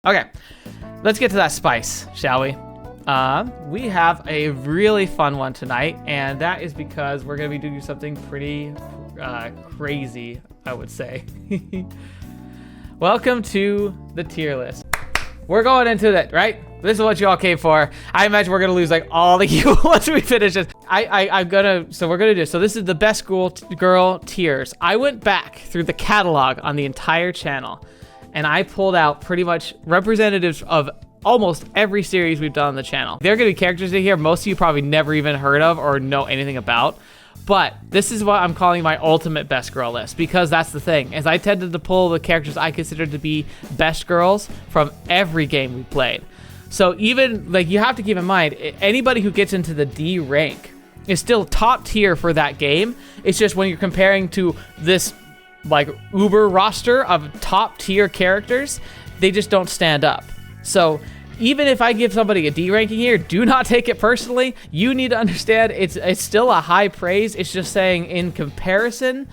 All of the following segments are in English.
Okay, let's get to that spice, shall we? We have a really fun one tonight, and that is because we're going to be doing something pretty crazy, I would say. Welcome to the tier list. We're going into it, right? This is what you all came for. I imagine we're going to lose like all the you once we finish this. So we're going to do, so this is the best girl tiers. I went back through the catalog on the entire channel, and I pulled out pretty much representatives of almost every series we've done on the channel. There are going to be characters in here most of you probably never even heard of or know anything about. But this is what I'm calling my ultimate best girl list, because that's the thing, is I tended to pull the characters I consider to be best girls from every game we played. So even, like, you have to keep in mind, anybody who gets into the D rank is still top tier for that game. It's just when you're comparing to this, like, uber roster of top tier characters, they just don't stand up. So even if I give somebody a D ranking here, do not take it personally. You need to understand it's still a high praise. It's just saying in comparison,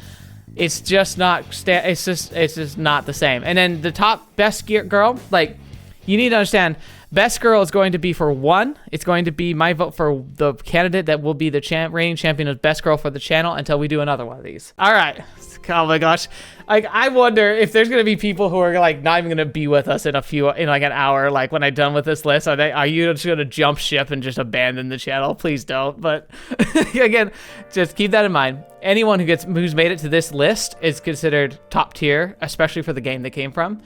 it's just not it's just not the same. And then the top best girl, like, you need to understand, best girl is going to be for one. It's going to be my vote for the candidate that will be the reigning champion of best girl for the channel until we do another one of these. All right. Oh my gosh. Like, I wonder if there's going to be people who are like not even going to be with us in like an hour, like when I'm done with this list. Are you just going to jump ship and just abandon the channel? Please don't. But again, just keep that in mind. Anyone who's made it to this list is considered top tier, especially for the game they came from.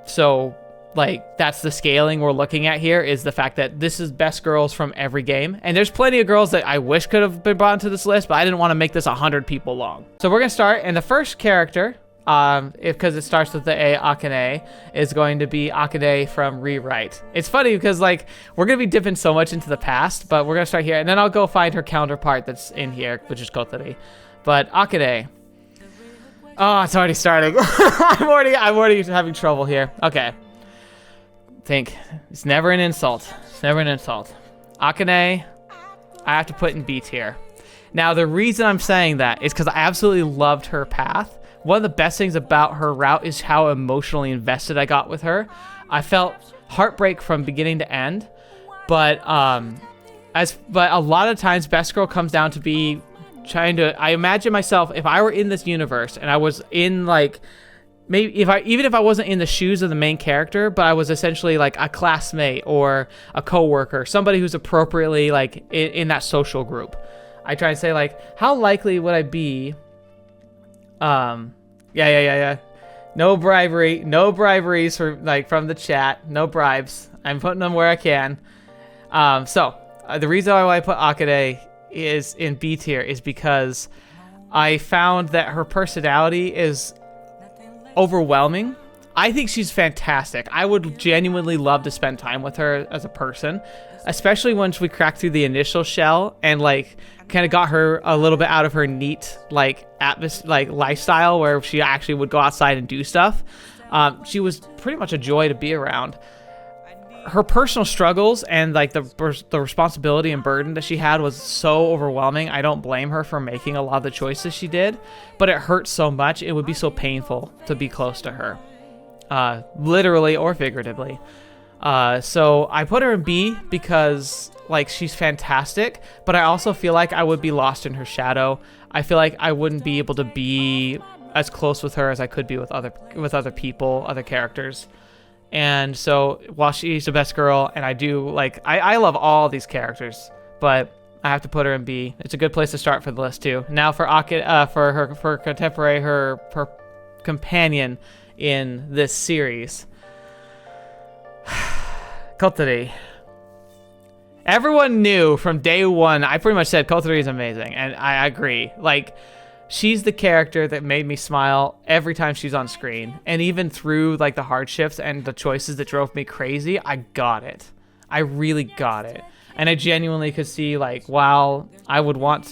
So like, that's the scaling we're looking at here, is the fact that this is best girls from every game. And there's plenty of girls that I wish could have been brought into this list, but I didn't want to make this 100 people long. So we're going to start, and the first character, because it starts with the A, Akane, is going to be Akane from Rewrite. It's funny because, like, we're going to be dipping so much into the past, but we're going to start here, and then I'll go find her counterpart that's in here, which is Kotori. But Akane. Oh, it's already starting. I'm already having trouble here. Okay. Think it's never an insult. It's never an insult. Akane, I have to put in B tier. Now, the reason I'm saying that is because I absolutely loved her path. One of the best things about her route is how emotionally invested I got with her. I felt heartbreak from beginning to end, but a lot of times best girl comes down to be I imagine myself, if I were in this universe and I was in, like, maybe even if I wasn't in the shoes of the main character, but I was essentially like a classmate or a coworker, somebody who's appropriately like in that social group. I try and say, like, how likely would I be? Yeah. No briberies from the chat. No bribes. I'm putting them where I can. The reason why I put Akane is in B tier is because I found that her personality is overwhelming. I think she's fantastic. I would genuinely love to spend time with her as a person, especially once we cracked through the initial shell and like kind of got her a little bit out of her neat like lifestyle where she actually would go outside and do stuff. She was pretty much a joy to be around. Her personal struggles and like the responsibility and burden that she had was so overwhelming. I don't blame her for making a lot of the choices she did, but it hurts so much. It would be so painful to be close to her, literally or figuratively. So I put her in B because, like, she's fantastic, but I also feel like I would be lost in her shadow. I feel like I wouldn't be able to be as close with her as I could be with other people, other characters. And so while she's the best girl, and I do like, I love all these characters, but I have to put her in B. It's a good place to start for the list too. Now for her contemporary, her companion in this series, Kotori. Everyone knew from day one. I pretty much said Kotori is amazing, and I agree. Like, she's the character that made me smile every time she's on screen. And even through like the hardships and the choices that drove me crazy, I got it. I really got it. And I genuinely could see, like, wow, I talked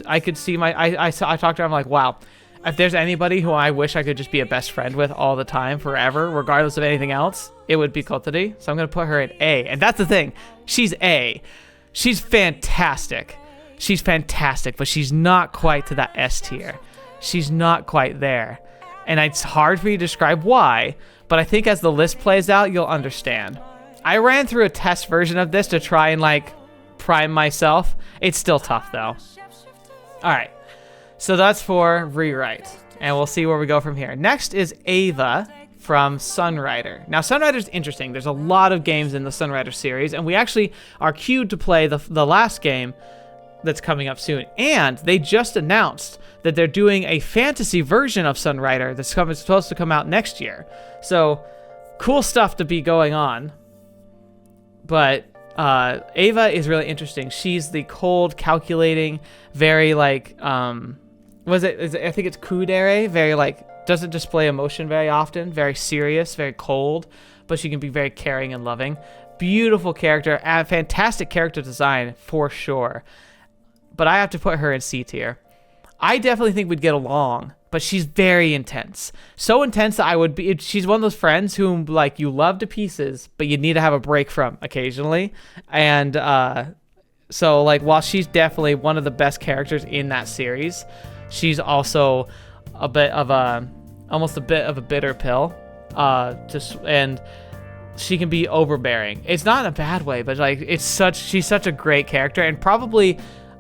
to her, I'm like, wow, if there's anybody who I wish I could just be a best friend with all the time, forever, regardless of anything else, it would be Kotori. So I'm going to put her at A. And that's the thing. She's A. She's fantastic. She's fantastic, but she's not quite to that S tier. She's not quite there. And it's hard for me to describe why, but I think as the list plays out, you'll understand. I ran through a test version of this to try and like prime myself. It's still tough though. All right, so that's for rewrite, and we'll see where we go from here. Next is Ava from Sunrider. Now, Sunrider's interesting. There's a lot of games in the Sunrider series, and we actually are queued to play the last game that's coming up soon. And they just announced that they're doing a fantasy version of Sunrider that's supposed to come out next year. So, cool stuff to be going on. But Ava is really interesting. She's the cold, calculating, very like, I think it's kudere, very like, doesn't display emotion very often, very serious, very cold, but she can be very caring and loving. Beautiful character, and fantastic character design for sure. But I have to put her in C tier. I definitely think we'd get along, but she's very intense. So intense that she's one of those friends whom like you love to pieces, but you need to have a break from occasionally. And so like while she's definitely one of the best characters in that series, she's also almost a bit of a bitter pill. And she can be overbearing. It's not in a bad way, but like she's such a great character, and probably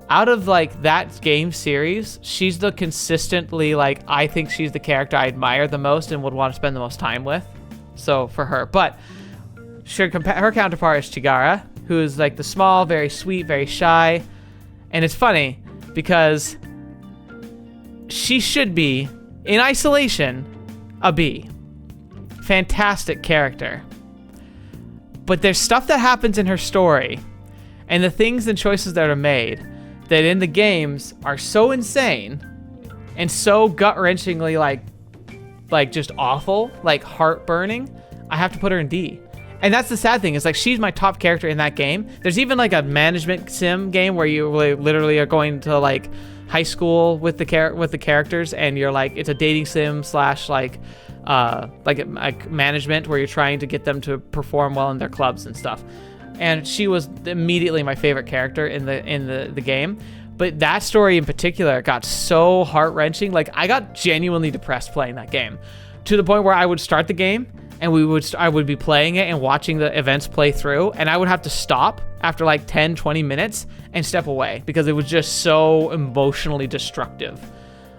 out of like that game series, she's the consistently like, I think she's the character I admire the most and would want to spend the most time with. So for her, but her counterpart is Chigara, who is like the small, very sweet, very shy. And it's funny because she should be in isolation a B. Fantastic character. But there's stuff that happens in her story and the things and choices that are made that in the games are so insane and so gut-wrenchingly like just awful, like heart-burning. I have to put her in D. And that's the sad thing, is like she's my top character in that game. There's even like a management sim game where you literally are going to like high school with the characters, and you're like, it's a dating sim slash like management where you're trying to get them to perform well in their clubs and stuff. And she was immediately my favorite character in the game. But that story in particular got so heart-wrenching. Like, I got genuinely depressed playing that game, to the point where I would start the game and I would be playing it and watching the events play through, and I would have to stop after like 10, 20 minutes and step away because it was just so emotionally destructive.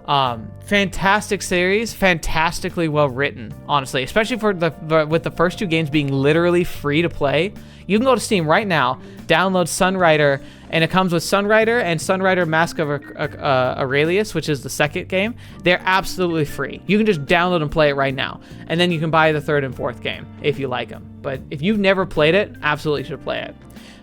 Fantastic series, fantastically well written, honestly, especially with the first two games being literally free to play. You can go to Steam right now, download Sunrider, and it comes with Sunrider and Sunrider Mask of Aurelius, which is the second game. They're absolutely free. You can just download and play it right now, and then you can buy the third and fourth game if you like them. But if you've never played it, absolutely should play it.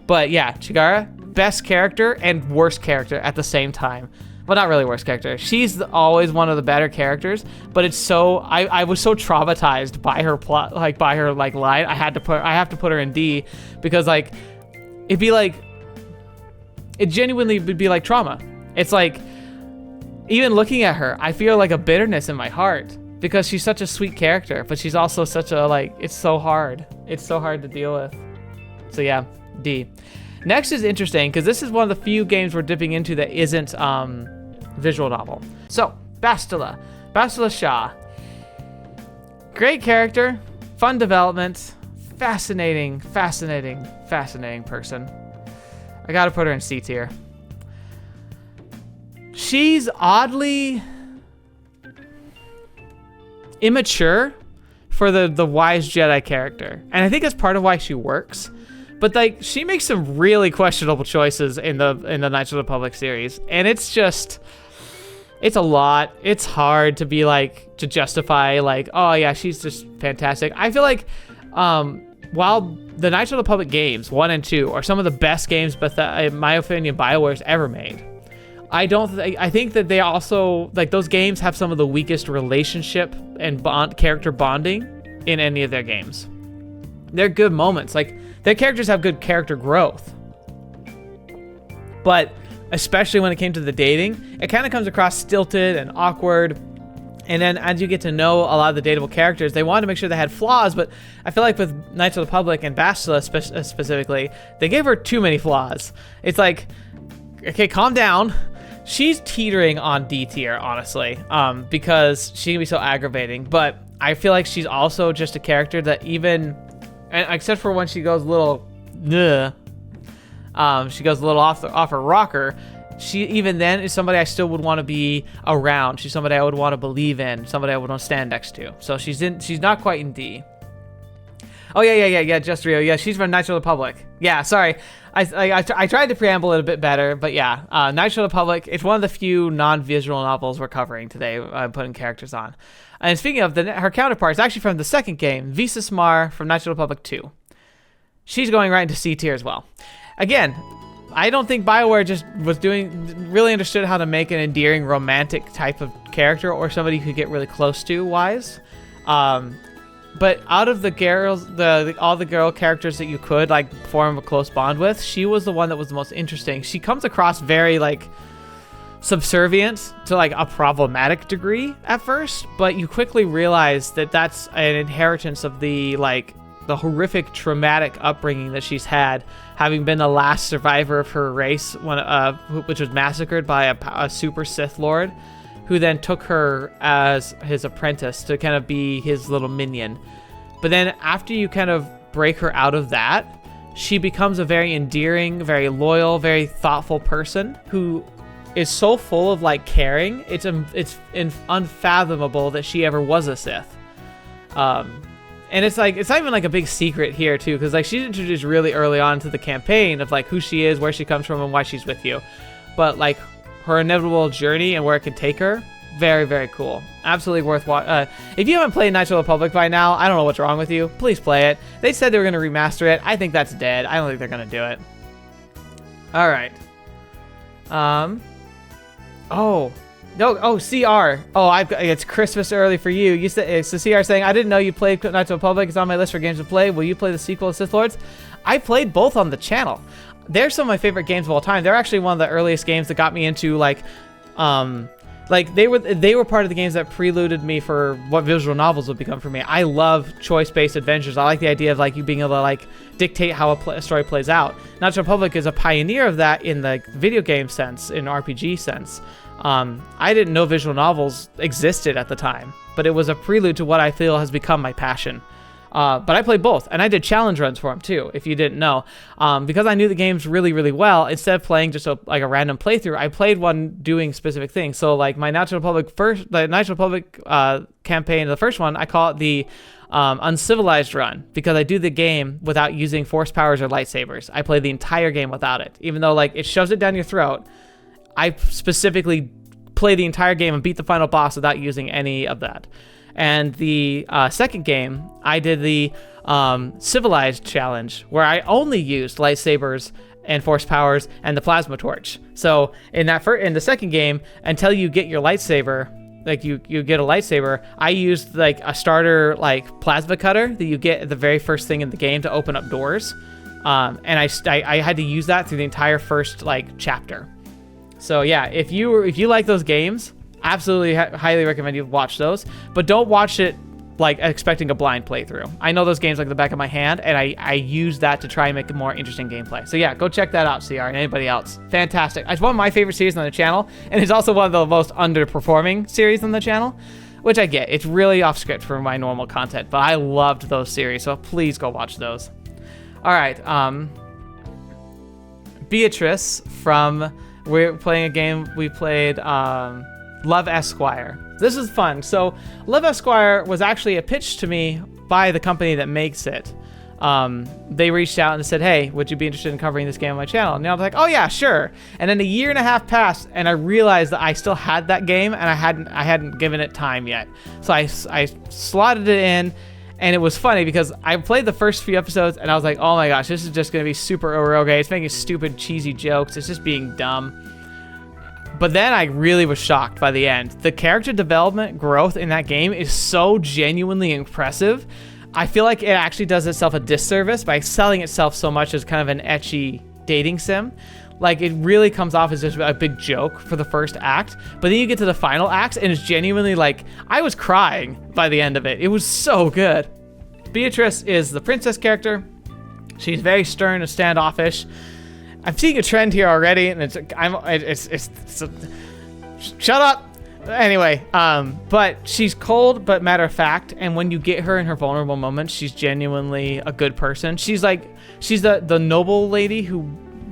But yeah, Chigara, best character and worst character at the same time. Well, not really worst character. She's always one of the better characters, but it's so I was so traumatized by her plot, like by her like line. I have to put her in D because like it genuinely would be like trauma. It's like even looking at her, I feel like a bitterness in my heart because she's such a sweet character, but she's also such a like it's so hard. It's so hard to deal with. So yeah, D. Next is interesting because this is one of the few games we're dipping into that isn't visual novel. So, Bastila Shah. Great character, fun development, fascinating person. I gotta put her in C tier. She's oddly immature for the wise Jedi character, and I think that's part of why she works. But like she makes some really questionable choices in the Knights of the Republic series, and it's a lot. It's hard to be like to justify like, oh yeah, she's just fantastic. I feel like while the Knights of the Republic games 1 and 2 are some of the best games, but in my opinion, BioWare's ever made, I think that they also like those games have some of the weakest relationship and character bonding in any of their games. They're good moments, like their characters have good character growth, but especially when it came to the dating, it kind of comes across stilted and awkward. And then as you get to know a lot of the dateable characters, they wanted to make sure they had flaws, but I feel like with Knights of the Republic and Bastila specifically, they gave her too many flaws. It's like, okay, calm down. She's teetering on D tier, honestly, because she can be so aggravating, but I feel like she's also just a character that even, and except for when she goes a little, she goes a little off her rocker. She even then is somebody I still would want to be around. She's somebody I would want to believe in. Somebody I would want to stand next to. So she's not quite in D. Oh yeah. Just Rio. Yeah, she's from Knights of the Republic. Yeah, sorry. I tried to preamble it a bit better, but yeah, Knights of the Republic. It's one of the few non-visual novels we're covering today. I'm putting characters on. And speaking of her counterpart, it's actually from the second game, Visa Smar from Knights of the Republic 2. She's going right into C tier as well. Again, I don't think BioWare just really understood how to make an endearing romantic type of character or somebody you could get really close to wise. But out of the girls, all the girl characters that you could like form a close bond with, she was the one that was the most interesting. She comes across very like subservient to like a problematic degree at first, but you quickly realize that that's an inheritance of the horrific traumatic upbringing that she's had, having been the last survivor of her race which was massacred by a super Sith Lord, who then took her as his apprentice to kind of be his little minion. But then after you kind of break her out of that, she becomes a very endearing, very loyal, very thoughtful person who is so full of like caring. It's unfathomable that she ever was a Sith. And it's not even like a big secret here too, because like she's introduced really early on to the campaign of like who she is, where she comes from, and why she's with you. But like her inevitable journey and where it can take her, very, very cool. Absolutely worth watching. If you haven't played Knights of the Republic by now, I don't know what's wrong with you. Please play it. They said they were going to remaster it. I think that's dead. I don't think they're going to do it. All right. CR. It's Christmas early for you. You said it's the CR saying, I didn't know you played Knights of the Republic. It's on my list for games to play. Will you play the sequel to Sith Lords? I played both on the channel. They're some of my favorite games of all time. They're actually one of the earliest games that got me into they were part of the games that preluded me for what visual novels would become for me. I love choice-based adventures. I like the idea of like you being able to like dictate how a story plays out. Knights of the Republic is a pioneer of that in the video game sense, in RPG sense. I didn't know visual novels existed at the time, but it was a prelude to what I feel has become my passion. But I played both, and I did challenge runs for them too, if you didn't know. Because I knew the games really, really well, instead of playing just a random playthrough, I played one doing specific things. So like my Knights of the Knights of the Republic campaign, the first one, I call it the uncivilized run, because I do the game without using force powers or lightsabers. I play the entire game without it, even though like it shoves it down your throat. I specifically play the entire game and beat the final boss without using any of that. And the second game, I did the civilized challenge, where I only used lightsabers and force powers and the plasma torch. So in the second game, until you get your lightsaber, like you get a lightsaber, I used like a starter like plasma cutter that you get at the very first thing in the game to open up doors. And I had to use that through the entire first like chapter. So yeah, if you like those games, absolutely highly recommend you watch those, but don't watch it like expecting a blind playthrough. I know those games like the back of my hand, and I use that to try and make a more interesting gameplay. So yeah, go check that out, CR, and anybody else. Fantastic. It's one of my favorite series on the channel, and it's also one of the most underperforming series on the channel, which I get. It's really off script for my normal content, but I loved those series, so please go watch those. All right, Beatrice from... We're playing a game we played, Love Esquire. This is fun. So Love Esquire was actually a pitch to me by the company that makes it. They reached out and said, hey, would you be interested in covering this game on my channel? And I was like, oh yeah, sure. And then a year and a half passed, and I realized that I still had that game, and I hadn't given it time yet. So I slotted it in. And it was funny because I played the first few episodes and I was like, oh my gosh, this is just going to be super eroge. It's making stupid, cheesy jokes. It's just being dumb. But then I really was shocked by the end. The character development growth in that game is so genuinely impressive. I feel like it actually does itself a disservice by selling itself so much as kind of an ecchi dating sim. Like, it really comes off as just a big joke for the first act, but then you get to the final act, and it's genuinely like, I was crying by the end of it. It was so good. Beatrice is the princess character. She's very stern and standoffish. I'm seeing a trend here already, and shut up. Anyway, but she's cold but matter of fact, and when you get her in her vulnerable moments, she's genuinely a good person. She's the noble lady who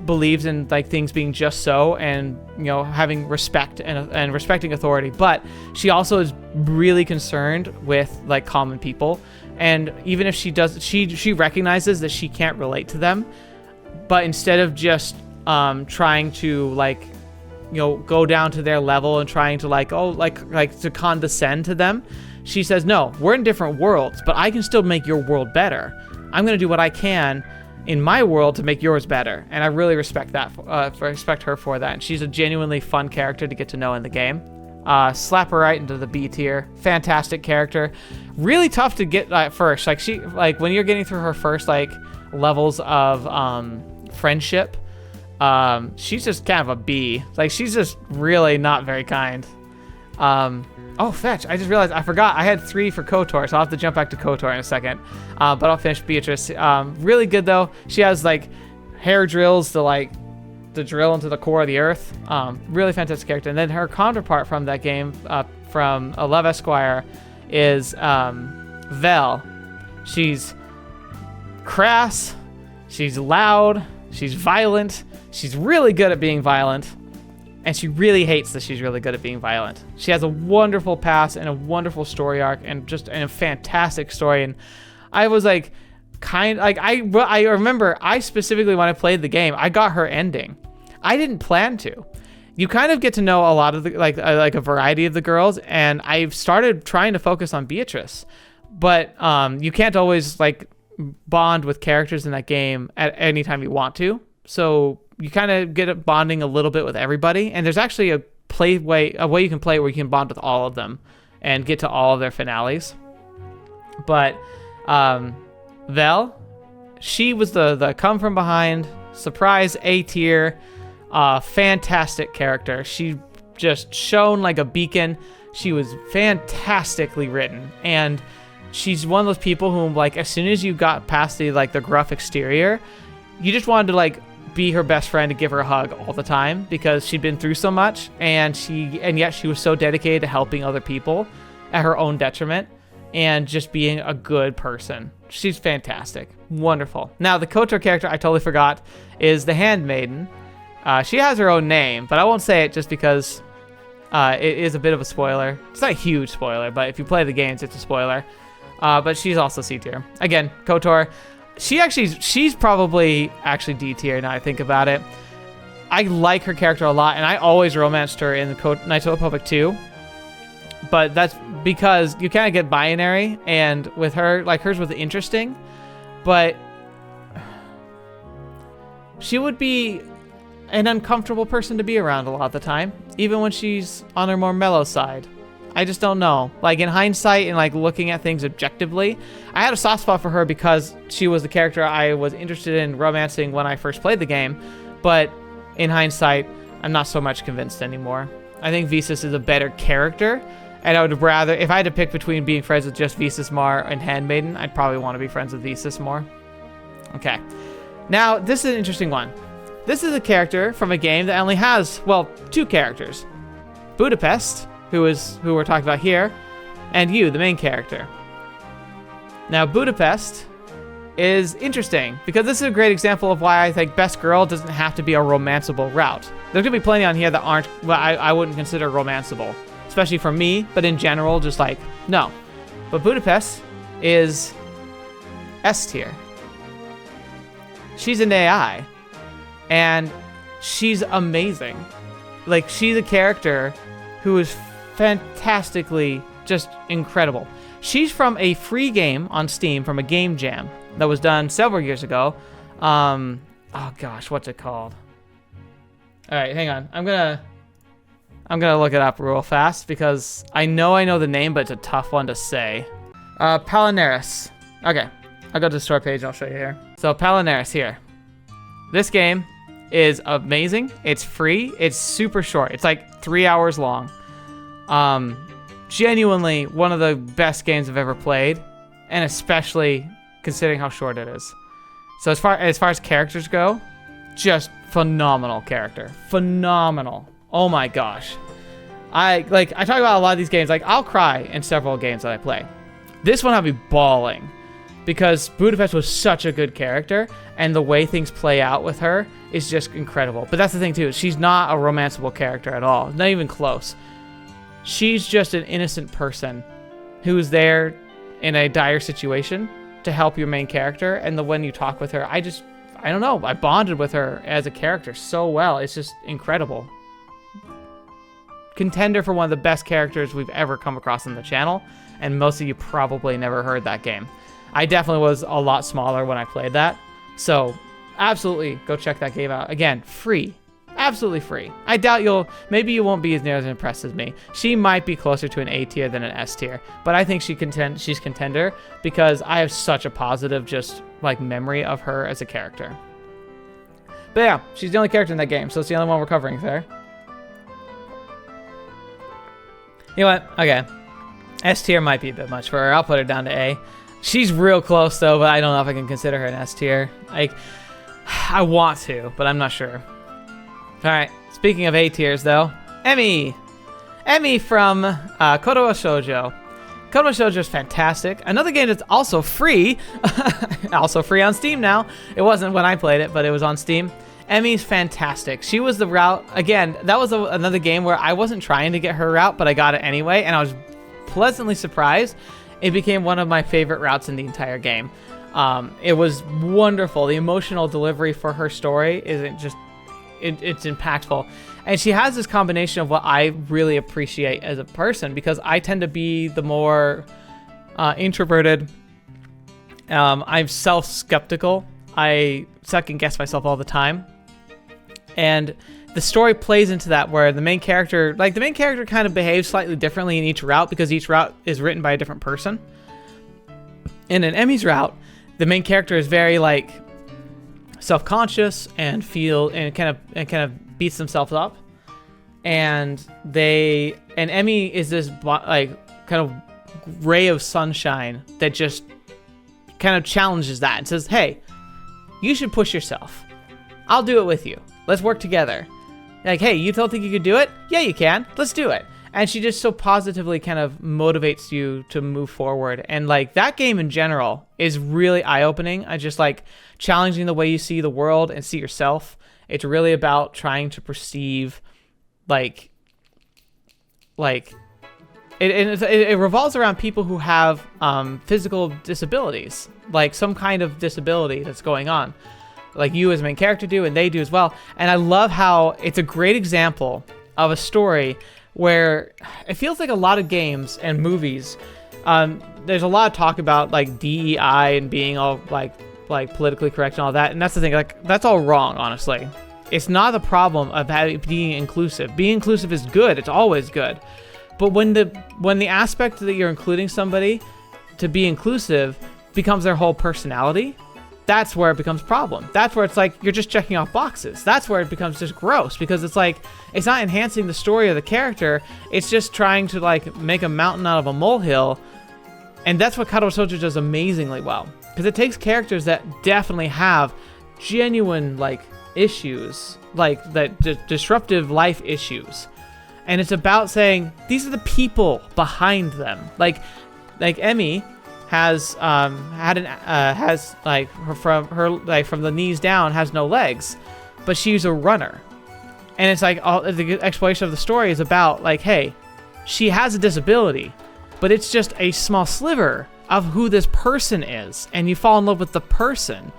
believes in like things being just so, and having respect and respecting authority, but she also is really concerned with like common people, and even if she does, she recognizes that she can't relate to them, but instead of just trying to like go down to their level and trying to like to condescend to them, she says, no, we're in different worlds, but I can still make your world better. I'm going to do what I can in my world to make yours better. And I really respect that, respect her for that. And she's a genuinely fun character to get to know in the game. Slap her right into the B tier. Fantastic character. Really tough to get at first. Like when you're getting through her first like levels of friendship, she's just kind of a B. Like she's just really not very kind. Oh, fetch. I just realized I forgot. I had 3 for KOTOR, so I'll have to jump back to KOTOR in a second. But I'll finish Beatrice. Really good, though. She has, like, hair drills to drill into the core of the earth. Really fantastic character. And then her counterpart from that game, from Love Esquire, is Vel. She's crass. She's loud. She's violent. She's really good at being violent. And she really hates that she's really good at being violent. She has a wonderful past and a wonderful story arc and a fantastic story. And I was like, I remember I specifically, when I played the game, I got her ending. I didn't plan to. You kind of get to know a lot of the, like a variety of the girls, and I've started trying to focus on Beatrice. But you can't always like bond with characters in that game at any time you want to. So you kind of get it bonding a little bit with everybody, and there's actually a way you can play where you can bond with all of them and get to all of their finales. But Vel, she was the come from behind surprise A tier, fantastic character. She just shone like a beacon. She was fantastically written, and she's one of those people who, like, as soon as you got past the gruff exterior, you just wanted to like be her best friend and give her a hug all the time, because she'd been through so much, and yet she was so dedicated to helping other people at her own detriment and just being a good person. She's fantastic. Wonderful. Now, the KOTOR character I totally forgot is the Handmaiden. She has her own name, but I won't say it just because it is a bit of a spoiler. It's not a huge spoiler, but if you play the games, it's a spoiler. But she's also C tier. Again, KOTOR. She's probably actually D tier now I think about it. I like her character a lot, and I always romanced her in the Knights of the Republic 2. But that's because you kind of get binary, and with her, like, hers was interesting, but she would be an uncomfortable person to be around a lot of the time, even when she's on her more mellow side. I just don't know. Like, in hindsight and like looking at things objectively, I had a soft spot for her because she was the character I was interested in romancing when I first played the game. But in hindsight, I'm not so much convinced anymore. I think Visas is a better character, and I would rather, if I had to pick between being friends with just Visas Mar and Handmaiden, I'd probably want to be friends with Visas more. Okay. Now, this is an interesting one. This is a character from a game that only has, well, 2 characters. Budapest, who we're talking about here, and you, the main character. Now, Budapest is interesting because this is a great example of why I think Best Girl doesn't have to be a romanceable route. There's gonna be plenty on here that aren't, well, I wouldn't consider romanceable, especially for me, but in general, just like, no. But Budapest is S tier. She's an AI, and she's amazing. Like, she's a character who is fantastically just incredible. She's from a free game on Steam from a game jam that was done several years ago. Oh gosh, what's it called? All right, hang on. I'm gonna look it up real fast because I know the name, but it's a tough one to say. Palinurus. Okay, I'll go to the store page and I'll show you here. So Palinurus here. This game is amazing. It's free. It's super short. It's like 3 hours long. Genuinely one of the best games I've ever played, and especially considering how short it is. So as far as characters go, just phenomenal character. Phenomenal. Oh my gosh. I talk about a lot of these games. Like, I'll cry in several games that I play. This one I'll be bawling because Budapest was such a good character, and the way things play out with her is just incredible. But that's the thing too. She's not a romanceable character at all. Not even close. She's just an innocent person who is there in a dire situation to help your main character. And when you talk with her, I don't know. I bonded with her as a character so well. It's just incredible. Contender for one of the best characters we've ever come across on the channel, and most of you probably never heard that game. I definitely was a lot smaller when I played that, so absolutely go check that game out. Again, free. Absolutely free. I doubt maybe you won't be as near as impressed as me. She might be closer to an A tier than an S tier, but I think she's contender because I have such a positive just like memory of her as a character. But yeah, she's the only character in that game, so it's the only one we're covering there. You know what? Okay. S tier might be a bit much for her. I'll put her down to A. She's real close though, but I don't know if I can consider her an S tier. Like, I want to, but I'm not sure. Alright, speaking of A tiers though, Emmy! Emmy from Katawa Shoujo. Katawa Shoujo is fantastic. Another game that's also free. Also free on Steam now. It wasn't when I played it, but it was on Steam. Emmy's fantastic. She was the route. Again, that was another game where I wasn't trying to get her route, but I got it anyway, and I was pleasantly surprised. It became one of my favorite routes in the entire game. It was wonderful. The emotional delivery for her story isn't just... It's impactful. And she has this combination of what I really appreciate as a person, because I tend to be the more introverted. I'm self-skeptical. I second-guess myself all the time. And the story plays into that, where the main character kind of behaves slightly differently in each route because each route is written by a different person. And in Emmy's route, the main character is very like self-conscious and kind of beats themselves up. And Emmy is this like kind of ray of sunshine that just kind of challenges that and says, "Hey, you should push yourself. I'll do it with you. Let's work together." Like, "Hey, you don't think you could do it? Yeah, you can. Let's do it." And she just so positively kind of motivates you to move forward. And like that game in general is really eye-opening. I just like challenging the way you see the world and see yourself. It's really about trying to perceive it revolves around people who have physical disabilities, like some kind of disability that's going on, like you as a main character do, and they do as well. And I love how it's a great example of a story where it feels like a lot of games and movies, there's a lot of talk about like DEI and being all like politically correct and all that, and that's the thing, like that's all wrong, honestly. It's not the problem of being inclusive. Being inclusive is good. It's always good. But when the aspect that you're including somebody to be inclusive becomes their whole personality, that's where it becomes a problem. That's where it's like you're just checking off boxes. That's where it becomes just gross, because it's like it's not enhancing the story of the character. It's just trying to like make a mountain out of a molehill. And that's what Katawa Shoujo does amazingly well, because it takes characters that definitely have genuine like issues, like that disruptive life issues, and it's about saying these are the people behind them. Like Emmy has has like from the knees down has no legs, but she's a runner, and it's like all the exploration of the story is about like, hey, she has a disability, but it's just a small sliver of who this person is, and you fall in love with the person.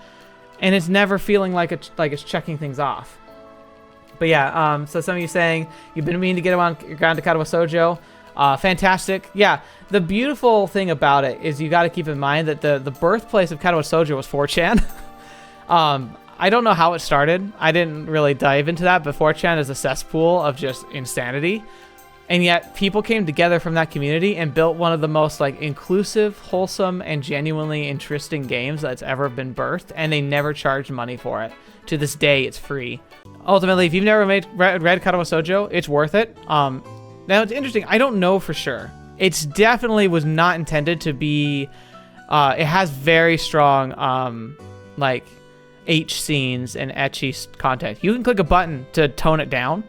And it's never feeling like it's checking things off. But yeah, so some of you saying you've been meaning to get around to Katawa Shoujo. Fantastic. Yeah, the beautiful thing about it is you got to keep in mind that the birthplace of Katawa Shoujo was 4chan. I don't know how it started. I didn't really dive into that, but 4chan is a cesspool of just insanity. And yet people came together from that community and built one of the most like inclusive, wholesome, and genuinely interesting games that's ever been birthed, and they never charged money for it. To this day, it's free. Ultimately, if you've never read Katawa Shoujo, it's worth it. Now, it's interesting. I don't know for sure. It's definitely was not intended to be... it has very strong like H scenes and ecchi content. You can click a button to tone it down.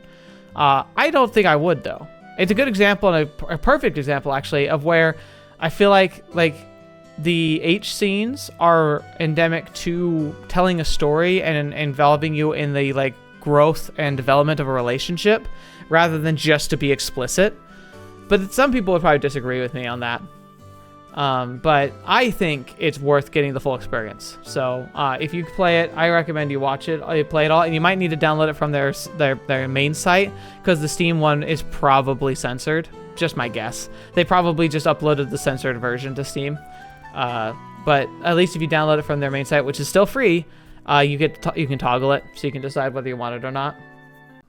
I don't think I would, though. it's a good example and a perfect example actually of where I feel like the H scenes are endemic to telling a story and enveloping you in the like growth and development of a relationship rather than just to be explicit. But some people would probably disagree with me on that. But I think it's worth getting the full experience. So if you play it, I recommend you watch it, you play it all, and you might need to download it from their main site because the Steam one is probably censored. Just my guess. They probably just uploaded the censored version to Steam. But at least if you download it from their main site, which is still free, you can toggle it so you can decide whether you want it or not.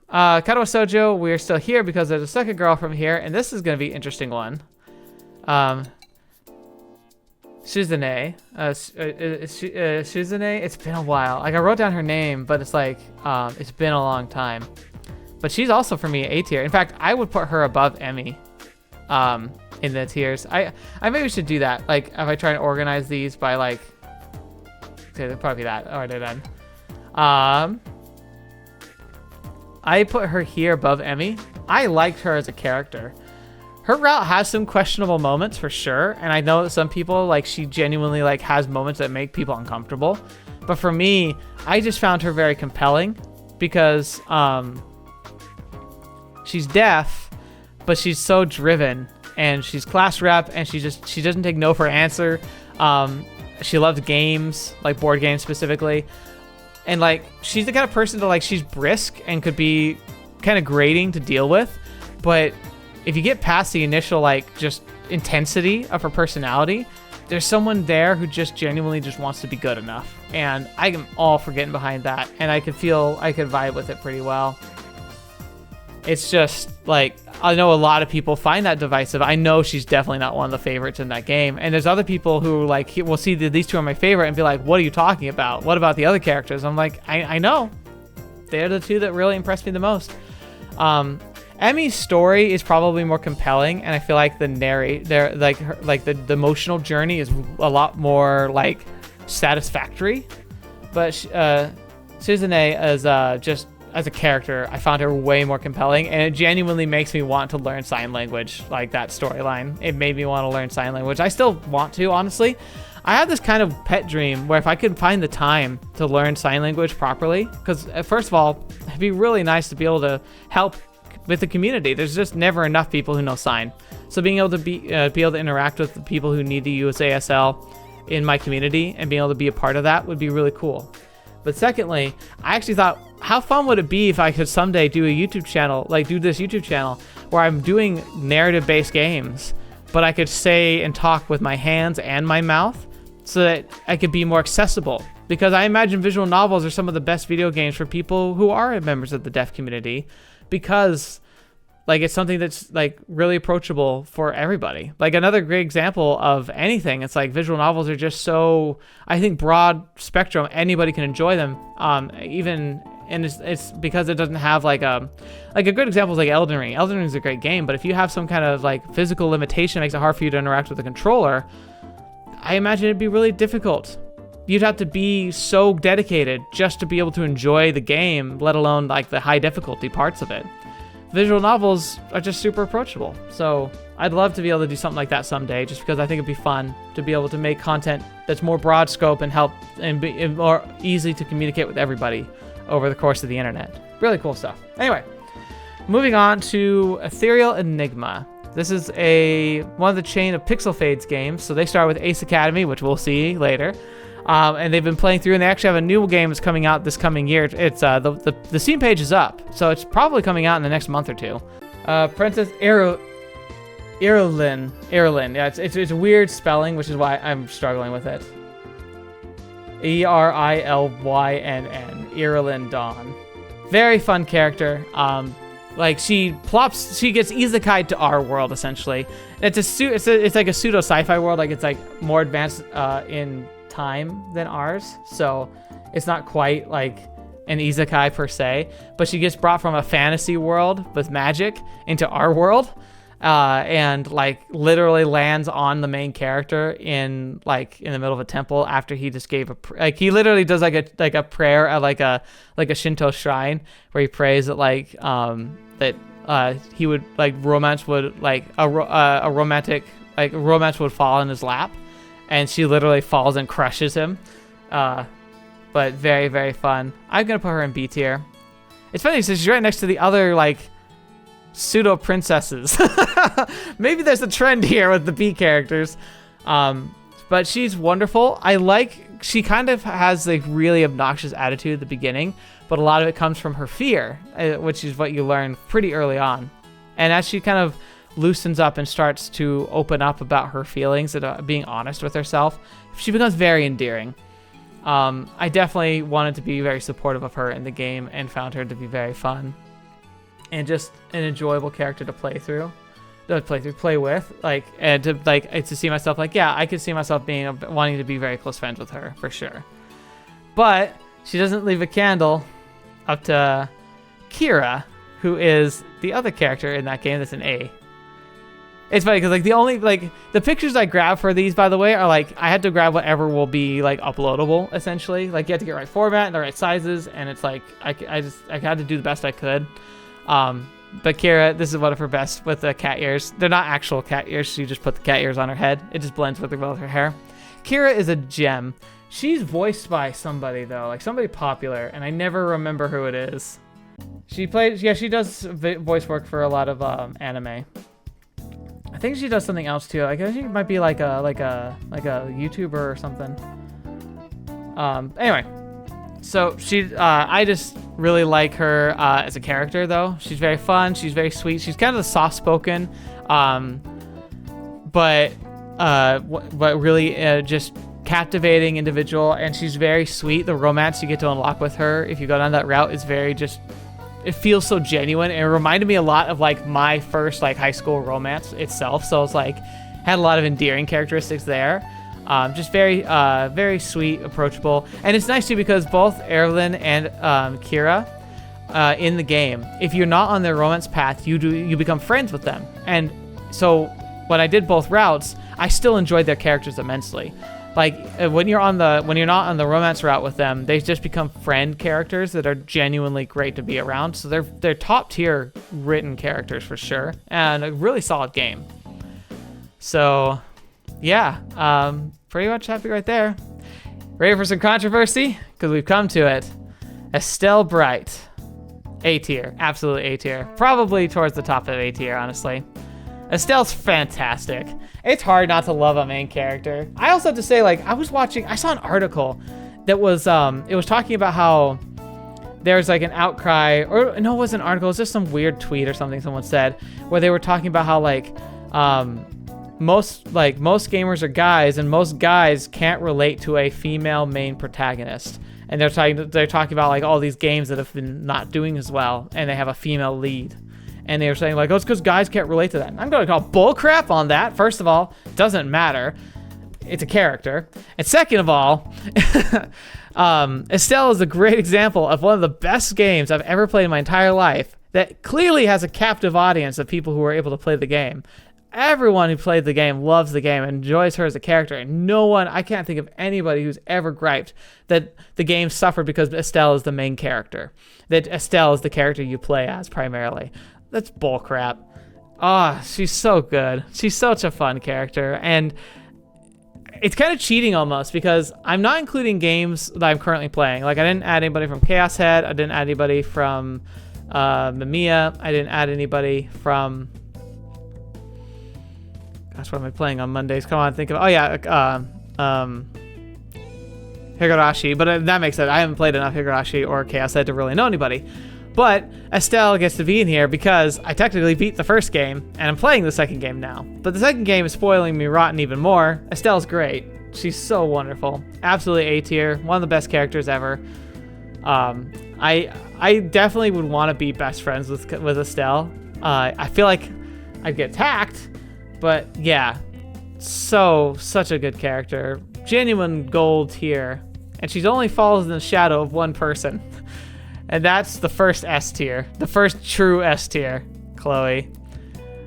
Katawa Shoujo, we're still here because there's a second girl from here, and this is going to be an interesting one. Suzune. Suzune, it's been a while. Like, I wrote down her name, but it's like, it's been a long time. But she's also, for me, A tier. In fact, I would put her above Emmy in the tiers. I maybe should do that. Like, if I try and organize these by, like, okay, they'll probably be that. All right, they're done. I put her here above Emmy. I liked her as a character. Her route has some questionable moments for sure, and I know that some people, like, she genuinely, like, has moments that make people uncomfortable. But for me, I just found her very compelling because she's deaf, but she's so driven, and she's class rep, and she doesn't take no for an answer. She loves games, like board games specifically, and like she's the kind of person that, like, she's brisk and could be kind of grating to deal with, but if you get past the initial, like, just intensity of her personality, there's someone there who just genuinely just wants to be good enough. And I am all for getting behind that. And I could vibe with it pretty well. It's just, like, I know a lot of people find that divisive. I know she's definitely not one of the favorites in that game. And there's other people who, like, will see that these two are my favorite and be like, what are you talking about? What about the other characters? I'm like, I know. They're the two that really impressed me the most. Emmy's story is probably more compelling, and I feel like the the emotional journey is a lot more, like, satisfactory. But Suzune as just as a character, I found her way more compelling, and it genuinely makes me want to learn sign language. Like, that storyline, it made me want to learn sign language. I still want to, honestly. I have this kind of pet dream where if I could find the time to learn sign language properly, because first of all, it'd be really nice to be able to help with the community. There's just never enough people who know sign. So being able to be able to interact with the people who need to use ASL in my community and being able to be a part of that would be really cool. But secondly, I actually thought, how fun would it be if I could someday do a YouTube channel, like do this YouTube channel where I'm doing narrative-based games, but I could say and talk with my hands and my mouth so that I could be more accessible. Because I imagine visual novels are some of the best video games for people who are members of the deaf community, because, like, it's something that's, like, really approachable for everybody. Like, another great example of anything, it's like visual novels are just so, I think, broad spectrum. Anybody can enjoy them. And it's because it doesn't have like a good example is like Elden Ring. Elden Ring is a great game, but if you have some kind of, like, physical limitation that makes it hard for you to interact with the controller, I imagine it'd be really difficult. You'd have to be so dedicated just to be able to enjoy the game, let alone, like, the high difficulty parts of it. Visual novels are just super approachable. So I'd love to be able to do something like that someday, just because I think it'd be fun to be able to make content that's more broad scope and help and be more easy to communicate with everybody over the course of the internet. Really cool stuff. Anyway, moving on to Ethereal Enigma. This is one of the chain of Pixel Fades games. So they start with Ace Academy, which we'll see later. And they've been playing through, and they actually have a new game that's coming out this coming year. It's the Steam page is up, so it's probably coming out in the next month or two. Princess Irulan. Yeah, it's a weird spelling, which is why I'm struggling with it. Erilynn. Irulan Dawn. Very fun character. Like, she gets isekai'd to our world, essentially. It's like a pseudo sci-fi world. Like, it's like more advanced in time than ours, so it's not quite like an isekai per se, but she gets brought from a fantasy world with magic into our world, and, like, literally lands on the main character in the middle of a temple after he just gave he literally does like a prayer at like a Shinto shrine where he prays that, like, that he would like romance would like a romantic like romance would fall in his lap, and she literally falls and crushes him. But very, very fun. I'm gonna put her in B tier. It's funny because she's right next to the other like pseudo princesses. Maybe there's a trend here with the B characters. But she's wonderful. She kind of has a really obnoxious attitude at the beginning, but a lot of it comes from her fear, which is what you learn pretty early on. And as she kind of loosens up and starts to open up about her feelings and being honest with herself, she becomes very endearing. I definitely wanted to be very supportive of her in the game and found her to be very fun and just an enjoyable character to play with, and to see myself I could see myself wanting to be very close friends with her for sure. But she doesn't leave a candle up to Kira, who is the other character in that game that's an A. It's funny because the pictures I grab for these, by the way, are I had to grab whatever will be uploadable essentially. You have to get the right format and the right sizes, and it's I had to do the best I could. But Kira, this is one of her best with the cat ears. They're not actual cat ears. She just put the cat ears on her head. It just blends with her hair. Kira is a gem. She's voiced by somebody though, somebody popular, and I never remember who it is. She does voice work for a lot of anime. I think she does something else too. I guess she might be like a YouTuber or something. Anyway, so I just really like her as a character though. She's very fun. She's very sweet. She's kind of the soft-spoken, but really just captivating individual. And she's very sweet. The romance you get to unlock with her if you go down that route is it feels so genuine. It reminded me a lot of my first high school romance itself. So it's had a lot of endearing characteristics there. Just very, very sweet, approachable. And it's nice too because both Evelyn and Kira in the game, if you're not on their romance path, you become friends with them. And so when I did both routes, I still enjoyed their characters immensely. When you're not on the romance route with them, they just become friend characters that are genuinely great to be around. So they're top tier written characters for sure, and a really solid game. So yeah, pretty much happy right there. Ready for some controversy? Because we've come to it. Estelle Bright, A tier, absolutely A tier. Probably towards the top of A tier, honestly. Estelle's fantastic. It's hard not to love a main character. I also have to say, I saw an article that was, it was talking about how there's an outcry, or no, it wasn't an article, it was just some weird tweet or something someone said, where they were talking about how, most gamers are guys, and most guys can't relate to a female main protagonist. And they're talking about, all these games that have been not doing as well, and they have a female lead. And they were saying oh, it's because guys can't relate to that. I'm going to call bullcrap on that. First of all, doesn't matter. It's a character. And second of all, Estelle is a great example of one of the best games I've ever played in my entire life that clearly has a captive audience of people who are able to play the game. Everyone who played the game loves the game and enjoys her as a character. And I can't think of anybody who's ever griped that the game suffered because Estelle is the main character. That Estelle is the character you play as primarily. That's bullcrap. She's so good. She's such a fun character. And it's kind of cheating almost because I'm not including games that I'm currently playing. I didn't add anybody from Chaos Head. I didn't add anybody from Mamiya. I didn't add anybody from... Gosh, what am I playing on Mondays? Come on, think of... Higurashi. But that makes sense. I haven't played enough Higurashi or Chaos Head to really know anybody. But Estelle gets to be in here because I technically beat the first game, and I'm playing the second game now. But the second game is spoiling me rotten even more. Estelle's great. She's so wonderful. Absolutely A tier. One of the best characters ever. I definitely would want to be best friends with Estelle. I feel like I'd get attacked, but yeah. Such a good character. Genuine gold tier. And she's only falls in the shadow of one person. And that's the first S tier, the first true S tier, Chloe.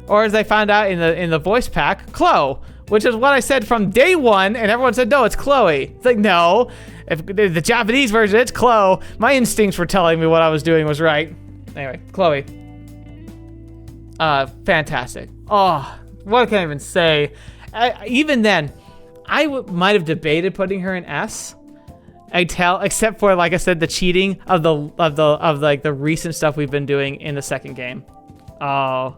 Or as I found out in the voice pack, Chloe, which is what I said from day one, and everyone said, no, it's Chloe. It's no, if the Japanese version, it's Chloe. My instincts were telling me what I was doing was right. Anyway, Chloe. Fantastic. Oh, what can I even say? Even then, I might have debated putting her in S. Except for, like I said, the cheating of like the recent stuff we've been doing in the second game. Oh.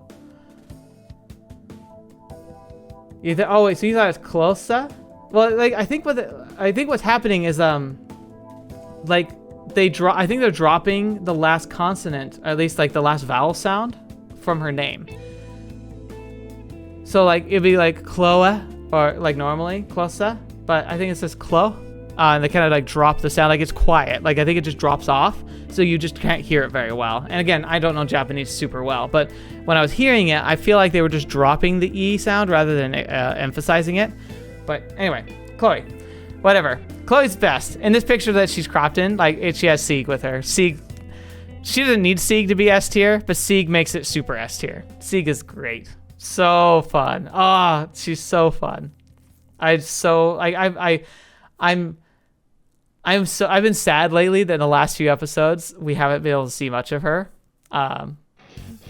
Oh wait, so you thought it's closer? Well, like I think what's happening is like I think they're dropping the last consonant, at least like the last vowel sound from her name. So like it'd be like Chloe or like normally Closa, but I think it says Chlo. And they kind of like drop the sound, like it's quiet. Like I think it just drops off, so you just can't hear it very well. And again, I don't know Japanese super well, but when I was hearing it, I feel like they were just dropping the E sound rather than emphasizing it. But anyway, Chloe, whatever. Chloe's best. In this picture that she's cropped in, like she has Sieg with her. Sieg, she doesn't need Sieg to be S tier, but Sieg makes it super S tier. Sieg is great. So fun. Oh, she's so fun. I've been sad lately that in the last few episodes we haven't been able to see much of her,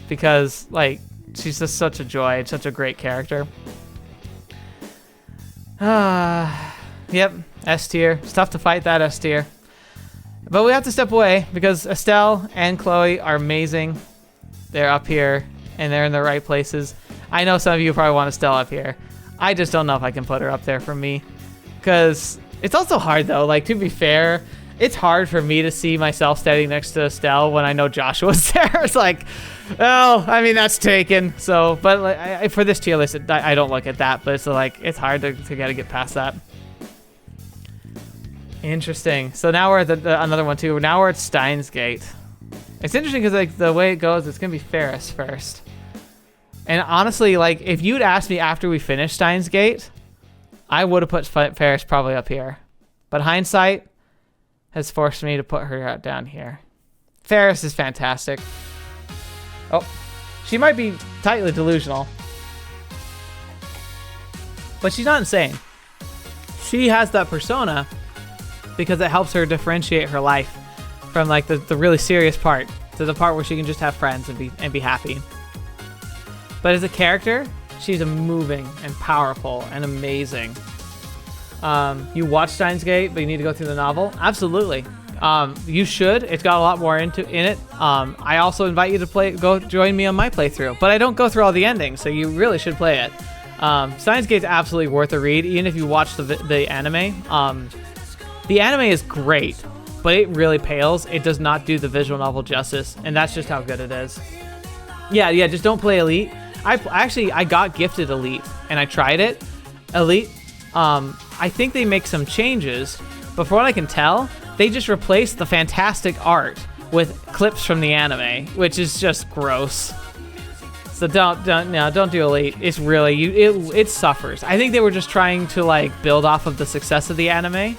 because like she's just such a joy, such a great character. Yep, S tier. It's tough to fight that S tier, but we have to step away because Estelle and Chloe are amazing. They're up here and they're in the right places. I know some of you probably want Estelle up here. I just don't know if I can put her up there for me, because it's also hard though. Like, to be fair, it's hard for me to see myself standing next to Estelle when I know Joshua's there. It's like, well, I mean, that's taken. So, but like, for this tier list, I don't look at that, but it's like, it's hard to get past that. Interesting. So now we're at another one too. Now we're at Steins Gate. It's interesting because like the way it goes, it's gonna be Ferris first. And honestly, like if you'd asked me after we finished Steins Gate, I would have put Ferris probably up here. But hindsight has forced me to put her down here. Ferris is fantastic. Oh, she might be tightly delusional, but she's not insane. She has that persona because it helps her differentiate her life from like the really serious part to the part where she can just have friends and be happy. But as a character, she's moving and powerful and amazing. You watch Steins Gate, but you need to go through the novel? Absolutely. You should. It's got a lot more in it. I also invite you to go join me on my playthrough, but I don't go through all the endings, so you really should play it. Steins Gate's absolutely worth a read, even if you watch the anime. The anime is great, but it really pales. It does not do the visual novel justice, and that's just how good it is. Yeah, just don't play Elite. I got gifted Elite, and I tried it. Elite, I think they make some changes, but from what I can tell, they just replaced the fantastic art with clips from the anime, which is just gross. So don't do Elite. It's really, it suffers. I think they were just trying to like build off of the success of the anime,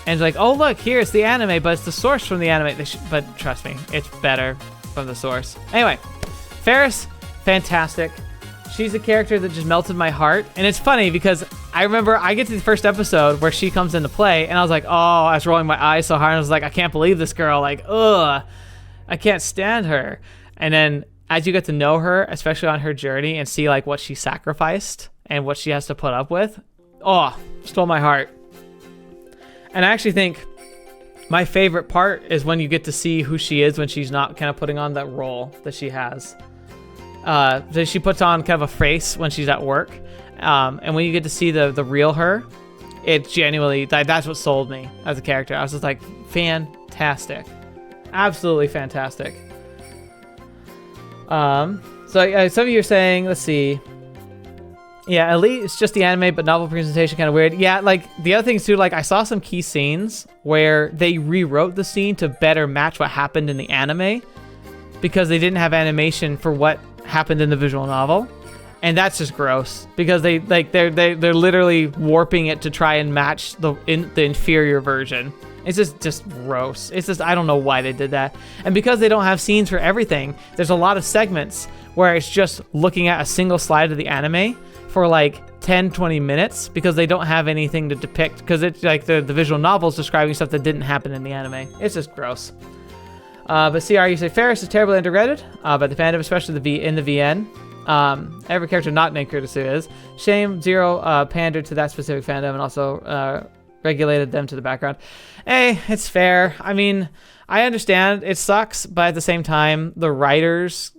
and like, oh look, here's the anime, but it's the source from the anime. But trust me, it's better from the source. Anyway, Ferris, fantastic. She's a character that just melted my heart. And it's funny because I remember I get to the first episode where she comes into play and I was like, oh, I was rolling my eyes so hard. I was like, I can't believe this girl. Like, ugh, I can't stand her. And then as you get to know her, especially on her journey, and see like what she sacrificed and what she has to put up with, oh, stole my heart. And I actually think my favorite part is when you get to see who she is when she's not kind of putting on that role that she has. So she puts on kind of a face when she's at work, and when you get to see the real her, it genuinely, that's what sold me as a character. I was just like, fantastic, absolutely fantastic. So some of you are saying, let's see, yeah, Elite is just the anime, but novel presentation kind of weird. Yeah, like the other things too, like I saw some key scenes where they rewrote the scene to better match what happened in the anime because they didn't have animation for what happened in the visual novel, and that's just gross because they're literally warping it to try and match the inferior version. It's just gross. It's just, I don't know why they did that. And because they don't have scenes for everything, there's a lot of segments where it's just looking at a single slide of the anime for like 10-20 minutes because they don't have anything to depict, because it's like the visual novel's describing stuff that didn't happen in the anime. It's just gross. But CR, you say Ferris is terribly underrated by the fandom, especially in the VN. Every character not named Kajitsu is. Shame Zero pandered to that specific fandom and also regulated them to the background. Hey, it's fair. I mean, I understand it sucks, but at the same time, the writers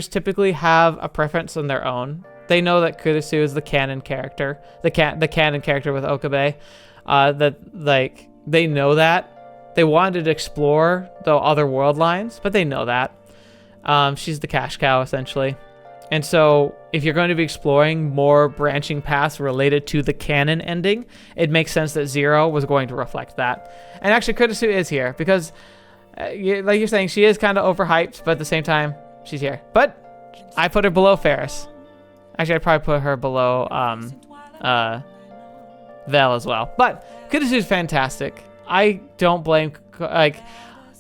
typically have a preference on their own. They know that Kajitsu is the canon character, the canon character with Okabe. They know that. They wanted to explore the other world lines, but they know that. She's the cash cow, essentially. And so if you're going to be exploring more branching paths related to the canon ending, it makes sense that Zero was going to reflect that. And actually, Kajitsu is here because, like you're saying, she is kind of overhyped, but at the same time, she's here. But I put her below Ferris. Actually, I'd probably put her below Vel as well. But Kajitsu is fantastic. I don't blame, Kajitsu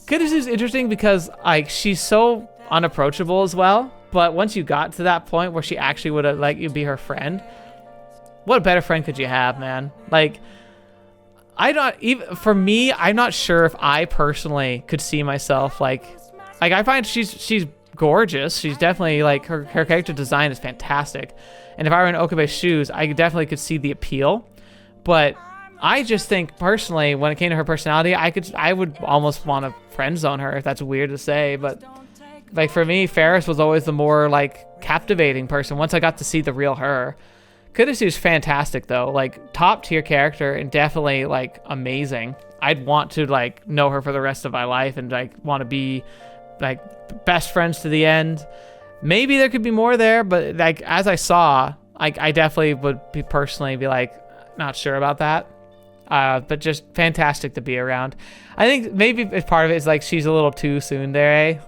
is interesting because, she's so unapproachable as well. But once you got to that point where she actually would have let you be her friend, what a better friend could you have, man? I'm not sure if I personally could see myself I find she's gorgeous. She's definitely her character design is fantastic. And if I were in Okabe's shoes, I definitely could see the appeal. But I just think personally, when it came to her personality, I would almost want to friend zone her, if that's weird to say, but for me, Ferris was always the more captivating person once I got to see the real her. Kajitsu's fantastic though, top tier character and definitely amazing. I'd want to know her for the rest of my life and want to be best friends to the end. Maybe there could be more there, but as I saw, I definitely would personally be not sure about that. But just fantastic to be around. I think maybe part of it is she's a little too tsundere.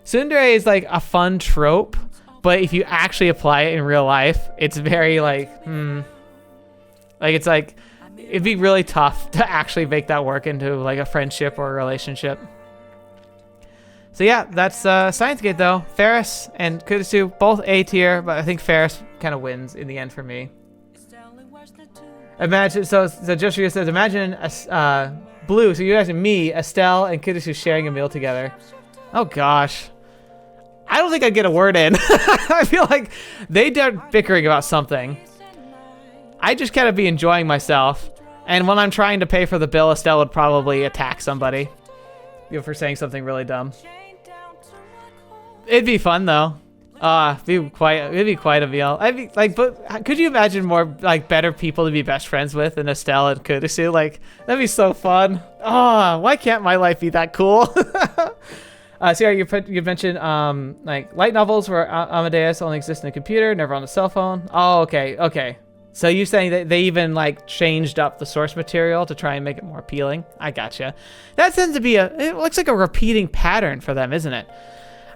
Tsundere is a fun trope, but if you actually apply it in real life, it's very it'd be really tough to actually make that work into a friendship or a relationship. So yeah, that's Steins Gate though. Ferris and Kajitsu both A tier, but I think Ferris kind of wins in the end for me. Imagine, so Joshua says, imagine Blue, so you imagine me, Estelle, and Kajitsu sharing a meal together. Oh gosh. I don't think I'd get a word in. I feel like they'd start bickering about something. I'd just kind of be enjoying myself. And when I'm trying to pay for the bill, Estelle would probably attack somebody for saying something really dumb. It'd be fun though. It'd be quite a meal. But could you imagine more better people to be best friends with than Estelle and Kajitsu? That'd be so fun. Why can't my life be that cool? So you mentioned light novels where Amadeus only exists in a computer, never on a cell phone. Oh, okay. So you're saying that they even changed up the source material to try and make it more appealing? I gotcha. That tends to be it looks like a repeating pattern for them, isn't it?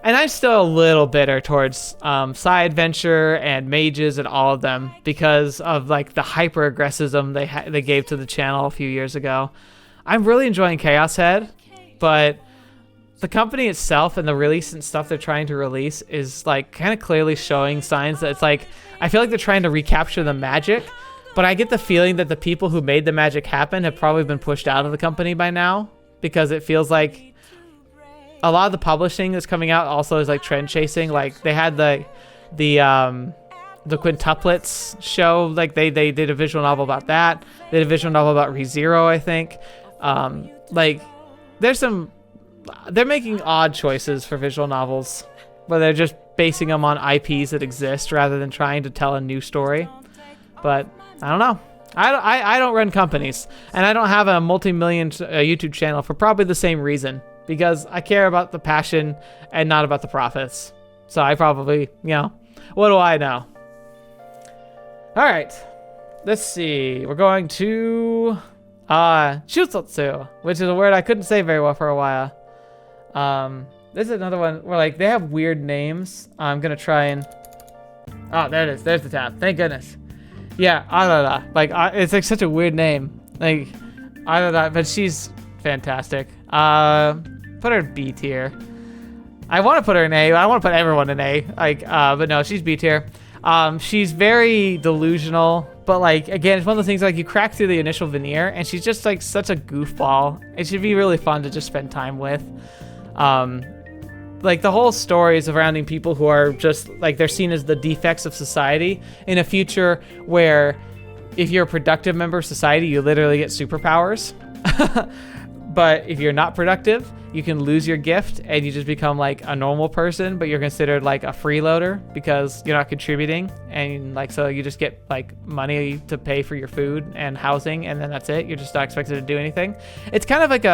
And I'm still a little bitter towards Side Adventure and Mages and all of them because of the hyper aggressivism they gave to the channel a few years ago. I'm really enjoying Chaos Head, but the company itself and the recent stuff they're trying to release is kind of clearly showing signs that it's I feel like they're trying to recapture the magic, but I get the feeling that the people who made the magic happen have probably been pushed out of the company by now because it feels like a lot of the publishing that's coming out also is trend chasing. They had the quintuplets show, they did a visual novel about that. They did a visual novel about ReZero, I think. They're making odd choices for visual novels, where they're just basing them on IPs that exist rather than trying to tell a new story. But I don't know. I don't run companies, and I don't have a multi-million YouTube channel for probably the same reason, because I care about the passion and not about the profits. So I probably, what do I know? All right, let's see. We're going to Shutotsu, which is a word I couldn't say very well for a while. This is another one where they have weird names. I'm gonna try and there it is. There's the tab. Thank goodness. Yeah, Arara. It's such a weird name. Arara, but she's fantastic. Put her in B tier. I want to put her in A. I want to put everyone in A. But no, she's B tier. She's very delusional, but again, it's one of the things you crack through the initial veneer, and she's just such a goofball. It should be really fun to just spend time with. Like the whole story is surrounding people who are just like, they're seen as the defects of society in a future where if you're a productive member of society, you literally get superpowers. But if you're not productive, you can lose your gift and you just become like a normal person, but you're considered like a freeloader because you're not contributing. And like, so you just get like money to pay for your food and housing, and then that's it. You're just not expected to do anything. It's kind of like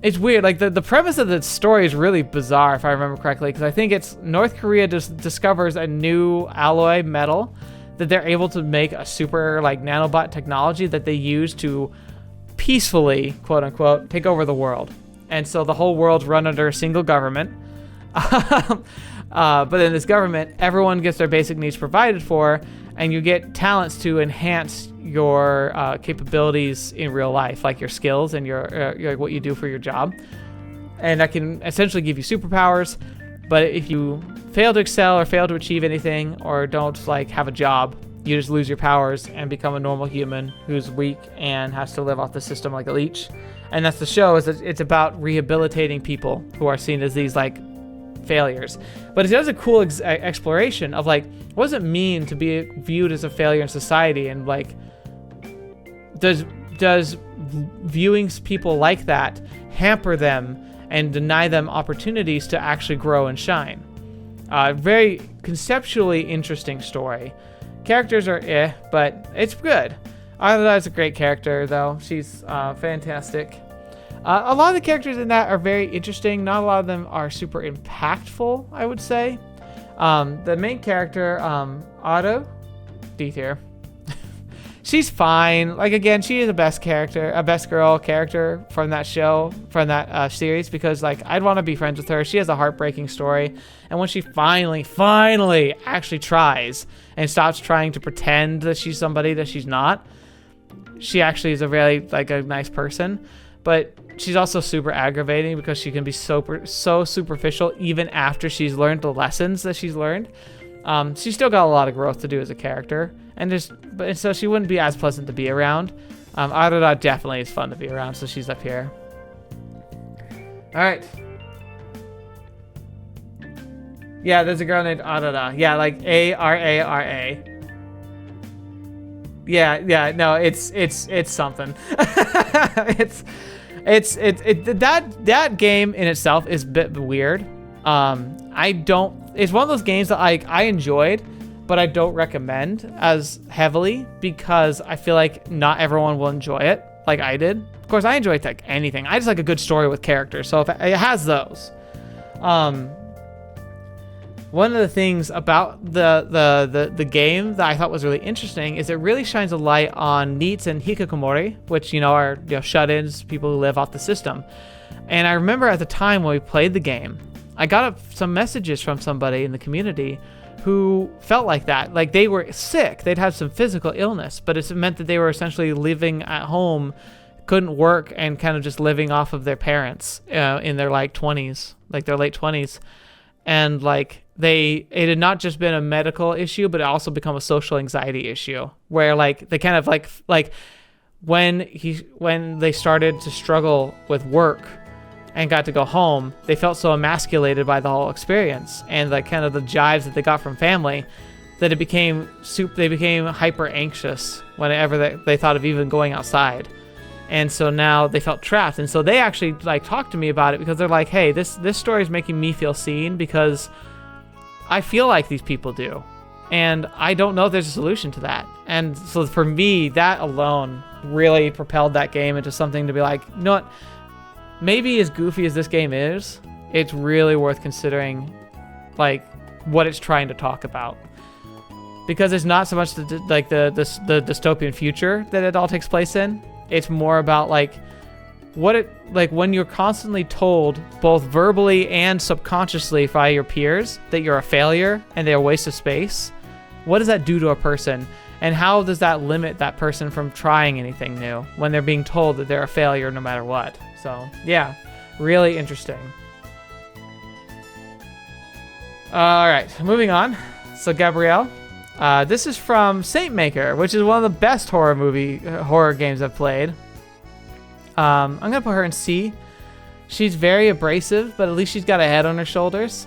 it's weird. Like the premise of the story is really bizarre, if I remember correctly, because I think it's North Korea just discovers a new alloy metal that they're able to make a super like nanobot technology that they use to peacefully, quote unquote, take over the world. And so the whole world's run under a single government. But in this government, everyone gets their basic needs provided for, and you get talents to enhance your capabilities in real life, like your skills and your what you do for your job. And that can essentially give you superpowers. But if you fail to excel or fail to achieve anything or don't like have a job, you just lose your powers and become a normal human who's weak and has to live off the system like a leech. And that's the show, is that it's about rehabilitating people who are seen as these like failures. But it does a cool exploration of like, what does it mean to be viewed as a failure in society, and like, does viewing people like that hamper them and deny them opportunities to actually grow and shine? Very conceptually interesting story. Characters are but it's good. Arada's a great character, though. She's fantastic. A lot of the characters in that are very interesting. Not a lot of them are super impactful, I would say. The main character, Otto, D tier. She's fine. Like, again, she is a best girl character from that show, from that series, because like, I'd want to be friends with her. She has a heartbreaking story, and when she finally actually tries and stops trying to pretend that she's somebody that she's not, she actually is a really like a nice person. But she's also super aggravating because she can be so superficial even after she's learned the lessons that she's learned. She's still got a lot of growth to do as a character, and so she wouldn't be as pleasant to be around. Arada definitely is fun to be around, so she's up here. All right. Yeah, there's a girl named Arada. Yeah, like Arara. Yeah, no, it's something. That game in itself is a bit weird. It's one of those games that I enjoyed, but I don't recommend as heavily because I feel like not everyone will enjoy it like I did. Of course, I enjoy like anything. I just like a good story with characters, so if it has those. One of the things about the game that I thought was really interesting is it really shines a light on NEETs and hikikomori, which are shut-ins, people who live off the system. And I remember at the time when we played the game, I got some messages from somebody in the community who felt like that. Like they were sick, they'd had some physical illness, but it meant that they were essentially living at home, couldn't work, and kind of just living off of their parents in their like 20s, like their late 20s. And like it had not just been a medical issue, but it also become a social anxiety issue where like they kind of like when they started to struggle with work and got to go home, they felt so emasculated by the whole experience and like kind of the jives that they got from family that they became hyper anxious whenever they thought of even going outside. And so now they felt trapped. And so they actually like talked to me about it because they're like, hey, this story is making me feel seen because I feel like these people do. And I don't know if there's a solution to that. And so for me, that alone really propelled that game into something to be like, you know what? Maybe as goofy as this game is, it's really worth considering like what it's trying to talk about. Because it's not so much the dystopian future that it all takes place in. It's more about like when you're constantly told both verbally and subconsciously by your peers that you're a failure and they're a waste of space. What does that do to a person? And how does that limit that person from trying anything new when they're being told that they're a failure no matter what? So yeah, really interesting. All right, moving on. So Gabrielle, this is from Saint Maker, which is one of the best horror games I've played. I'm gonna put her in C. She's very abrasive, but at least she's got a head on her shoulders.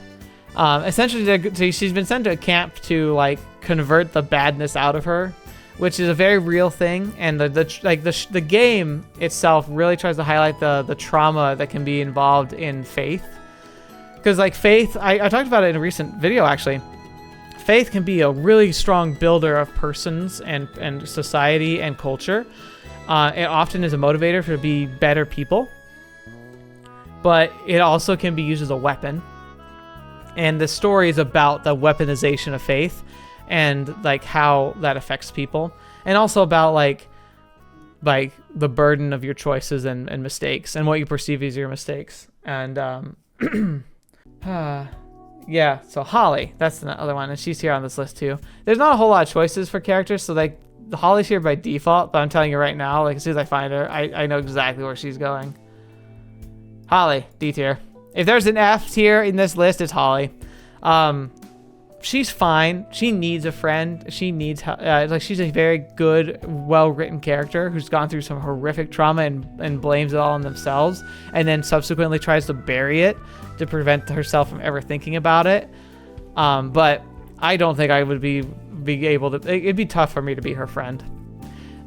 Essentially, she's been sent to a camp to like convert the badness out of her, which is a very real thing. And the game itself really tries to highlight the trauma that can be involved in faith. Because like faith, I talked about it in a recent video actually. Faith can be a really strong builder of persons and society and culture. It often is a motivator to be better people. But it also can be used as a weapon. And the story is about the weaponization of faith and like how that affects people. And also about like the burden of your choices and mistakes and what you perceive as your mistakes. And yeah, so Holly, that's the other one. And she's here on this list too. There's not a whole lot of choices for characters. So like Holly's here by default, but I'm telling you right now, like as soon as I find her, I know exactly where she's going. Holly, D tier. If there's an F tier in this list, it's Holly. She's fine. She needs a friend. She needs like she's a very good, well-written character who's gone through some horrific trauma and blames it all on themselves, and then subsequently tries to bury it to prevent herself from ever thinking about it. But I don't think I would be able to. It'd be tough for me to be her friend.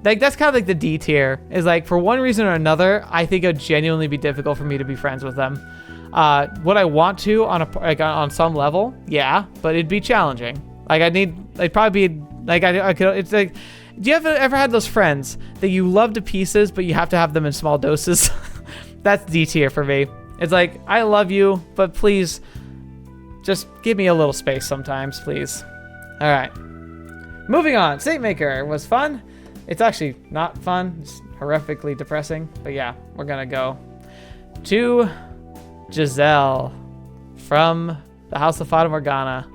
Like that's kind of like the D tier. Is like for one reason or another, I think it'd genuinely be difficult for me to be friends with them. Would I want to on some level? Yeah, but it'd be challenging. Like I'd probably be like I could. It's like, do you ever had those friends that you love to pieces, but you have to have them in small doses? That's D tier for me. It's like I love you, but please, just give me a little space sometimes, please. All right, moving on. Saintmaker was fun. It's actually not fun. It's horrifically depressing. But yeah, we're gonna go to Giselle from the House of Fata Morgana.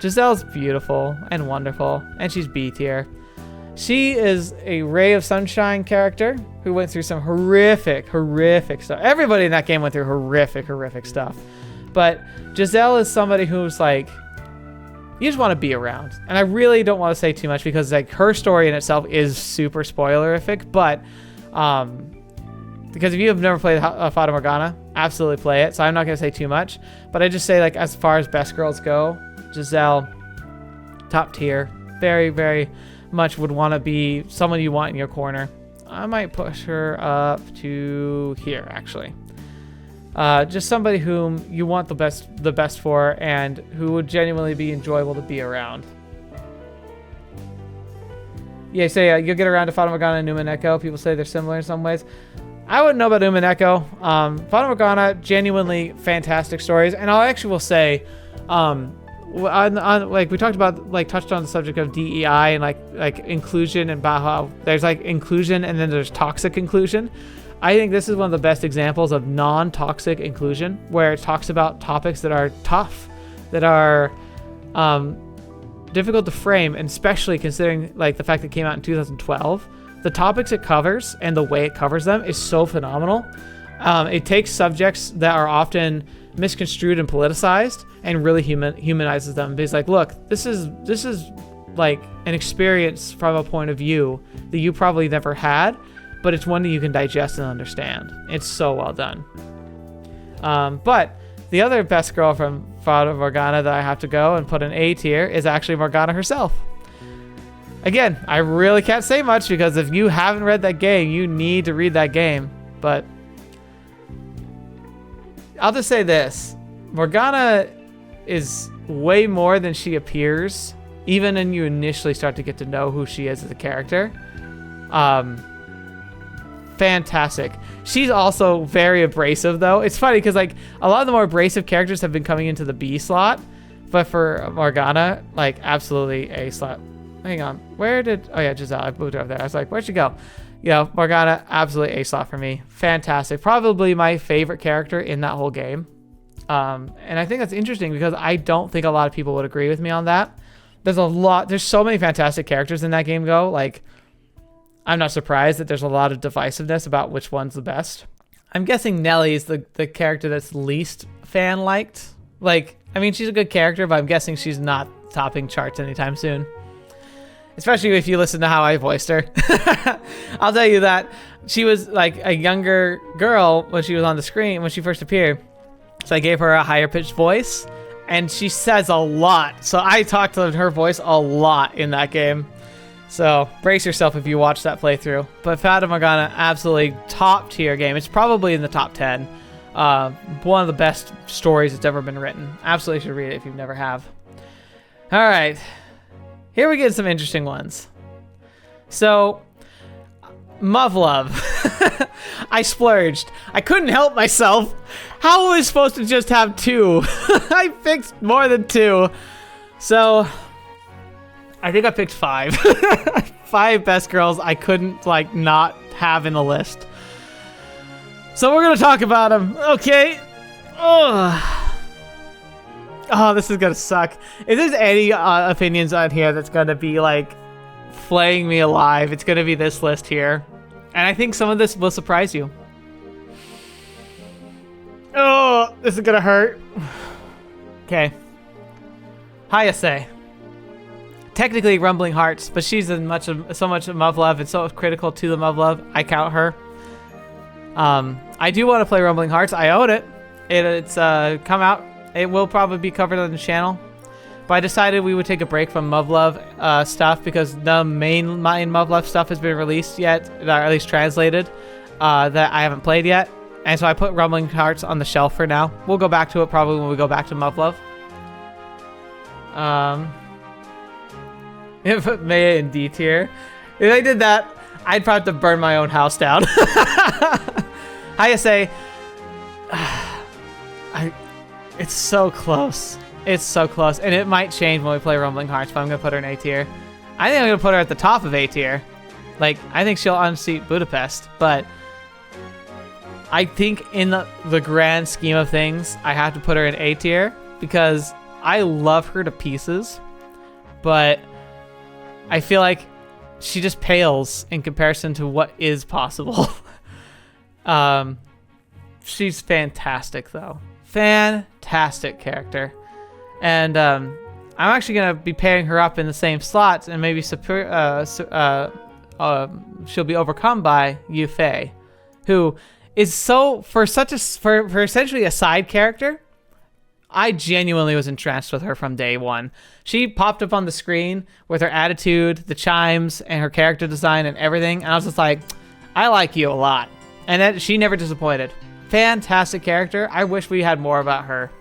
Giselle's beautiful and wonderful, and she's B tier. She is a ray of sunshine character who went through some horrific stuff. Everybody in that game went through horrific stuff. But Giselle is somebody who's like, you just want to be around. And I really don't want to say too much because like her story in itself is super spoilerific, but because if you have never played Fata Morgana, absolutely play it. So I'm not going to say too much, but I just say like as far as best girls go, Giselle, top tier, very much would want to be someone you want in your corner. I might push her up to here actually. Just somebody whom you want the best for and who would genuinely be enjoyable to be around. Yeah, say you'll get around to Fata Morgana and Numeneko. People say they're similar in some ways. I wouldn't know about Numeneko. Fata Morgana, genuinely fantastic stories, and I actually will say, like we talked about, like touched on the subject of DEI and like inclusion and about how there's like inclusion and then there's toxic inclusion. I think this is one of the best examples of non-toxic inclusion, where it talks about topics that are tough, that are difficult to frame, and especially considering like the fact that it came out in 2012. The topics it covers and the way it covers them is so phenomenal. It takes subjects that are often misconstrued and politicized and really humanizes them. It's like, look, this is like an experience from a point of view that you probably never had, but it's one that you can digest and understand. It's so well done. But the other best girl from Fata Morgana that I have to go and put an A tier is actually Morgana herself. Again, I really can't say much because if you haven't read that game, you need to read that game. But I'll just say this. Morgana is way more than she appears, even when you initially start to get to know who she is as a character. Fantastic. She's also very abrasive, though. It's funny because like a lot of the more abrasive characters have been coming into the B slot, but for Morgana, like absolutely A slot. Hang on, oh yeah, Giselle, I moved her over there. I was like, where'd she go? You know, Morgana, absolutely A slot for me. Fantastic. Probably my favorite character in that whole game. And I think that's interesting because I don't think a lot of people would agree with me on that. There's so many fantastic characters in that game, like, I'm not surprised that there's a lot of divisiveness about which one's the best. I'm guessing Nellie's the character that's least fan-liked. Like, I mean, she's a good character, but I'm guessing she's not topping charts anytime soon. Especially if you listen to how I voiced her. I'll tell you that. she was like a younger girl when she was on the screen, when she first appeared. So I gave her a higher pitched voice, and she says a lot. So I talked to her voice a lot in that game. So brace yourself if you watch that playthrough. But Fata Morgana, absolutely top tier game. It's probably in the top 10. One of the best stories that's ever been written. Absolutely should read it if you never have. All right, here we get some interesting ones. So, Muv-Luv. I splurged. I couldn't help myself. How was I supposed to just have 2? I picked more than 2. So, I think I picked 5. 5 best girls I couldn't like not have in the list. So we're gonna talk about them, okay? Oh, this is gonna suck. If there's any opinions on here that's gonna be like flaying me alive, it's gonna be this list here. And I think some of this will surprise you. Oh, this is gonna hurt. Okay. Hayase. Technically Rumbling Hearts, but she's so much of Muv-Luv and so critical to the Muv-Luv. I count her. I do want to play Rumbling Hearts. I own it. It's come out. It will probably be covered on the channel. But I decided we would take a break from Muv-Luv stuff because the main Muv-Luv stuff has been released yet, or at least translated, that I haven't played yet. And so I put Rumbling Hearts on the shelf for now. We'll go back to it probably when we go back to Muv-Luv. If it Maya in D tier. If I did that, I'd probably have to burn my own house down. Hayase, it's so close. It's so close. And it might change when we play Rumbling Hearts, but I'm going to put her in A tier. I think I'm going to put her at the top of A tier. Like, I think she'll unseat Budapest, but I think in the grand scheme of things, I have to put her in A tier because I love her to pieces, but I feel like she just pales in comparison to what is possible. She's fantastic, though. Fantastic character. And I'm actually going to be pairing her up in the same slots, and maybe she'll be overcome by Yufei, who is for essentially a side character. I genuinely was entranced with her from day one. She popped up on the screen with her attitude, the chimes, and her character design and everything. And I was just like, I like you a lot. And she never disappointed. Fantastic character. I wish we had more about her.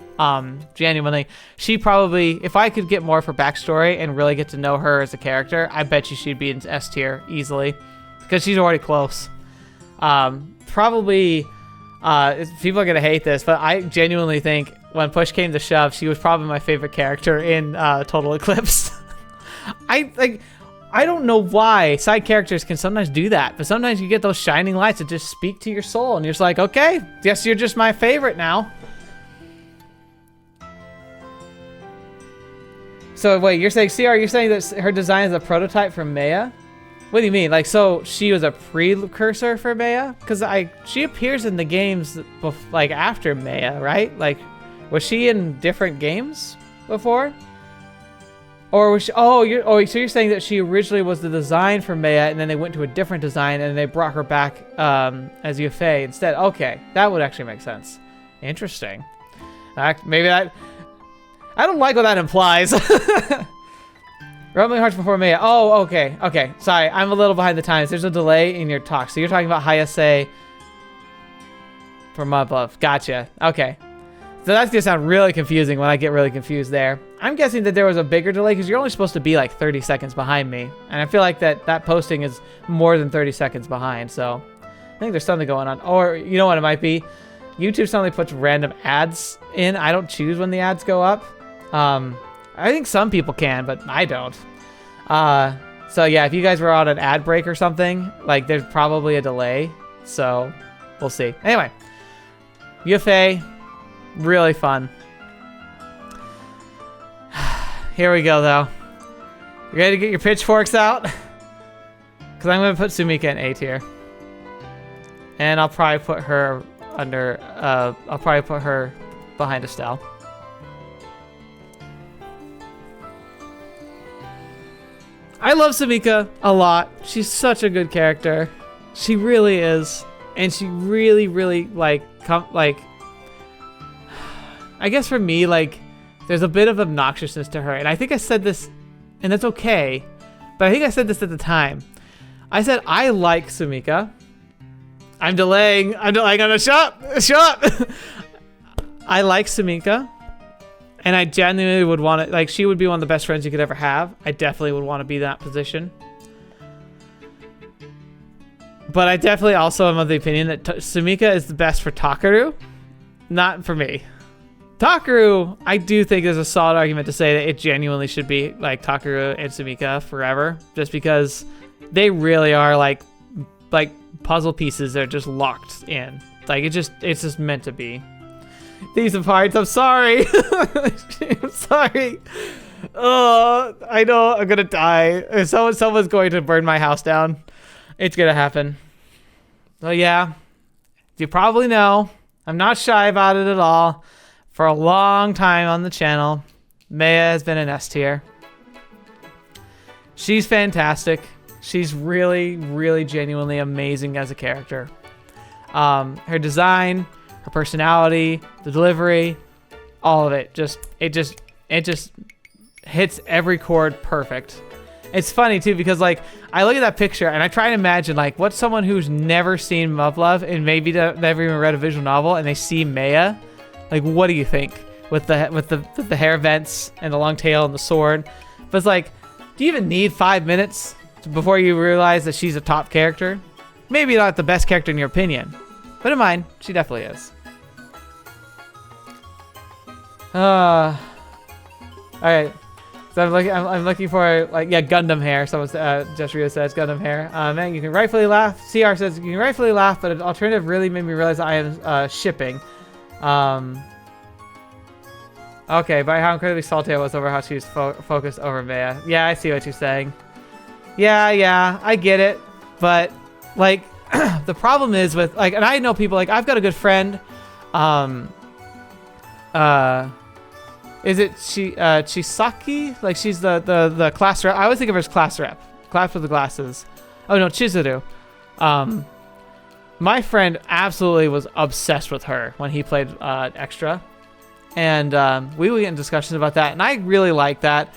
Genuinely. She probably, if I could get more of her backstory and really get to know her as a character, I bet you she'd be in S tier easily. Because she's already close. People are going to hate this, but I genuinely think when push came to shove, she was probably my favorite character in Total Eclipse. I don't know why side characters can sometimes do that, but sometimes you get those shining lights that just speak to your soul, and you're just like, okay, guess you're just my favorite now. So wait, you're saying, CR, you're saying that her design is a prototype for Maya? What do you mean? Like, so she was a precursor for Maya? Because she appears in the games like after Maya, right? Like, was she in different games before? Or was she, so you're saying that she originally was the design for Maya, and then they went to a different design, and they brought her back as Yufei instead. Okay, that would actually make sense. Interesting. Maybe that... I don't like what that implies. Rumbling Hearts before Maya. Oh, okay. Okay, sorry. I'm a little behind the times. There's a delay in your talk. So you're talking about Hayase for Muv-Luv. Gotcha. Okay. So that's going to sound really confusing when I get really confused there. I'm guessing that there was a bigger delay because you're only supposed to be like 30 seconds behind me. And I feel like that posting is more than 30 seconds behind. So I think there's something going on. Or you know what it might be? YouTube suddenly puts random ads in. I don't choose when the ads go up. I think some people can, but I don't. So yeah, if you guys were on an ad break or something, like there's probably a delay. So we'll see. Anyway, Yufei, really fun. Here we go though. You ready to get your pitchforks out? Because I'm going to put Sumika in A tier. And I'll probably put her under, I'll probably put her behind Estelle. I love Sumika a lot. She's such a good character. She really is. And she really, really, like, I guess for me, like, there's a bit of obnoxiousness to her. And I think I said this, and that's okay, but I think I said this at the time. I said, I like Sumika. I'm delaying on a shot. I like Sumika. And I genuinely would want to, like, she would be one of the best friends you could ever have. I definitely would want to be in that position. But I definitely also am of the opinion that Sumika is the best for Takaru, not for me. Takaru, I do think there's a solid argument to say that it genuinely should be like Takaru and Sumika forever, just because they really are like puzzle pieces that are just locked in. Like it's just meant to be. These are parts. I'm sorry. I'm sorry. Oh, I know I'm gonna die. Someone's going to burn my house down. It's gonna happen. So yeah, you probably know, I'm not shy about it at all. For a long time on the channel, Maya has been an S tier. She's fantastic. She's really, really genuinely amazing as a character. Her design, her personality, the delivery, all of it it just hits every chord perfect. It's funny too because like I look at that picture and I try and imagine like what's someone who's never seen Muv-Luv and maybe never even read a visual novel and they see Maya, like what do you think with the hair vents and the long tail and the sword? But it's like, do you even need 5 minutes before you realize that she's a top character? Maybe not the best character in your opinion, but in mine, she definitely is. All right. So I'm looking for like Gundam hair. Someone just Rio says Gundam hair. Man, you can rightfully laugh. CR says you can rightfully laugh, but an alternative really made me realize I am shipping. Okay, by how incredibly salty I was over how she was focused over Maya. Yeah, I see what you're saying. Yeah, I get it, but like the problem is with like, and I know people like I've got a good friend. Is it Chisaki? Like she's the class rep. I always think of her as class rep. Class with the glasses. Oh no, Chizuru. My friend absolutely was obsessed with her when he played Extra. And we would get in discussions about that. And I really like that.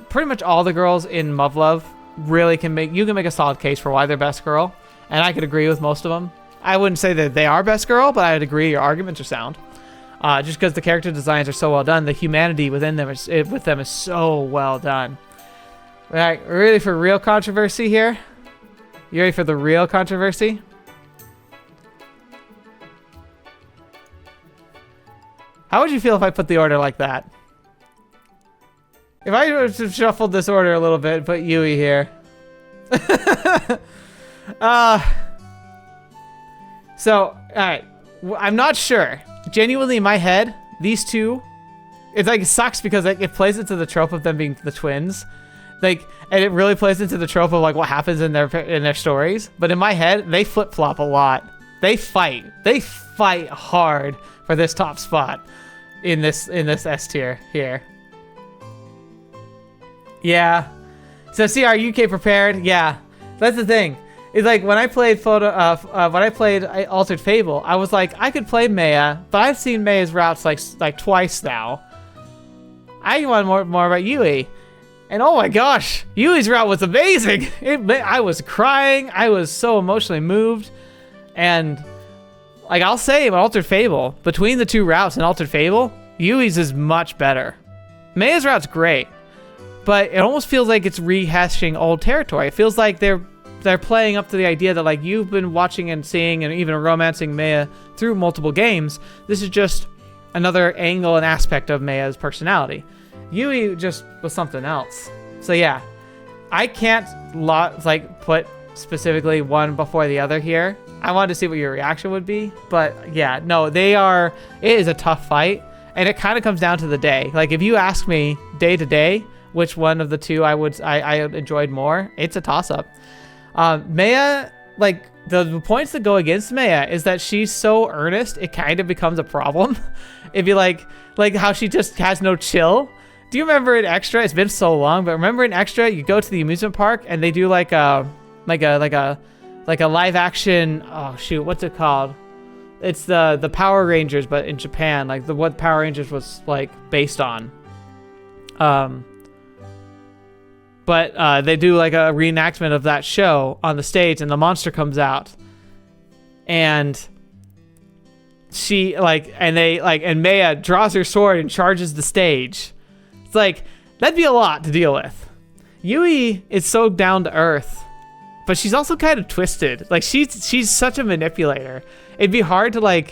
Pretty much all the girls in Muv-Luv really can make a solid case for why they're best girl. And I could agree with most of them. I wouldn't say that they are best girl, but I'd agree your arguments are sound. Just because the character designs are so well done, the humanity within them is so well done. All right, we're ready for real controversy here? You ready for the real controversy? How would you feel if I put the order like that? If I shuffled this order a little bit, put Yui here. So, all right, I'm not sure. Genuinely in my head, these two, it's like it sucks because like it plays into the trope of them being the twins, like, and it really plays into the trope of like what happens in their stories. But in my head, they flip flop a lot. They fight hard for this top spot in this S tier here. Yeah. So see, are UK prepared? Yeah, that's the thing. It's like when I played Altered Fable, I was like, I could play Maya, but I've seen Maya's routes like twice now. I want more about Yui, and oh my gosh, Yui's route was amazing. I was crying. I was so emotionally moved, and like I'll say, in Altered Fable, between the two routes in Altered Fable, Yui's is much better. Maya's route's great, but it almost feels like it's rehashing old territory. It feels like they're playing up to the idea that like you've been watching and seeing and even romancing Maya through multiple games. This is just another angle and aspect of Maya's personality. Yui just was something else. So yeah, I can't put specifically one before the other here. I wanted to see what your reaction would be, but yeah, no, it is a tough fight, and it kind of comes down to the day. Like if you ask me day to day which one of the two I enjoyed more, it's a toss-up. Maya, like the points that go against Maya is that she's so earnest, it kind of becomes a problem. It'd be like how she just has no chill. Do you remember in Extra? It's been so long, but remember in Extra, you go to the amusement park and they do like a like a live action, oh shoot, what's it called? It's the Power Rangers, but in Japan, like what Power Rangers was like based on. But they do like a reenactment of that show on the stage, and the monster comes out, and she and Maya draws her sword and charges the stage. It's like, that'd be a lot to deal with. Yui is so down to earth, but she's also kind of twisted. Like she's such a manipulator. It'd be hard to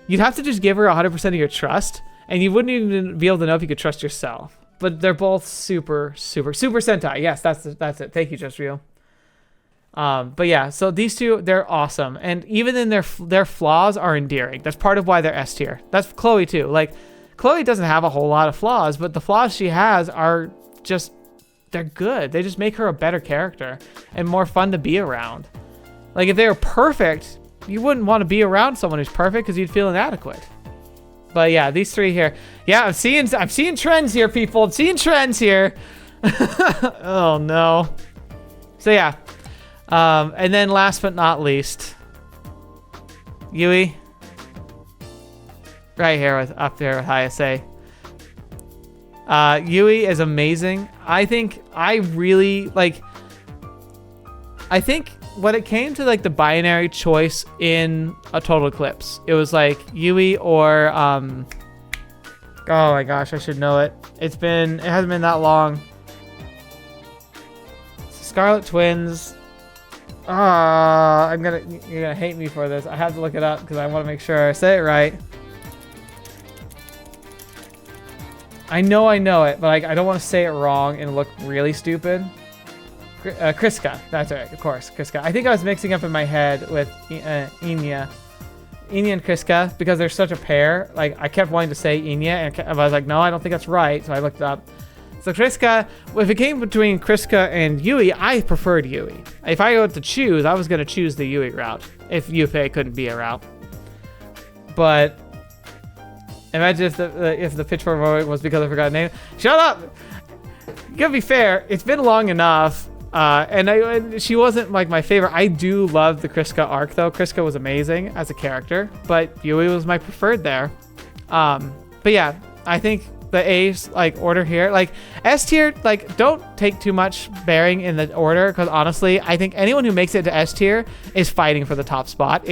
you'd have to just give her 100% of your trust, and you wouldn't even be able to know if you could trust yourself. But they're both super Sentai. Yes, that's it. Thank you, Just Real. But yeah, so these two, they're awesome, and even in their flaws are endearing. That's part of why they're S tier. That's Chloe too. Like, Chloe doesn't have a whole lot of flaws, but the flaws she has are just, they're good. They just make her a better character and more fun to be around. Like, if they were perfect, you wouldn't want to be around someone who's perfect because you'd feel inadequate. But yeah, these three here. Yeah, I'm seeing trends here, people. I'm seeing trends here. Oh no. So yeah. And then last but not least, Yui. Right here up there with Hayase. Yui is amazing. I think when it came to like the binary choice in a Total Eclipse, it was like Yui or oh my gosh, I should know it. It hasn't been that long. Scarlet Twins. You're gonna hate me for this. I have to look it up because I want to make sure I say it right. I know it, but I don't want to say it wrong and look really stupid. Kriska, that's right, of course, Kriska. I think I was mixing up in my head with Inya and Kriska because they're such a pair. Like, I kept wanting to say Inya, and I was like, no, I don't think that's right, so I looked it up. So Kriska, if it came between Kriska and Yui, I preferred Yui. If I were to choose, I was going to choose the Yui route, if Yufei couldn't be a route. But imagine if the pitchfork moment was because I forgot a name. Shut up! You gotta be fair, it's been long enough. And she wasn't like my favorite. I do love the Kriska arc though. Kriska was amazing as a character, but Yui was my preferred there. But yeah, I think the A's order here, S tier, don't take too much bearing in the order, because honestly, I think anyone who makes it to S tier is fighting for the top spot.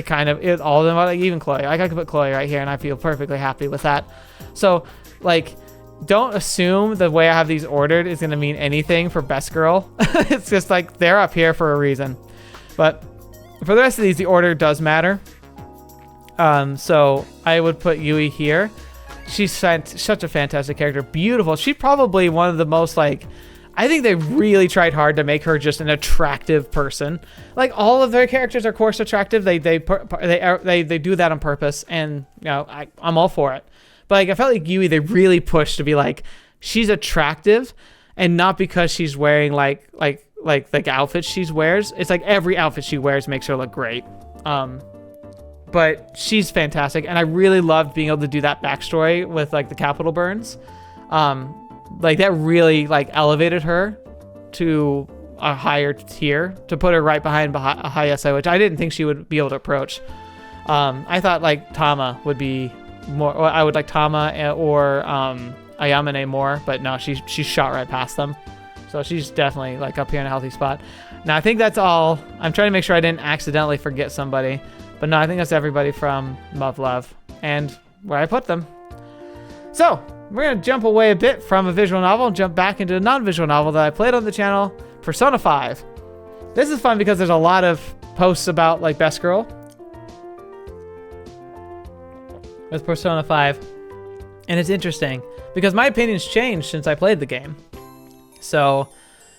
All of them, even Chloe. I could put Chloe right here, and I feel perfectly happy with that. So don't assume the way I have these ordered is going to mean anything for best girl. It's just they're up here for a reason. But for the rest of these, the order does matter. So I would put Yui here. She's such a fantastic character. Beautiful. She's probably one of the most I think they really tried hard to make her just an attractive person. All of their characters are, of course, attractive. They do that on purpose, and I'm all for it. But I felt like Yui, they really pushed to be she's attractive, and not because she's wearing like outfits she wears. It's every outfit she wears makes her look great. But she's fantastic, and I really loved being able to do that backstory with the capital burns. That really elevated her to a higher tier, to put her right behind Hayase, which I didn't think she would be able to approach. I thought Tama would be more. I would like Tama or Ayamane more, but no, she's shot right past them. So she's definitely up here in a healthy spot. Now I think that's all. I'm trying to make sure I didn't accidentally forget somebody, but no, I think that's everybody from Muv-Luv and where I put them. So we're gonna jump away a bit from a visual novel and jump back into a non-visual novel that I played on the channel, Persona 5. This is fun because there's a lot of posts about best girl with Persona 5, and it's interesting because my opinion's changed since I played the game. So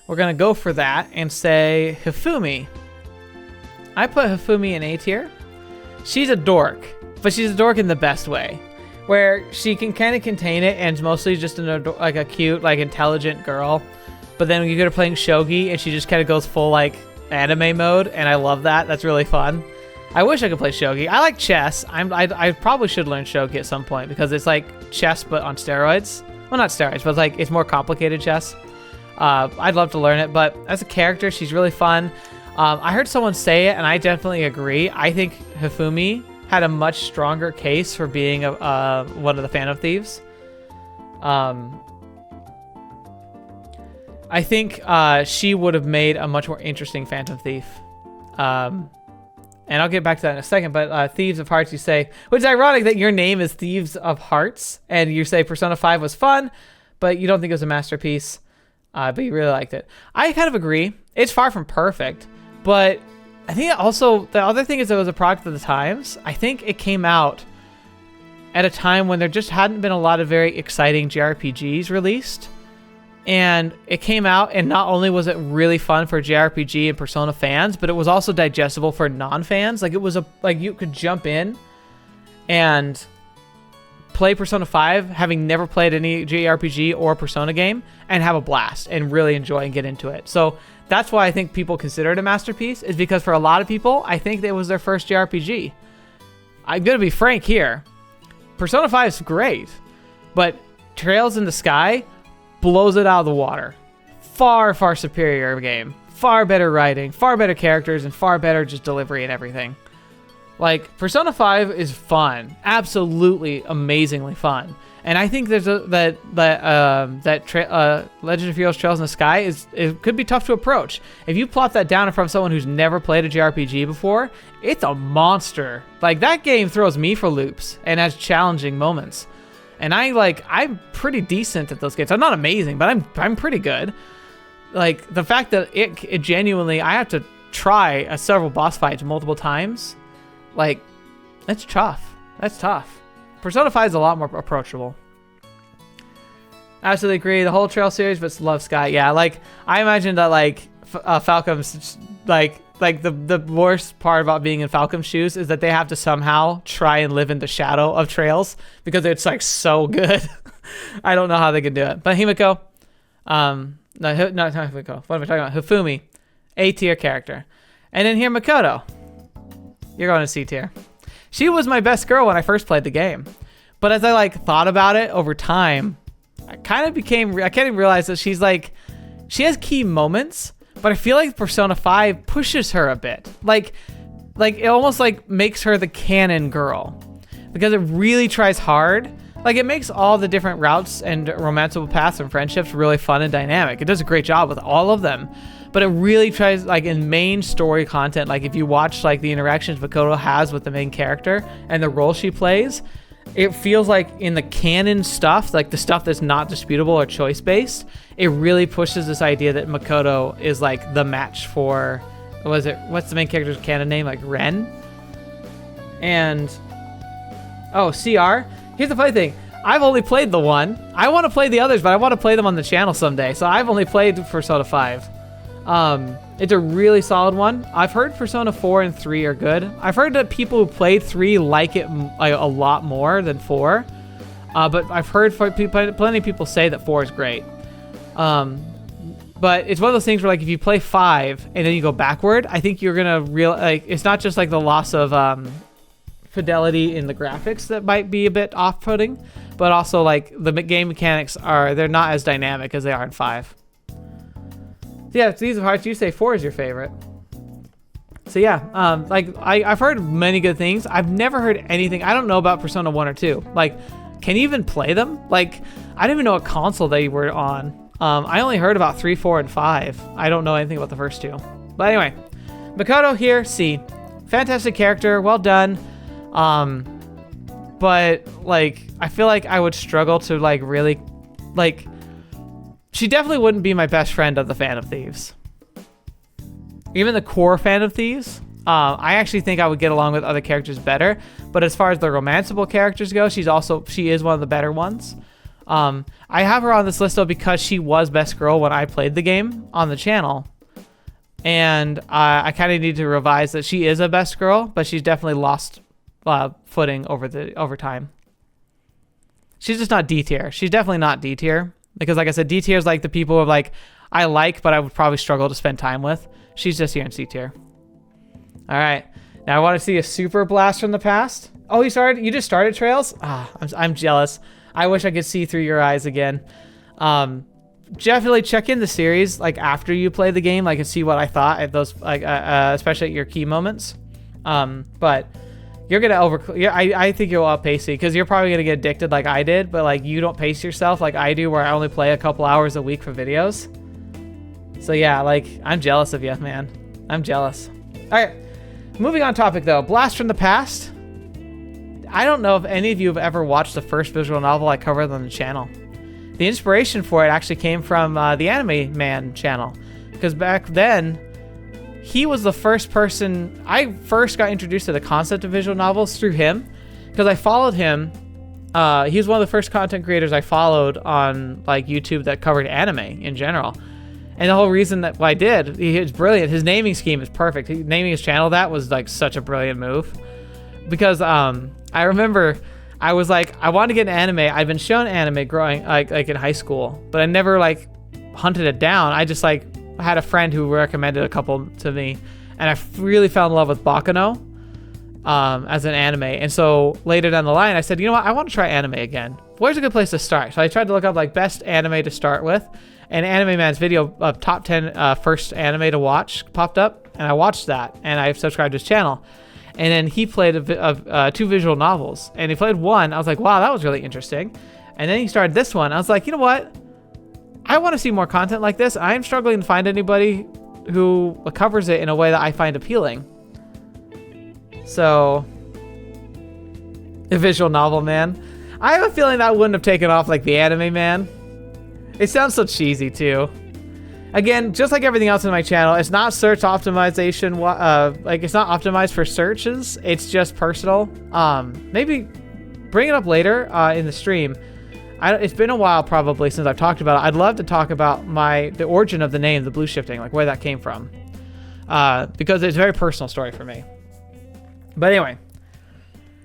we're gonna go for that and say Hifumi. I put Hifumi in A tier. She's a dork, but she's a dork in the best way, where she can kind of contain it and mostly just a cute, intelligent girl. But then when you get her playing shogi, and she just kind of goes full anime mode, and I love that. That's really fun. I wish I could play shogi. I like chess. I probably should learn shogi at some point because it's chess but on steroids. Well, not steroids, but it's more complicated chess. I'd love to learn it, but as a character, she's really fun. I heard someone say it, and I definitely agree. I think Hifumi had a much stronger case for being one of the Phantom Thieves. I think she would have made a much more interesting Phantom Thief. And I'll get back to that in a second, but Thieves of Hearts, you say, which is ironic that your name is Thieves of Hearts, and you say Persona 5 was fun, but you don't think it was a masterpiece, but you really liked it. I kind of agree. It's far from perfect, but I think also, the other thing is it was a product of the times. I think it came out at a time when there just hadn't been a lot of very exciting JRPGs released. And it came out, and not only was it really fun for JRPG and Persona fans, but it was also digestible for non-fans. Like, it was like you could jump in and play Persona 5, having never played any JRPG or Persona game, and have a blast and really enjoy and get into it. So that's why I think people consider it a masterpiece, is because for a lot of people, I think it was their first JRPG. I'm gonna be frank here. Persona 5 is great, but Trails in the Sky blows it out of the water. Far, far superior game. Far better writing, far better characters, and far better just delivery and everything. Like, Persona 5 is fun. Absolutely amazingly fun. And I think there's Legend of Heroes Trails in the Sky it could be tough to approach. If you plot that down in front of someone who's never played a JRPG before, it's a monster. Like, that game throws me for loops and has challenging moments. And I'm pretty decent at those games. I'm not amazing, but I'm pretty good. Like, the fact that it genuinely, I have to try several boss fights multiple times, like, that's tough. That's tough. Persona 5 is a lot more approachable. Absolutely agree. The whole Trail series, but love Sky. Yeah, like, I imagine that, like, Falcom's, like the worst part about being in Falcom's shoes is that they have to somehow try and live in the shadow of Trails because it's, like, so good. I don't know how they can do it. But Himiko, not Himiko. What am I talking about? Hifumi, A tier character. And then here, Makoto. You're going to C tier. She was my best girl when I first played the game. But as I, like, thought about it over time, I kind of I can't even realize that she's, like, she has key moments, but I feel like Persona 5 pushes her a bit. Like it almost, like, makes her the canon girl. Because it really tries hard. Like, it makes all the different routes and romanceable paths and friendships really fun and dynamic. It does a great job with all of them. But it really tries, like, in main story content, like, if you watch, like, the interactions Makoto has with the main character and the role she plays, it feels like in the canon stuff, like the stuff that's not disputable or choice-based, it really pushes this idea that Makoto is, like, the match for, what's the main character's canon name? Like, Ren? And, oh, CR? Here's the funny thing. I've only played the one. I want to play the others, but I want to play them on the channel someday. So I've only played Persona 5. It's a really solid one. I've heard Persona 4 and 3 are good. I've heard that people who played 3 like it a lot more than 4. But I've heard plenty of people say that 4 is great. But it's one of those things where, like, if you play 5 and then you go backward, I think you're gonna like, it's not just, like, the loss of fidelity in the graphics that might be a bit off-putting, but also, like, the game mechanics they're not as dynamic as they are in 5. Yeah, Thieves of Hearts, you say 4 is your favorite. So yeah, like, I've heard many good things. I've never heard anything. I don't know about Persona 1 or 2. Like, can you even play them? Like, I didn't even know what console they were on. I only heard about 3, 4, and 5. I don't know anything about the first 2. But anyway, Makoto here, C. Fantastic character, well done. But, like, I feel like I would struggle to, like, really, like, she definitely wouldn't be my best friend of the Phantom Thieves. Even the core Phantom Thieves, I actually think I would get along with other characters better. But as far as the romanceable characters go, she is one of the better ones. I have her on this list, though, because she was best girl when I played the game on the channel. And I kind of need to revise that she is a best girl, but she's definitely lost footing over time. She's just not D tier. She's definitely not D tier. Because, like I said, D tier is, like, the people who are, like, I like, but I would probably struggle to spend time with. She's just here in C tier. All right. Now I want to see a super blast from the past. Oh, you just started Trails? Ah, I'm jealous. I wish I could see through your eyes again. definitely check in the series like after you play the game, like and see what I thought at those like especially at your key moments. But you're gonna I think you'll outpace it because you're probably gonna get addicted like I did, but like you don't pace yourself like I do, where I only play a couple hours a week for videos. So yeah, like I'm jealous of you, man. I'm jealous. All right, moving on topic though. Blast from the Past. I don't know if any of you have ever watched the first visual novel I covered on the channel. The inspiration for it actually came from the Anime Man channel, because back then he was the first person I first got introduced to the concept of visual novels through him, because I followed him. He was one of the first content creators I followed on like YouTube that covered anime in general. And the whole reason that I did, he was brilliant. His naming scheme is perfect. Naming his channel that was like such a brilliant move, because I remember I was like, I wanted to get an anime. I'd been shown anime growing like in high school, but I never like hunted it down. I just like had a friend who recommended a couple to me, and I really fell in love with Baccano as an anime. And so later down the line, I said, you know what? I want to try anime again. Where's a good place to start? So I tried to look up like best anime to start with, and Anime Man's video of top 10 first anime to watch popped up, and I watched that, and I subscribed to his channel. And then he played 2 visual novels, and he played one. I was like, wow, that was really interesting. And then he started this one. I was like, you know what? I want to see more content like this. I'm struggling to find anybody who covers it in a way that I find appealing. So, a visual novel man. I have a feeling that wouldn't have taken off like the Anime Man. It sounds so cheesy too. Again, just like everything else on my channel, it's not search optimization. Like it's not optimized for searches. It's just personal. Maybe bring it up later in the stream. It's been a while probably since I've talked about it. I'd love to talk about the origin of the name, TheBlueShifting, like where that came from, because it's a very personal story for me. But anyway,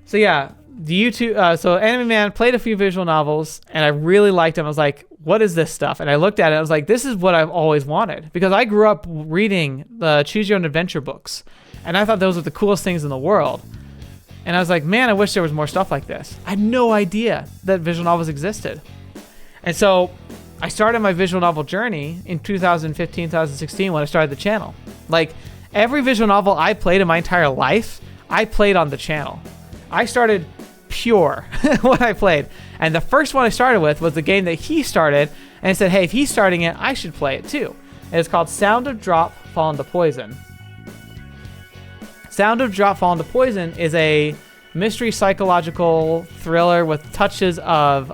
so yeah, the YouTube. So Anime Man played a few visual novels, and I really liked them. I was like, what is this stuff? And I looked at it, I was like, this is what I've always wanted, because I grew up reading the Choose Your Own Adventure books, and I thought those were the coolest things in the world. And I was like, man, I wish there was more stuff like this. I had no idea that visual novels existed. And so I started my visual novel journey in 2015, 2016 when I started the channel. Like every visual novel I played in my entire life, I played on the channel. I started pure when I played. And the first one I started with was the game that he started, and I said, hey, if he's starting it, I should play it too. And it's called Sound of Drop, Fall into Poison. Sound of Drop, Fall into Poison is a mystery psychological thriller with touches of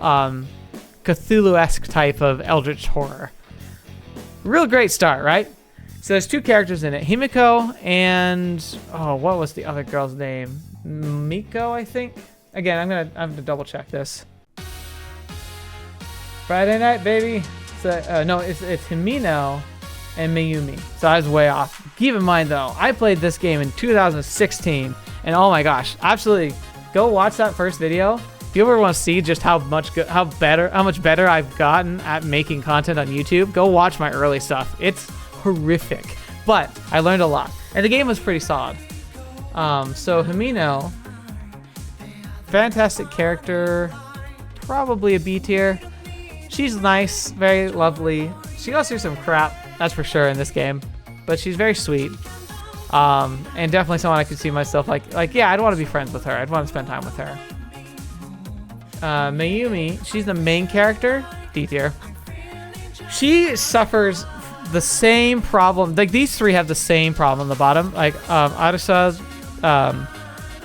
Cthulhu-esque type of eldritch horror. Real great start, right? So there's 2 characters in it, Himiko and, what was the other girl's name? Miko, I think? Again, I'm gonna double check this. Friday night, baby. So, no, it's Himino and Mayumi. So I was way off. Keep in mind though, I played this game in 2016, and oh my gosh, absolutely, go watch that first video. If you ever want to see just how much better I've gotten at making content on YouTube, go watch my early stuff. It's horrific, but I learned a lot, and the game was pretty solid. So Himino, fantastic character, probably a B tier. She's nice, very lovely. She goes through some crap, that's for sure, in this game, but she's very sweet. And definitely someone I could see myself like yeah, I'd want to be friends with her. I'd want to spend time with her. Mayumi, she's the main character, D tier. She suffers the same problem. Like these 3 have the same problem on the bottom. Like Arisa,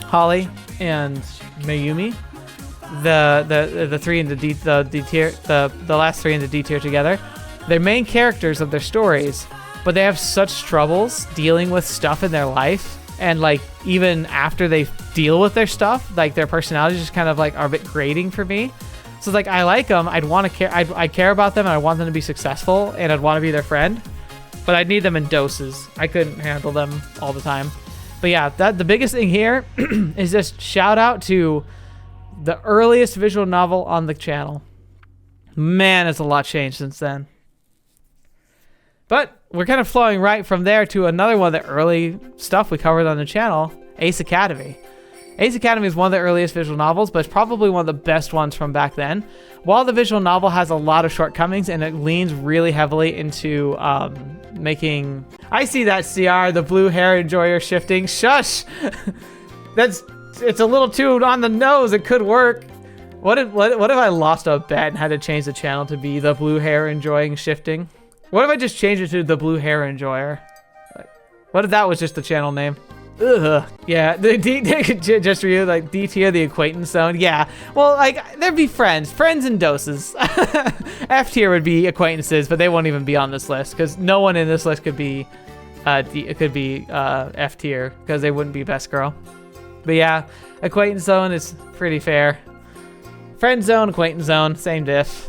Holly, and Mayumi. The 3 in the D tier, the last 3 in the D tier together. They're main characters of their stories, but they have such troubles dealing with stuff in their life, and like even after they deal with their stuff, like their personalities just kind of like are a bit grating for me. So it's like I like them, I'd want to care, I care about them, and I want them to be successful, and I'd want to be their friend, but I'd need them in doses. I couldn't handle them all the time. But yeah, the biggest thing here is just shout out to the earliest visual novel on the channel. Man, it's a lot changed since then. But we're kind of flowing right from there to another one of the early stuff we covered on the channel, Ace Academy. Ace Academy is one of the earliest visual novels, but it's probably one of the best ones from back then. While the visual novel has a lot of shortcomings and it leans really heavily into making... I see that, CR, the blue hair enjoyer shifting. Shush! It's a little too on the nose. It could work. What if I lost a bet and had to change the channel to be the blue hair enjoying shifting? What if I just changed it to the blue hair enjoyer? What if that was just the channel name? Ugh. Yeah, just for you, like D tier, the acquaintance zone. Yeah, well, like there'd be friends and doses. F tier would be acquaintances, but they won't even be on this list because no one in this list could be F tier because they wouldn't be best girl. But yeah, acquaintance zone is pretty fair. Friend zone, acquaintance zone, same diff.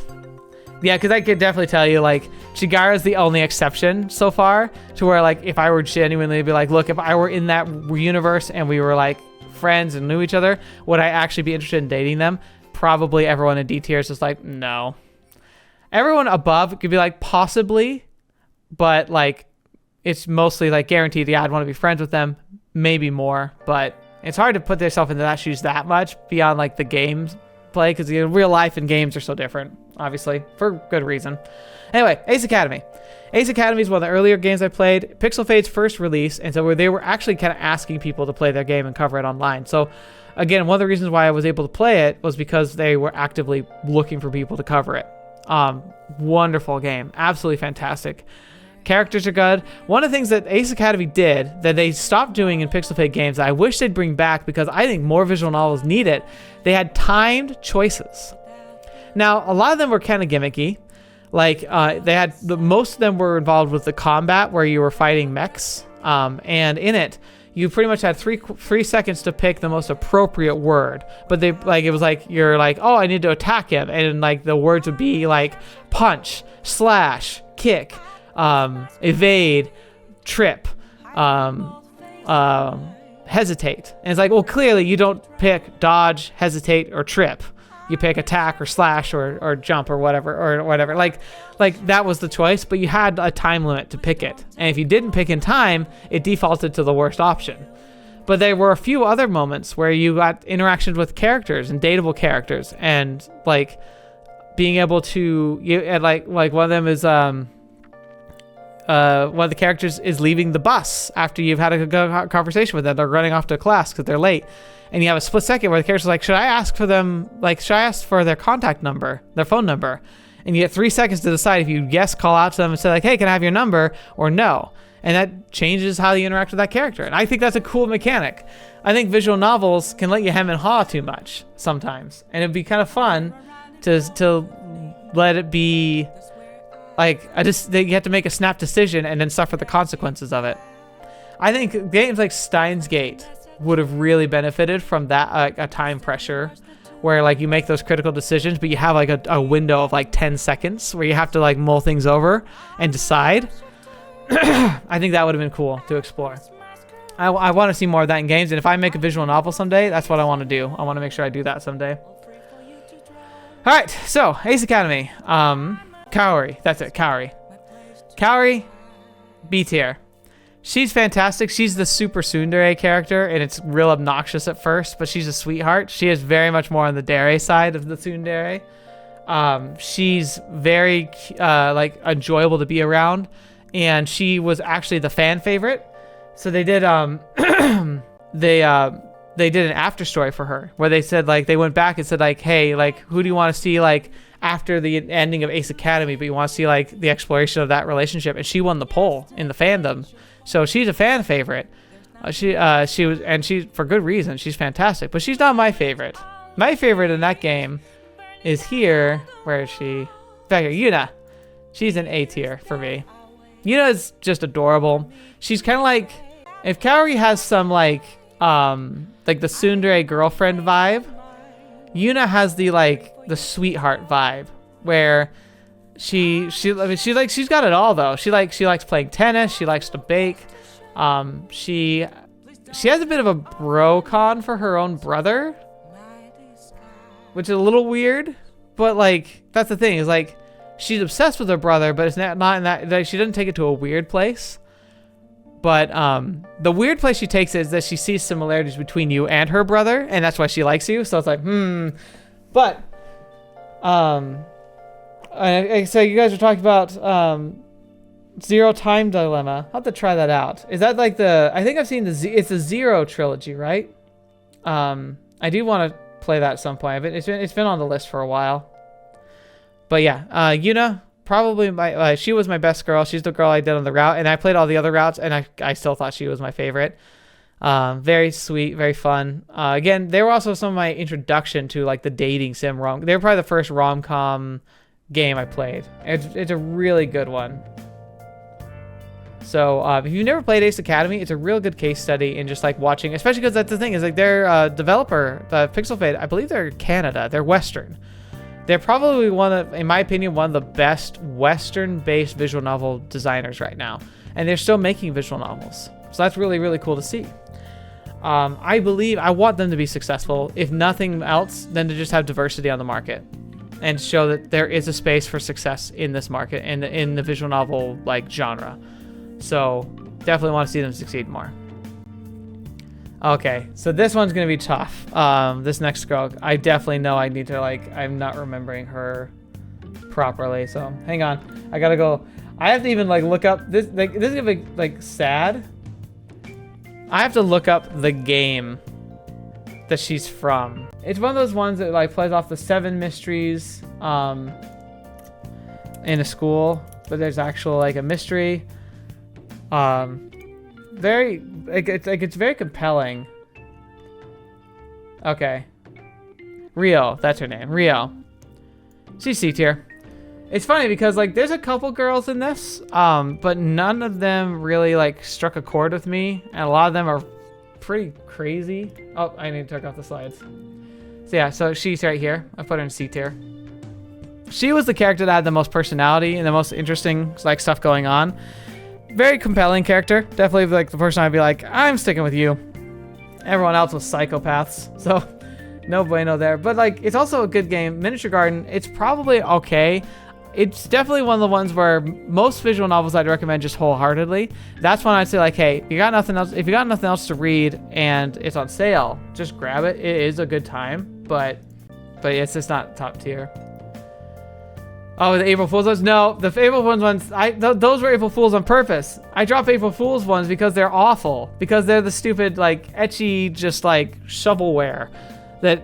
Yeah, because I could definitely tell you, like, Chigara's the only exception so far to where, like, if I were genuinely to be like, look, if I were in that universe and we were, like, friends and knew each other, would I actually be interested in dating them? Probably everyone in D tier is just like, no. Everyone above could be like, possibly, but, like, it's mostly, like, guaranteed, yeah, I'd want to be friends with them, maybe more, but it's hard to put yourself into that shoes that much beyond, like, the games play because real life and games are so different, obviously, for good reason. Anyway, Ace Academy. Ace Academy is one of the earlier games I played. Pixel Fade's first release, and so they were actually kind of asking people to play their game and cover it online. So, again, one of the reasons why I was able to play it was because they were actively looking for people to cover it. Wonderful game. Absolutely fantastic. Characters are good. One of the things that Ace Academy did that they stopped doing in Pixel Fade games that I wish they'd bring back because I think more visual novels need it, they had timed choices. Now, a lot of them were kind of gimmicky. Like, they had most of them were involved with the combat where you were fighting mechs. And in it, you pretty much had three seconds to pick the most appropriate word. But they it was like you're like, oh, I need to attack him, and like the words would be like punch, slash, kick, evade, trip, hesitate. And it's like, well, clearly you don't pick dodge, hesitate, or trip. You pick attack or slash or jump or whatever. Like that was the choice, but you had a time limit to pick it. And if you didn't pick in time, it defaulted to the worst option. But there were a few other moments where you got interactions with characters and dateable characters, and like being able to like one of them is one of the characters is leaving the bus after you've had a conversation with them. They're running off to class because they're late. And you have a split second where the character's like, should I ask for their contact number, their phone number? And you get 3 seconds to decide if you yes, call out to them and say like, hey, can I have your number, or no? And that changes how you interact with that character. And I think that's a cool mechanic. I think visual novels can let you hem and haw too much sometimes. And it'd be kind of fun to let it be like, you have to make a snap decision and then suffer the consequences of it. I think games like Steins Gate would have really benefited from that, a time pressure where like you make those critical decisions, but you have like a window of like 10 seconds where you have to like mull things over and decide. I think that would have been cool to explore. I want to see more of that in games, and if I make a visual novel someday, that's what I want to do. I want to make sure I do that someday. All right, so Ace Academy, Kaori, that's it, Kaori, B tier. She's fantastic. She's the super tsundere character, and it's real obnoxious at first, but she's a sweetheart. She is very much more on the dere side of the tsundere. She's very like enjoyable to be around, and she was actually the fan favorite. So they did they did an after story for her where they said like they went back and said like, hey, like who do you want to see like after the ending of Ace Academy, but you want to see like the exploration of that relationship, and she won the poll in the fandom. So she's a fan favorite. She was, and she for good reason. She's fantastic, but she's not my favorite. My favorite in that game is here. Where is she? Back here, Yuna. She's an A tier for me. Yuna is just adorable. She's kind of like, if Kaori has some like the tsundere girlfriend vibe, Yuna has the sweetheart vibe where she's got it all though. She likes playing tennis. She likes to bake. She has a bit of a bro con for her own brother, which is a little weird. But like that's the thing is like she's obsessed with her brother, but it's not in that. Like, she doesn't take it to a weird place. But the weird place she takes it is that she sees similarities between you and her brother, and that's why she likes you. So it's like, But, so you guys are talking about Zero Time Dilemma. I'll have to try that out. Is that like I think I've seen it's the Zero trilogy, right? I do want to play that at some point. It's been on the list for a while. But yeah, Yuna, probably she was my best girl. She's the girl I did on the route, and I played all the other routes, and I still thought she was my favorite. Very sweet, very fun. Again, they were also some of my introduction to like the dating sim rom. They were probably the first rom-com game I played. It's a really good one. So if you've never played Ace Academy, it's a real good case study in just like watching, especially because that's the thing is like their developer, the Pixel Fade, I believe they're Canada. They're Western. They're probably in my opinion, one of the best Western-based visual novel designers right now. And they're still making visual novels. So that's really, really cool to see. I want them to be successful. If nothing else, then to just have diversity on the market. And show that there is a space for success in this market, in the visual novel like genre. So definitely want to see them succeed more. Okay, so this one's gonna be tough. This next girl, I definitely know I need to I'm not remembering her properly. So hang on, I gotta go. I have to even look up this. This is gonna be sad. I have to look up the game that she's from. It's one of those ones that plays off the 7 mysteries in a school, but there's actual a mystery. It's very compelling. Okay. Rio, that's her name. Rio. She's C tier. It's funny because there's a couple girls in this, but none of them really struck a chord with me, and a lot of them are pretty crazy. Oh, I need to take off the slides. So yeah, so she's right here. I put her in C tier. She was the character that had the most personality and the most interesting stuff going on. Very compelling character. Definitely the person I'd be I'm sticking with you. Everyone else was psychopaths, so no bueno there. But it's also a good game. Miniature Garden, it's probably okay. It's definitely one of the ones where most visual novels I'd recommend just wholeheartedly. That's when I'd say hey, if you got nothing else to read and it's on sale, just grab it. It is a good time, but it's just not top tier. Oh, the April Fool's ones? No, the April Fool's ones, those were April Fool's on purpose. I drop April Fool's ones because they're awful. Because they're the stupid, etchy, just, shovelware. That,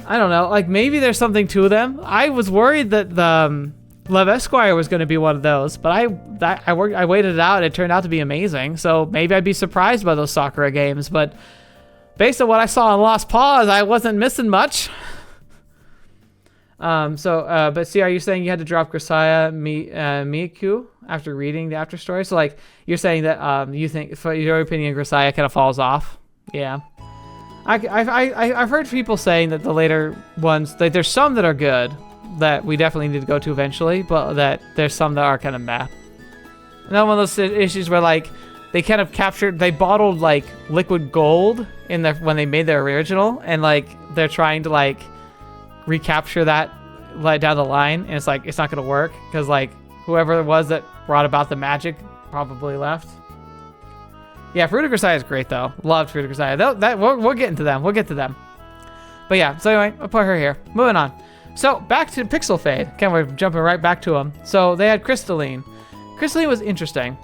I don't know, maybe there's something to them. I was worried that the Love Esquire was going to be one of those. But I waited it out, and it turned out to be amazing. So maybe I'd be surprised by those Sakura games. But based on what I saw on Lost Paws, I wasn't missing much. But see, are you saying you had to drop Grisaia Miku after reading the after story? So you're saying that you think, for your opinion, Grisaia kind of falls off? Yeah. I've heard people saying that the later ones, there's some that are good that we definitely need to go to eventually, but that there's some that are kind of meh. Another one of those issues where they kind of they bottled liquid gold when they made their original, and they're trying to recapture that down the line, and it's not gonna work because whoever it was that brought about the magic probably left. Yeah, Fruit of Grisaia is great though. Loved Fruit of Grisaia. We'll get into them. We'll get to them. But yeah, so anyway, I'll put her here. Moving on. So back to Pixel Fade. Okay, we're jumping right back to them. So they had Crystalline. Crystalline was interesting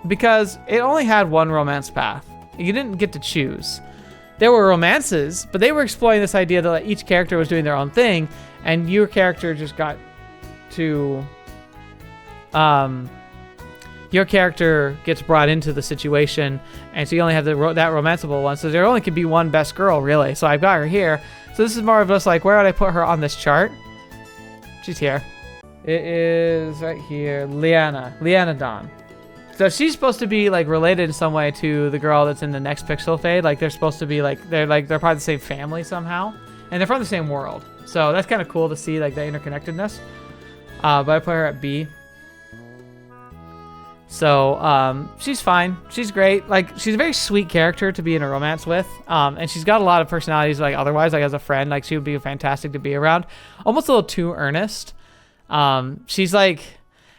because it only had one romance path. You didn't get to choose. There were romances, but they were exploring this idea that each character was doing their own thing, and your character just got to, your character gets brought into the situation, and so you only have that romanceable one. So there only could be one best girl, really. So I've got her here. So this is more of just where would I put her on this chart? She's here. It is right here, Liana Dawn. So she's supposed to be related in some way to the girl that's in the next Pixel Fade. They're supposed to be they're probably the same family somehow, and they're from the same world. So that's kind of cool to see the interconnectedness. But I put her at B. So she's fine. She's great. She's a very sweet character to be in a romance with. And she's got a lot of personalities. Otherwise, as a friend, she would be fantastic to be around. Almost a little too earnest. She's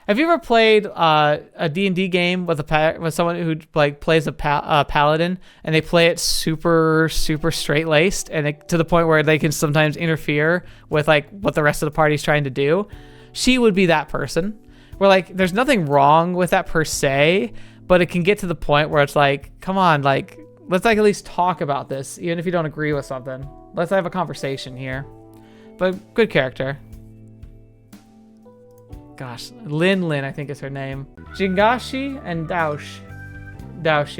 have Have you ever played a D&D game with someone who like plays a paladin, and they play it super straight laced, and to the point where they can sometimes interfere with like what the rest of the party's trying to do? She would be that person. Where like there's nothing wrong with that per se, but it can get to the point where it's like, come on, like let's like at least talk about this, even if you don't agree with something. Let's have a conversation here. But good character. Gosh, Lin, I think is her name. Jiangshi and Daoshi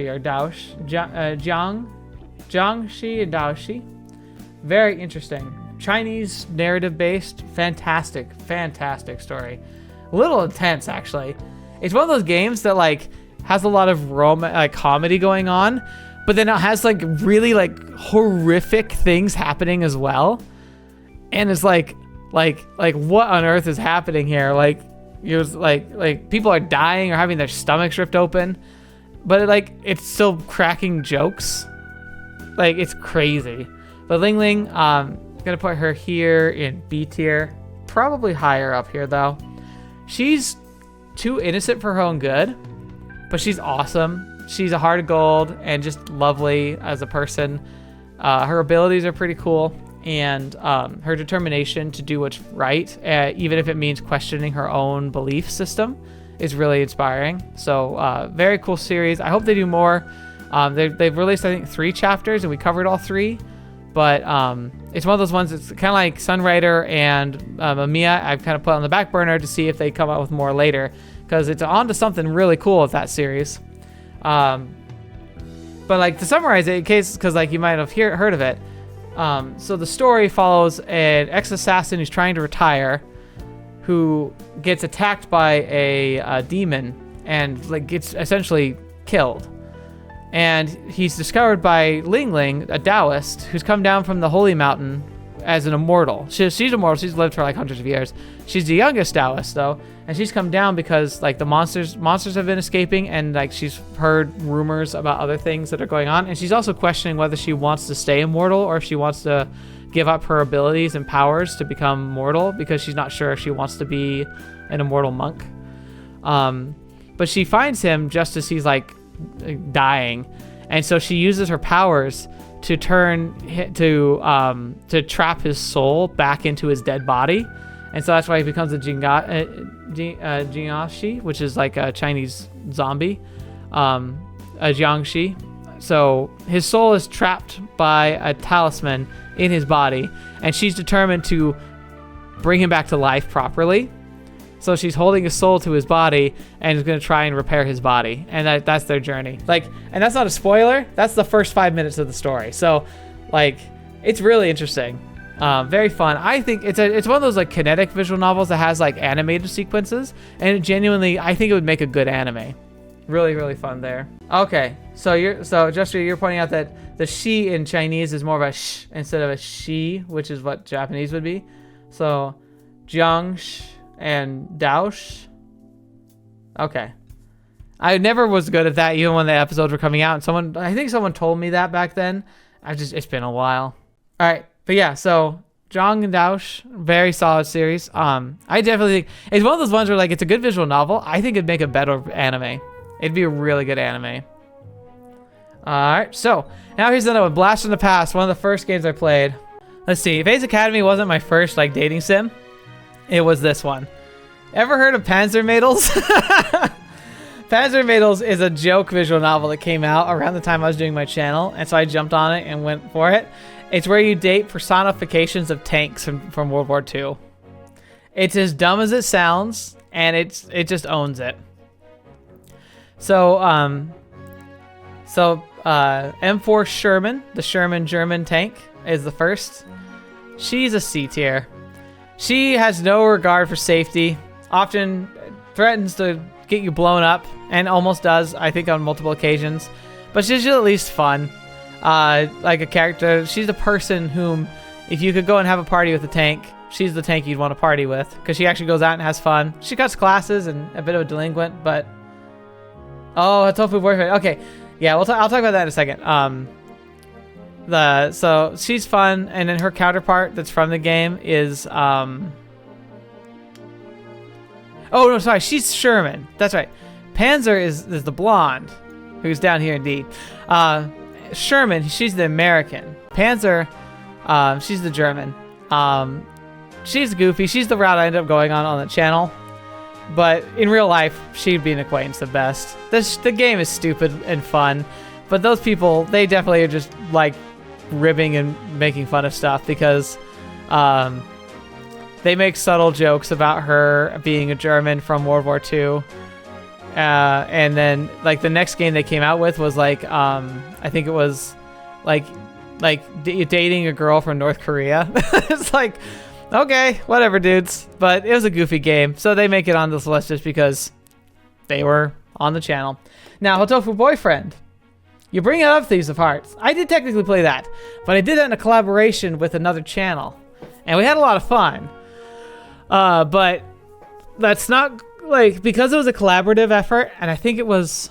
or Daosh. Jiangshi and Daoshi. Very interesting. Chinese narrative based, fantastic story. A little intense actually. It's one of those games that like has a lot of comedy going on, but then it has like really like horrific things happening as well. And it's like what on earth is happening here? Like you're like people are dying or having their stomachs ripped open, but it's still cracking jokes. Like it's crazy. But Ling, gonna put her here in B tier, probably higher up here though. She's too innocent for her own good, but she's awesome. She's a heart of gold and just lovely as a person. Her abilities are pretty cool, and her determination to do what's right, even if it means questioning her own belief system, is really inspiring. So very cool series. I hope they do more. They've released, I think, 3 chapters, and we covered all 3. But it's one of those ones that's kind of like Sunrider and Mamiya. I've kind of put on the back burner to see if they come out with more later, because it's on to something really cool with that series. But like to summarize it, in case, because like you might have heard of it. So the story follows an ex-assassin who's trying to retire, who gets attacked by a demon and like gets essentially killed. And he's discovered by Ling, a Taoist, who's come down from the Holy Mountain as an immortal. She's immortal. She's lived for like hundreds of years. She's the youngest Taoist though, and she's come down because like the monsters have been escaping, and like she's heard rumors about other things that are going on, and she's also questioning whether she wants to stay immortal or if she wants to give up her abilities and powers to become mortal, because she's not sure if she wants to be an immortal monk. But she finds him just as he's like dying, and so she uses her powers to trap his soul back into his dead body, and so that's why he becomes a Jiangshi, which is like a Chinese zombie, a Jiangshi. So his soul is trapped by a talisman in his body, and she's determined to bring him back to life properly. So she's holding his soul to his body and is going to try and repair his body. And that's their journey. Like, and that's not a spoiler. That's the first 5 minutes of the story. So like, it's really interesting. Very fun. I think it's one of those like kinetic visual novels that has like animated sequences, and it genuinely, I think it would make a good anime. Really, really fun there. Okay. So you're pointing out that the she in Chinese is more of a sh instead of a she, which is what Japanese would be. So Jiangshi and Daoshi. Okay. I never was good at that, even when the episodes were coming out. And I think someone told me that back then. It's been a while. All right. But yeah, so Zhang and Daoshi, very solid series. I definitely think it's one of those ones where like it's a good visual novel. I think it'd make a better anime. It'd be a really good anime. All right. So now here's another one. Blast from the Past. One of the first games I played. Let's see. If Ace Academy wasn't my first like dating sim, it was this one. Ever heard of Panzer Mädels? Panzer Mädels is a joke visual novel that came out around the time I was doing my channel, and so I jumped on it and went for it. It's where you date personifications of tanks from World War II. It's as dumb as it sounds, and it just owns it. So M4 Sherman, the Sherman German tank, is the first. She's a C tier. She has no regard for safety, often threatens to get you blown up, and almost does, I think, on multiple occasions. But she's at least fun. Like a character, she's a person whom, if you could go and have a party with a tank, she's the tank you'd want to party with, because she actually goes out and has fun. She cuts classes and a bit of a delinquent, but... Oh, a tofu boyfriend. Okay, yeah, I'll talk about that in a second. So she's fun, and then her counterpart that's from the game is Oh no, sorry, she's Sherman. That's right. Panzer is the blonde, who's down here indeed. Sherman, she's the American. Panzer, she's the German. She's goofy. She's the route I ended up going on the channel. But in real life, she'd be an acquaintance the best. The game is stupid and fun, but those people, they definitely are just like ribbing and making fun of stuff because they make subtle jokes about her being a German from World War II. And then like the next game they came out with was like, I think it was like dating a girl from North Korea. It's like, okay, whatever, dudes. But it was a goofy game, so they make it on this list just because they were on the channel. Now, Hotofu Boyfriend. You bring up Thieves of Hearts. I did technically play that, but I did that in a collaboration with another channel, and we had a lot of fun. But that's not like, because it was a collaborative effort, and I think it was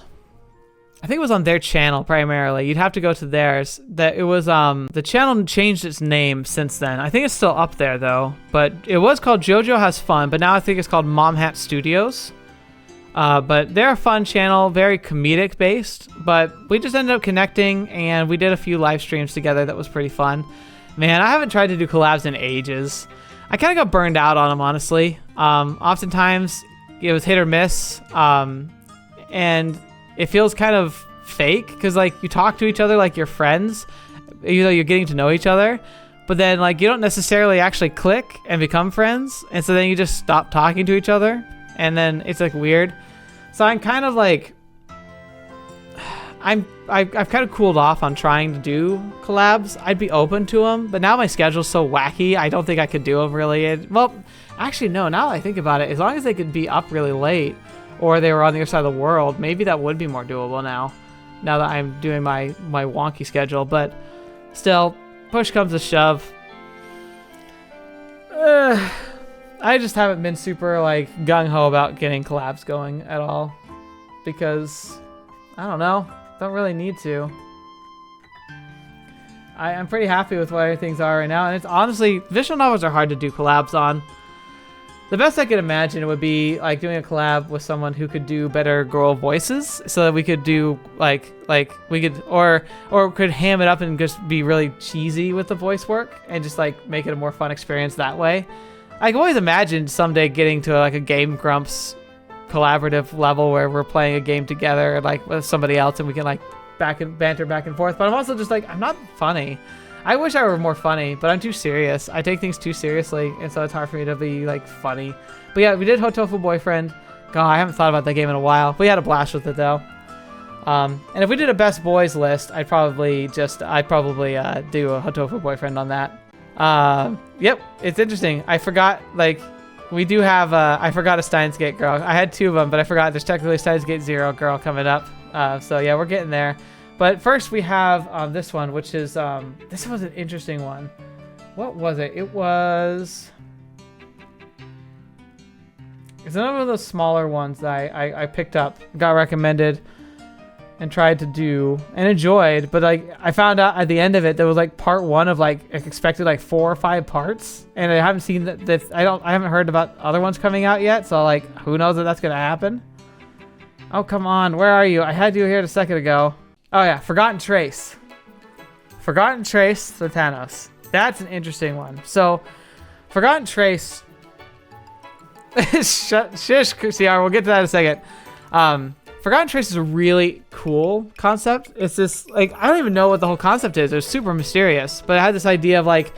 on their channel primarily. You'd have to go to theirs. That it was the channel changed its name since then. I think it's still up there though. But it was called JoJo Has Fun, but now I think it's called Mom Hat Studios. But they're a fun channel, very comedic based. But we just ended up connecting and we did a few live streams together. That was pretty fun. Man, I haven't tried to do collabs in ages. I kind of got burned out on them, honestly. Oftentimes it was hit or miss. And it feels kind of fake because like you talk to each other like you're friends, even though you're getting to know each other, but then like you don't necessarily actually click and become friends, and so then you just stop talking to each other, and then it's like weird. So I'm kind of like, I've kind of cooled off on trying to do collabs. I'd be open to them, but now my schedule's so wacky, I don't think I could do them really. Well, actually no, now that I think about it, as long as they could be up really late, or they were on the other side of the world, maybe that would be more doable now that I'm doing my wonky schedule. But still, push comes to shove. I just haven't been super like gung-ho about getting collabs going at all because, I don't know, don't really need to. I'm pretty happy with where things are right now, and it's honestly, visual novels are hard to do collabs on. The best I could imagine would be like doing a collab with someone who could do better girl voices, so that we could do like we could or could ham it up and just be really cheesy with the voice work and just like make it a more fun experience that way. I can always imagine someday getting to like a Game Grumps collaborative level where we're playing a game together like with somebody else and we can like banter back and forth. But I'm also just like, I'm not funny. I wish I were more funny, but I'm too serious. I take things too seriously, and so it's hard for me to be, like, funny. But yeah, we did Hotofu Boyfriend. God, I haven't thought about that game in a while. We had a blast with it, though. And if we did a best boys list, I'd probably do a Hotofu Boyfriend on that. Yep, it's interesting. I forgot, like, we do have, I forgot a Steins Gate girl. I had two of them, but I forgot there's technically a Steins Gate 0 girl coming up. So yeah, we're getting there. But first we have this one, which is, this was an interesting one. What was it? It was... It's another of those smaller ones that I picked up, got recommended, and tried to do, and enjoyed. But like, I found out at the end of it, there was like part one of like, expected like 4 or 5 parts. And I haven't seen that, I haven't heard about other ones coming out yet. So like, who knows if that's going to happen? Oh, come on. Where are you? I had you here a second ago. Oh yeah, Forgotten Trace. Forgotten Trace, the Thanos. That's an interesting one. So, Forgotten Trace. Shush, CR. We'll get to that in a second. Forgotten Trace is a really cool concept. It's this, like, I don't even know what the whole concept is. It's super mysterious. But it had this idea of, like,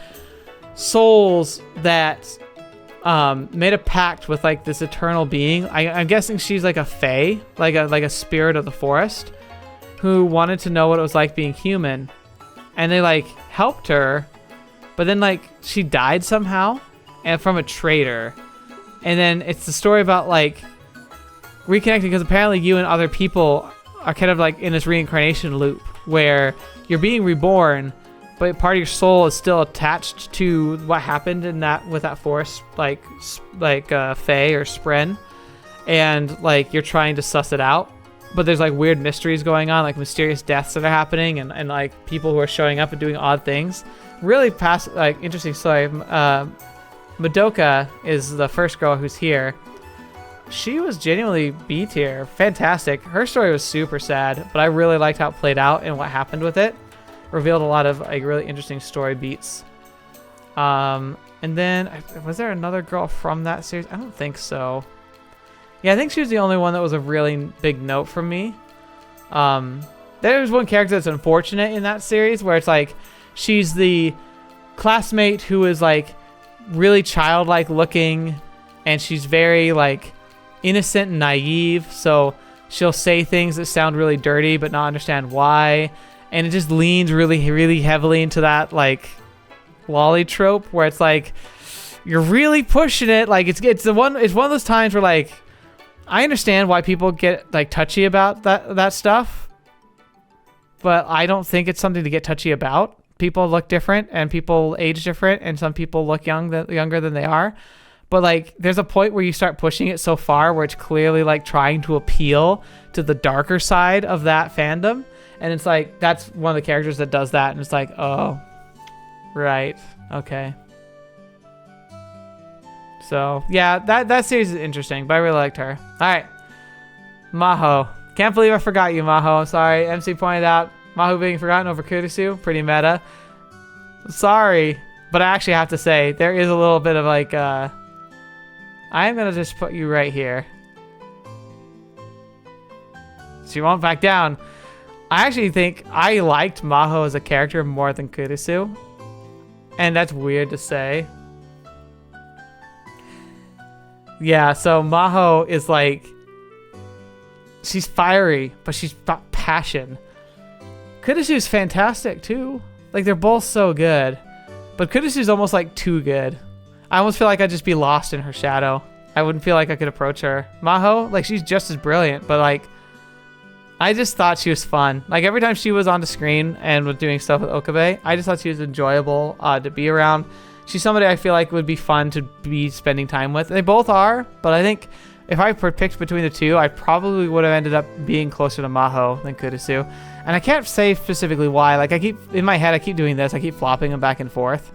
souls that made a pact with, like, this eternal being. I'm guessing she's, like, a fae. Like a spirit of the forest. Who wanted to know what it was like being human. And they, like, helped her. But then, like, she died somehow. And from a traitor. And then it's the story about, like, reconnecting. Because apparently you and other people are kind of, like, in this reincarnation loop. Where you're being reborn. But part of your soul is still attached to what happened in that, with that forest. Like fae or spren. And, like, you're trying to suss it out. But there's like weird mysteries going on, like mysterious deaths that are happening, and like people who are showing up and doing odd things. Really interesting story. Madoka is the first girl who's here. she was genuinely B tier. Fantastic. Her story was super sad, but I really liked how it played out and what happened with it. Revealed a lot of like really interesting story beats. And then was there another girl from that series? I don't think so. Yeah, I think she was the only one that was a really big note from me. There's one character that's unfortunate in that series where it's like she's the classmate who is like really childlike looking, and she's very like innocent and naive, so she'll say things that sound really dirty but not understand why, and it just leans really heavily into that like lolly trope where it's like you're really pushing it. Like it's one of those times where like I understand why people get like touchy about that stuff, but I don't think it's something to get touchy about. People look different and people age different, and some people look younger than they are. But like, there's a point where you start pushing it so far where it's clearly like trying to appeal to the darker side of that fandom. And it's like, that's one of the characters that does that. And it's like, oh, right. Okay. So yeah, that series is interesting, but I really liked her. All right. Maho. Can't believe I forgot you, Maho. I'm sorry. MC pointed out Maho being forgotten over Kurisu. Pretty meta. Sorry. But I actually have to say, there is a little bit of like, I'm going to just put you right here. So you won't back down. I actually think I liked Maho as a character more than Kurisu. And that's weird to say. Yeah, so Maho is like, she's fiery, but she's got passion. Kurisu's fantastic too. Like, they're both so good. But Kurisu's almost like too good. I almost feel like I'd just be lost in her shadow. I wouldn't feel like I could approach her. Maho, like, she's just as brilliant, but like, I just thought she was fun. Like, every time she was on the screen and was doing stuff with Okabe, I just thought she was enjoyable to be around. She's somebody I feel like would be fun to be spending time with. They both are, but I think if I picked between the two, I probably would have ended up being closer to Maho than Kurisu. And I can't say specifically why. Like, I keep, in my head, I keep doing this. I keep flopping them back and forth.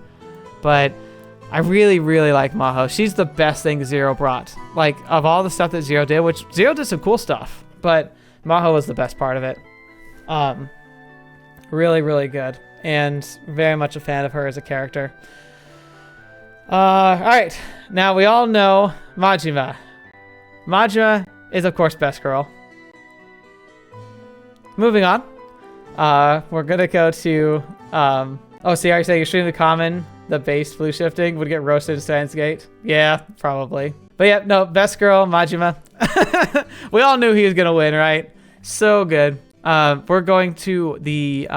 But I really like Maho. She's the best thing Zero brought. Like, of all the stuff that Zero did, which Zero did some cool stuff, but Maho was the best part of it. Really good. And very much a fan of her as a character. All right. Now, we all know Majima. Majima is, of course, best girl. Moving on. We're going to go to... oh, see, are you saying extremely common, the base blue shifting would get roasted in Steins Gate? Yeah, probably. But yeah, no, best girl, Majima. We all knew he was going to win, right? So good. We're going to the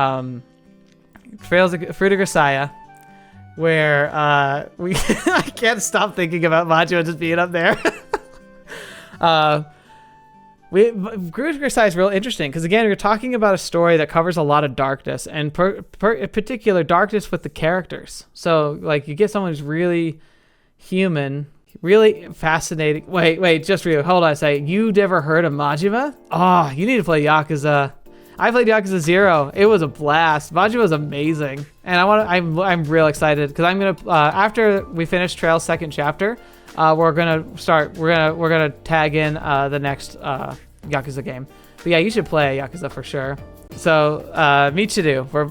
Trails of Fruit of Grisaia, where we... I can't stop thinking about Majima just being up there. Grisaia is real interesting because, again, you're talking about a story that covers a lot of darkness, and in particular darkness with the characters. So like, you get someone who's really human, really fascinating. Wait, just for you, hold on a second. You never heard of Majima? Oh, you need to play Yakuza. I played Yakuza 0. It was a blast. Majima was amazing, and I'm real excited because I'm gonna after we finish Trail's second chapter, we're gonna tag in the next Yakuza game. But yeah, you should play Yakuza for sure. So Michiru, we're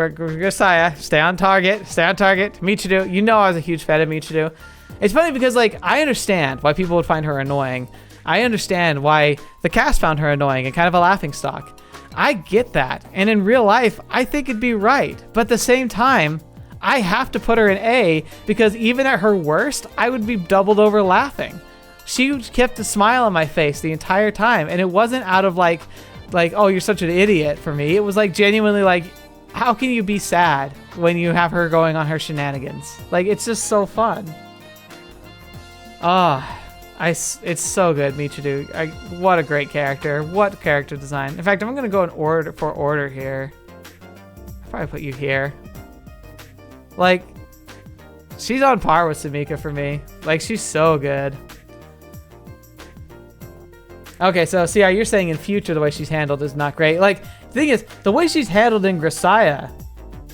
Grisaia, stay on target. Michiru, you know I was a huge fan of Michiru. It's funny because like, I understand why people would find her annoying. I understand why the cast found her annoying and kind of a laughingstock. I get that, and in real life, I think it'd be right. But at the same time, I have to put her in A because even at her worst, I would be doubled over laughing. She kept a smile on my face the entire time, and it wasn't out of like, oh, you're such an idiot for me. It was like genuinely like, how can you be sad when you have her going on her shenanigans? Like, it's just so fun. It's so good, Michiru. What a great character. What character design. In fact, I'm gonna go in order here. I'll probably put you here. Like, she's on par with Sumika for me. Like, she's so good. Okay, so see how you're saying in future the way she's handled is not great. Like, the thing is, the way she's handled in Grisaia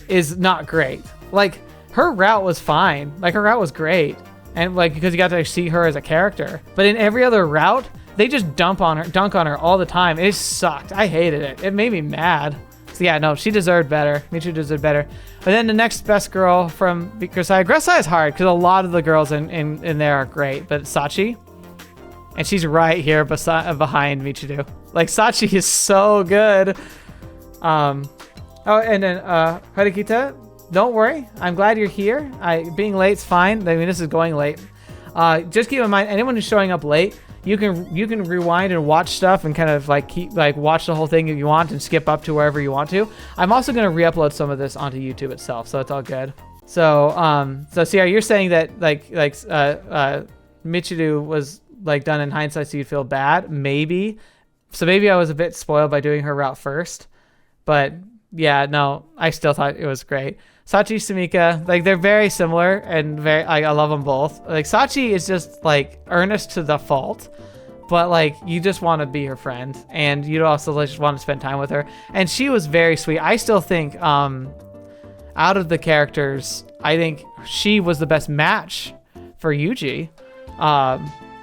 is not great. Like, her route was fine. Like, her route was great. and like because you got to see her as a character. But in every other route, they just dunk on her all the time. It sucked. I hated it. It made me mad. So yeah, no, she deserved better. Michiru deserved better. But then the next best girl from Grisaia. Grisaia is hard because a lot of the girls in there are great, but Sachi, and she's right here behind Michiru. Like Sachi is so good. Oh, and then Harikita, don't worry. I'm glad you're here. Being late's fine. I mean, this is going late. Just keep in mind, anyone who's showing up late, you can rewind and watch stuff and kind of like watch the whole thing if you want and skip up to wherever you want to. I'm also going to re-upload some of this onto YouTube itself, so it's all good. So Sierra, you're saying that Michiru was like done in hindsight, so you'd feel bad, maybe. So maybe I was a bit spoiled by doing her route first, but yeah, no, I still thought it was great. Sachi, Sumika, like they're very similar and I love them both. Like Sachi is just like earnest to the fault, but like you just want to be her friend and you also just want to spend time with her. And she was very sweet. I still think out of the characters, I think she was the best match for Yuji.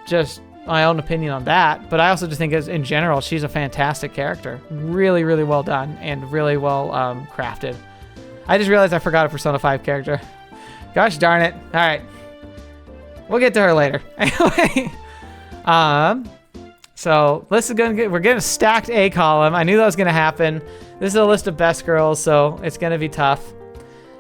Just my own opinion on that, but I also just think as in general, she's a fantastic character. Really, really well done and really well crafted. I just realized I forgot a Persona 5 character. Gosh darn it. All right. We'll get to her later. Anyway. So this is we're getting a stacked A column. I knew that was going to happen. This is a list of best girls, so it's going to be tough.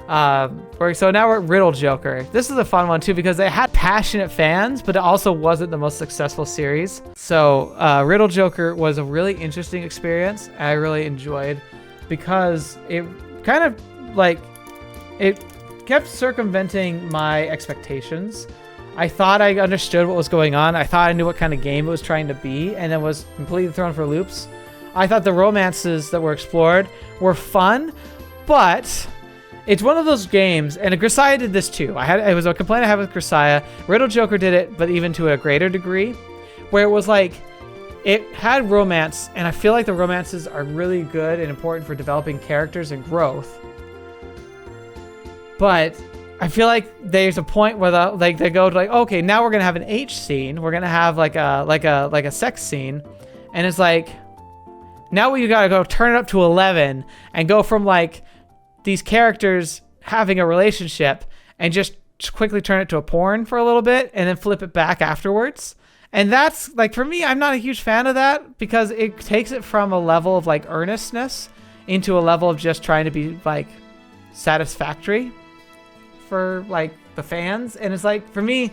So now we're at Riddle Joker. This is a fun one too because they had passionate fans, but it also wasn't the most successful series. So Riddle Joker was a really interesting experience. I really enjoyed because it kind of like it kept circumventing my expectations. I thought I understood what was going on. I thought I knew what kind of game it was trying to be, and then was completely thrown for loops. I thought the romances that were explored were fun, but it's one of those games, and Grisaia did this too. It was a complaint I had with Grisaia. Riddle Joker did it, but even to a greater degree, where it was like, it had romance, and I feel like the romances are really good and important for developing characters and growth. But I feel like there's a point where they go to like, okay, now we're gonna have an H scene. We're gonna have like a sex scene, and it's like, now we gotta go turn it up to 11 and go from like these characters having a relationship and just quickly turn it to a porn for a little bit and then flip it back afterwards. And that's like, for me, I'm not a huge fan of that because it takes it from a level of like earnestness into a level of just trying to be like satisfactory for like the fans. And it's like, for me,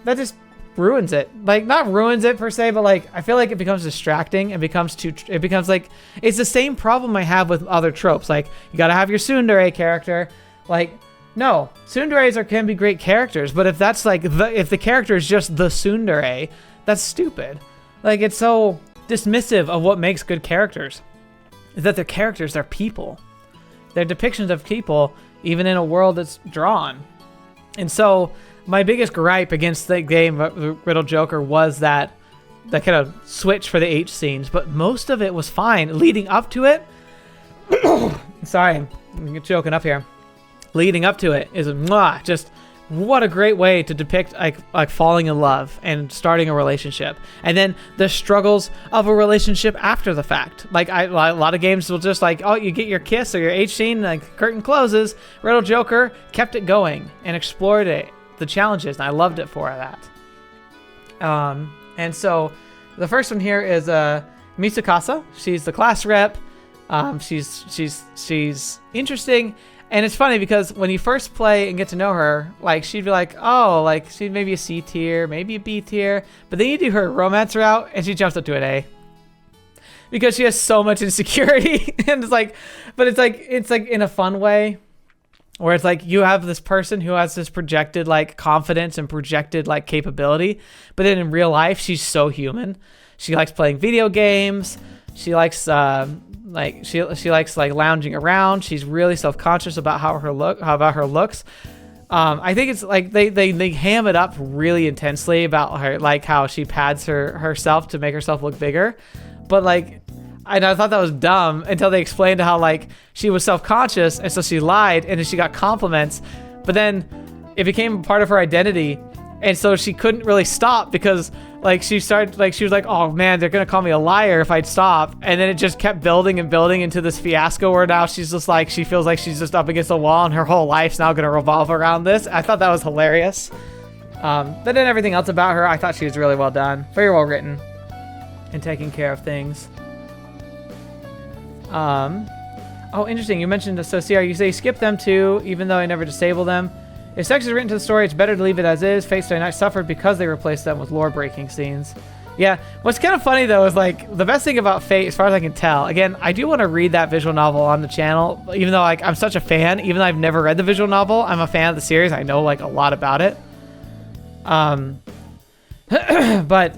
that just ruins it. Like, not ruins it per se, but like I feel like it becomes distracting and it becomes like, it's the same problem I have with other tropes. Like, you gotta have your tsundere character. Like, no, tsunderes can be great characters, but if that's like if the character is just the tsundere, that's stupid. Like, it's so dismissive of what makes good characters. Is that they're characters, they're people. They're depictions of people, even in a world that's drawn. And so my biggest gripe against the game Riddle Joker was that kind of switch for the H scenes, but most of it was fine leading up to it. Sorry, I'm joking up here. Leading up to it is just what a great way to depict like falling in love and starting a relationship, and then the struggles of a relationship after the fact. Like a lot of games will just like, oh, you get your kiss or your H scene, like curtain closes. Riddle Joker kept it going and explored the challenges, and I loved it for that. And so the first one here is Misukasa. She's the class rep. She's interesting. And it's funny because when you first play and get to know her, like, she'd be like, oh, like, she's maybe a C tier, maybe a B tier. But then you do her romance route and she jumps up to an A. Because she has so much insecurity. And it's like in a fun way. Where it's like you have this person who has this projected like confidence and projected like capability. But then in real life, she's so human. She likes playing video games. She likes she likes like lounging around. She's really self-conscious about her looks. I think it's like they ham it up really intensely about her, like how she pads herself to make herself look bigger. But like, I thought that was dumb until they explained how like she was self-conscious and so she lied and then she got compliments. But then it became part of her identity And so she couldn't really stop because like she was like, oh man, they're gonna call me a liar if I'd stop. And then it just kept building and building into this fiasco where now she's just like, she feels like she's just up against a wall and her whole life's now gonna revolve around this. I thought that was hilarious. But then everything else about her, I thought she was really well done. Very well written and taking care of things. Oh, interesting. You mentioned associate. You say skip them too, even though I never disable them. If sections are written to the story, it's better to leave it as is. Fate's Day Night suffered because they replaced them with lore-breaking scenes. Yeah, what's kind of funny though is like the best thing about Fate, as far as I can tell. Again, I do want to read that visual novel on the channel, even though like I'm such a fan. Even though I've never read the visual novel, I'm a fan of the series. I know like a lot about it. But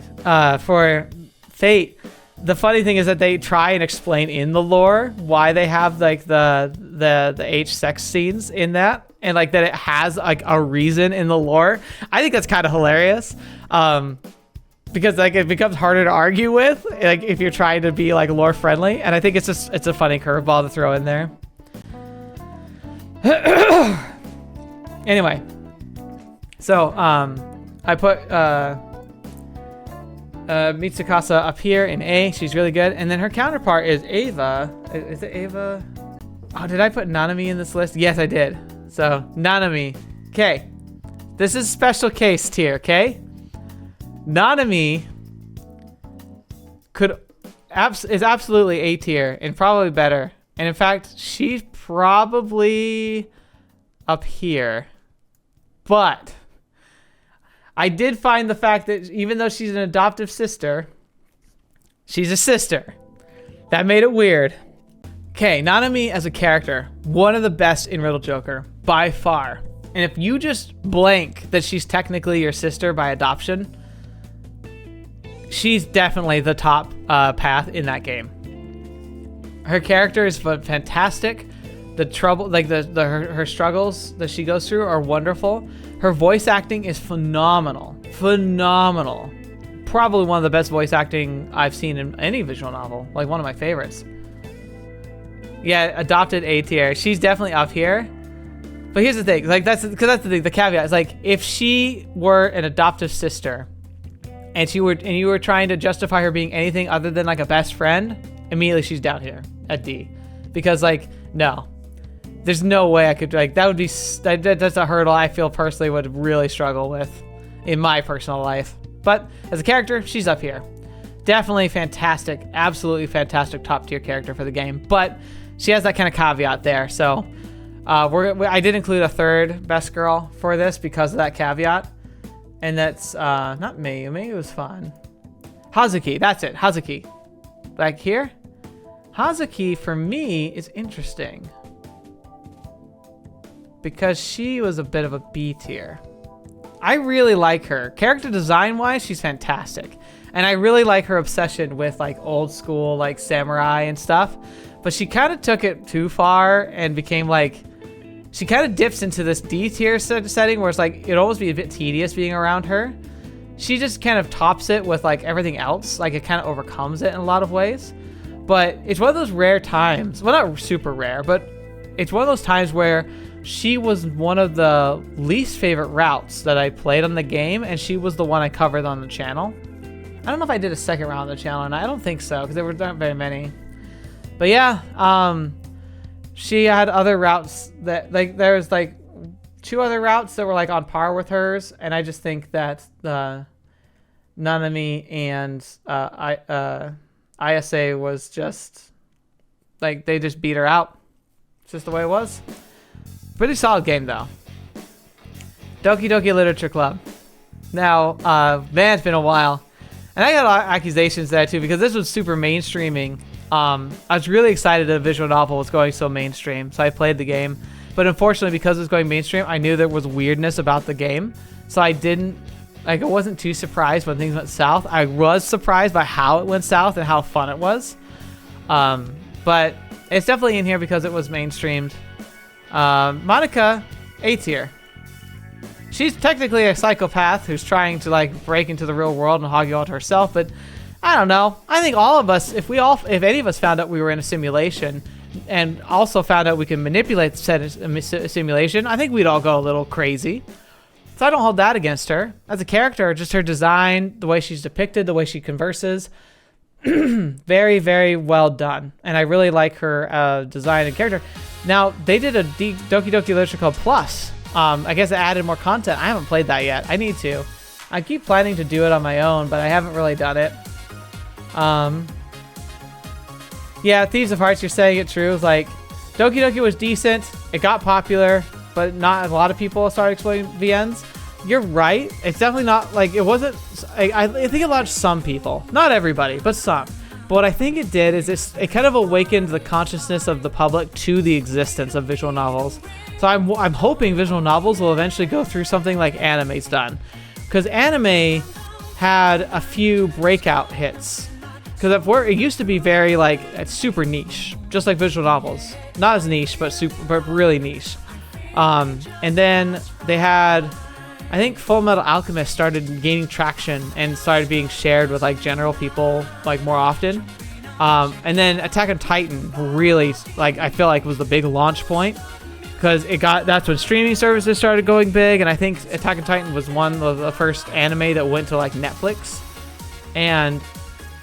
for Fate, the funny thing is that they try and explain in the lore why they have like the H sex scenes in that. And like that it has like a reason in the lore. I think that's kind of hilarious. Because like it becomes harder to argue with, like if you're trying to be like lore friendly. And I think it's a funny curveball to throw in there. Anyway, so I put Mitsukasa up here in A. She's really good. And then her counterpart is Ava. Is it Ava? Oh, did I put Nanami in this list? Yes, I did. So, Nanami. Okay. This is special case tier, okay? Nanami is absolutely A tier and probably better. And in fact, she's probably up here. But I did find the fact that even though she's an adoptive sister, she's a sister. That made it weird. Okay, Nanami as a character, one of the best in Riddle Joker, by far. And if you just blank that she's technically your sister by adoption, she's definitely the top path in that game. Her character is fantastic. The trouble, like her struggles that she goes through are wonderful. Her voice acting is phenomenal. Phenomenal. Probably one of the best voice acting I've seen in any visual novel. Like one of my favorites. Yeah, adopted A tier. She's definitely up here. But here's the thing, like that's the thing, the caveat is like if she were an adoptive sister and you were trying to justify her being anything other than like a best friend, immediately she's down here at D. Because like, no. There's no way I could, like, that's a hurdle I feel personally would really struggle with in my personal life. But as a character, she's up here. Definitely fantastic, absolutely fantastic top tier character for the game. But she has that kind of caveat there. So I did include a third best girl for this because of that caveat. And that's not Mayu. Mayu was fun. Hazuki, that's it, Hazuki. Like here? Hazuki for me is interesting. Because she was a bit of a B tier. I really like her. Character design wise, she's fantastic. And I really like her obsession with like old school like samurai and stuff. But she kind of took it too far and became like, she kind of dips into this D tier setting where it's like, it'd almost be a bit tedious being around her. She just kind of tops it with like everything else. Like it kind of overcomes it in a lot of ways. But it's one of those rare times, well not super rare, but it's one of those times where she was one of the least favorite routes that I played on the game, and she was the one I covered on the channel. I don't know if I did a second round on the channel, and I don't think so, because there were not very many. But yeah, she had other routes that, like, there's like 2 other routes that were like on par with hers, and I just think that the Nanami and ISA was just, like, they just beat her out. It's just the way it was. Pretty solid game though. Doki Doki Literature Club. Now, man, it's been a while. And I got a lot of accusations there too because this was super mainstreaming. I was really excited that a visual novel was going so mainstream, so I played the game. But unfortunately, because it was going mainstream, I knew there was weirdness about the game. So I didn't, like, I wasn't too surprised when things went south. I was surprised by how it went south and how fun it was. But it's definitely in here because it was mainstreamed. Monica, A tier. She's technically a psychopath who's trying to like break into the real world and hog you all to herself, but I don't know. I think all of us, if any of us found out we were in a simulation and also found out we can manipulate said simulation, I think we'd all go a little crazy. So I don't hold that against her. As a character, just her design, the way she's depicted, the way she converses, very, very well done. And I really like her design and character. Now, they did a Doki Doki Literature Club Plus. I guess it added more content. I haven't played that yet. I need to. I keep planning to do it on my own, but I haven't really done it. Yeah, Thieves of Hearts, you're saying it true. Like, Doki Doki was decent. It got popular, but not a lot of people started exploiting VNs. You're right. It's definitely not, like, it wasn't, I think it launched some people. Not everybody, but some. But what I think it did is it kind of awakened the consciousness of the public to the existence of visual novels. So I'm hoping visual novels will eventually go through something like anime's done. Because anime had a few breakout hits. Because it used to be very, like, it's super niche. Just like visual novels. Not as niche, but really niche. And then they had, I think Full Metal Alchemist started gaining traction and started being shared with, like, general people, like, more often. And then Attack on Titan really, like, I feel like was the big launch point. Because that's when streaming services started going big, and I think Attack on Titan was one of the first anime that went to, like, Netflix. And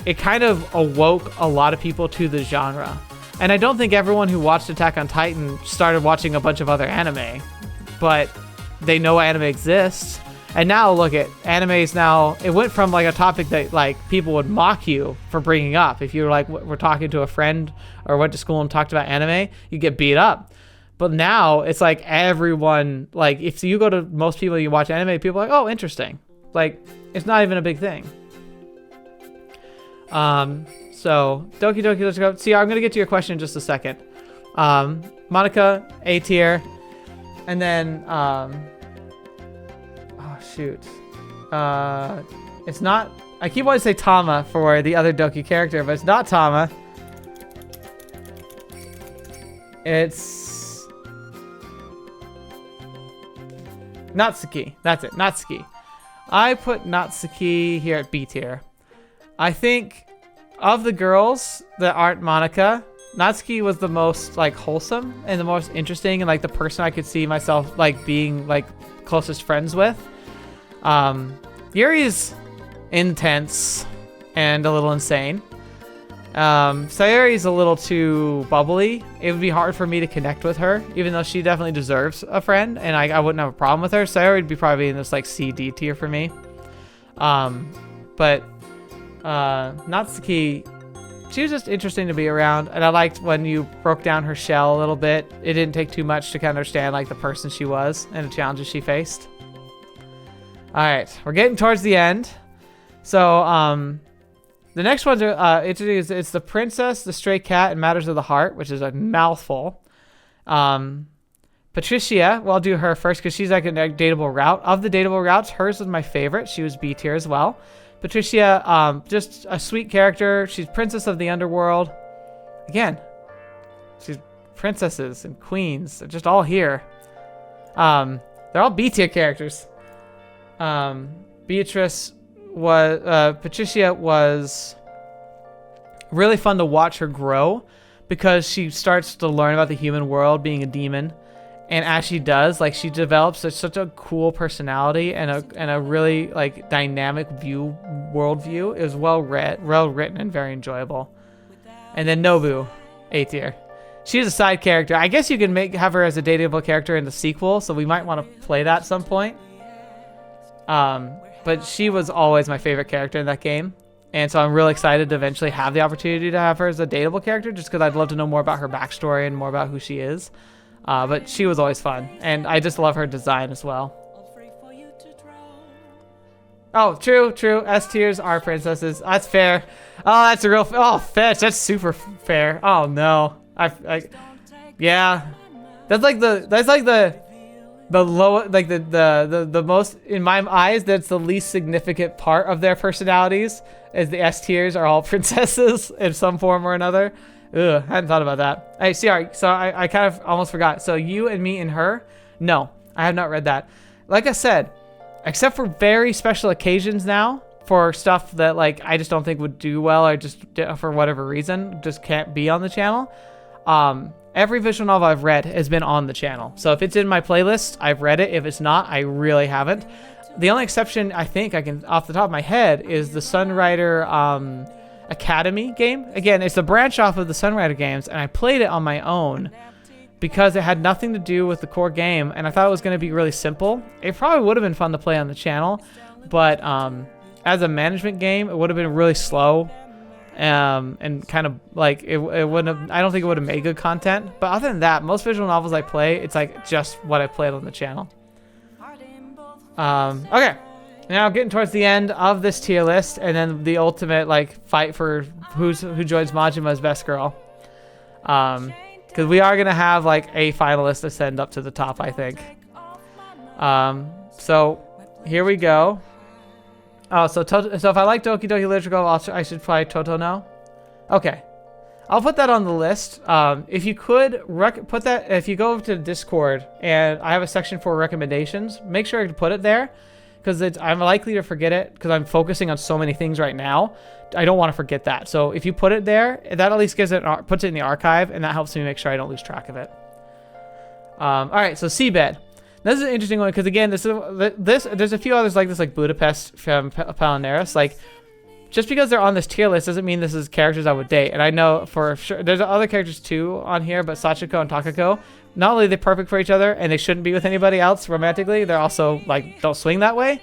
it kind of awoke a lot of people to the genre. And I don't think everyone who watched Attack on Titan started watching a bunch of other anime, but they know anime exists. And now look at animes now, it went from, like, a topic that, like, people would mock you for bringing up. If you were like, we're talking to a friend or went to school and talked about anime, you get beat up. But now it's like everyone, like, if you go to most people you watch anime, people are like, oh, interesting. Like, it's not even a big thing. So Doki Doki, let's go. See, I'm gonna get to your question in just a second. Monica, A tier, and then oh shoot, it's not. I keep wanting to say Tama for the other Doki character, but it's not Tama. It's Natsuki. That's it, Natsuki. I put Natsuki here at B tier. I think of the girls that aren't Monica, Natsuki was the most, like, wholesome and the most interesting and, like, the person I could see myself, like, being, like, closest friends with. Yuri's intense and a little insane. Sayuri's a little too bubbly. It would be hard for me to connect with her, even though she definitely deserves a friend, and I wouldn't have a problem with her. Sayuri would be probably in this, like, C, D tier for me. But Natsuki, she was just interesting to be around, and I liked when you broke down her shell a little bit. It didn't take too much to kind of understand, like, the person she was and the challenges she faced. All right, we're getting towards the end. So the next ones are it's the Princess, the Stray Cat, and Matters of the Heart, which is a mouthful. Patricia, well, I'll do her first because she's like a dateable route. Of the dateable routes, hers was my favorite. She was B tier as well. Patricia, just a sweet character. She's princess of the underworld. Again, she's princesses and queens. They're just all here. They're all B tier characters. Patricia was really fun to watch her grow because she starts to learn about the human world being a demon. And as she does, like, she develops such a cool personality and a really, like, dynamic worldview. It was well written and very enjoyable. And then Nobu, A tier. She's a side character. I guess you can have her as a dateable character in the sequel, so we might want to play that at some point. But she was always my favorite character in that game. And so I'm really excited to eventually have the opportunity to have her as a dateable character, just because I'd love to know more about her backstory and more about who she is. But she was always fun, and I just love her design as well. Oh, true. S tiers are princesses. That's fair. Oh, that's a real. Oh, fetch. That's super fair. Oh no. Yeah. That's like the low, like the most, in my eyes, that's the least significant part of their personalities. Is the S tiers are all princesses in some form or another. Ugh, I hadn't thought about that. Hey, sorry, so I kind of almost forgot. So you and me and her? No, I have not read that. Like I said, except for very special occasions now, for stuff that, like, I just don't think would do well, or just for whatever reason just can't be on the channel. every visual novel I've read has been on the channel. So if it's in my playlist, I've read it. If it's not, I really haven't. The only exception I think I can, off the top of my head, is the Sunrider Academy game. Again, it's a branch off of the Sunrider games, and I played it on my own because it had nothing to do with the core game, and I thought it was going to be really simple. It probably would have been fun to play on the channel, but as a management game, it would have been really slow, and kind of like it wouldn't have. I don't think it would have made good content. But other than that, most visual novels I play, it's like just what I played on the channel. Okay, now getting towards the end of this tier list, and then the ultimate like fight for who joins Majima as best girl. Because we are gonna have like a finalist ascend up to the top, I think. So here we go. Oh, so if I like Doki Doki Literature Club, I should play Toto now. Okay, I'll put that on the list. If you could put that, if you go over to Discord and I have a section for recommendations, make sure to put it there, because I'm likely to forget it because I'm focusing on so many things right now. I don't want to forget that. So if you put it there, that at least gives it puts it in the archive, and that helps me make sure I don't lose track of it. All right, so Seabed. This is an interesting one because again, there's a few others like this, like Budapest from Palinurus. Like, just because they're on this tier list doesn't mean this is characters I would date. And I know for sure there's other characters too on here, but Sachiko and Takako, not only are they perfect for each other and they shouldn't be with anybody else romantically, they're also like don't swing that way.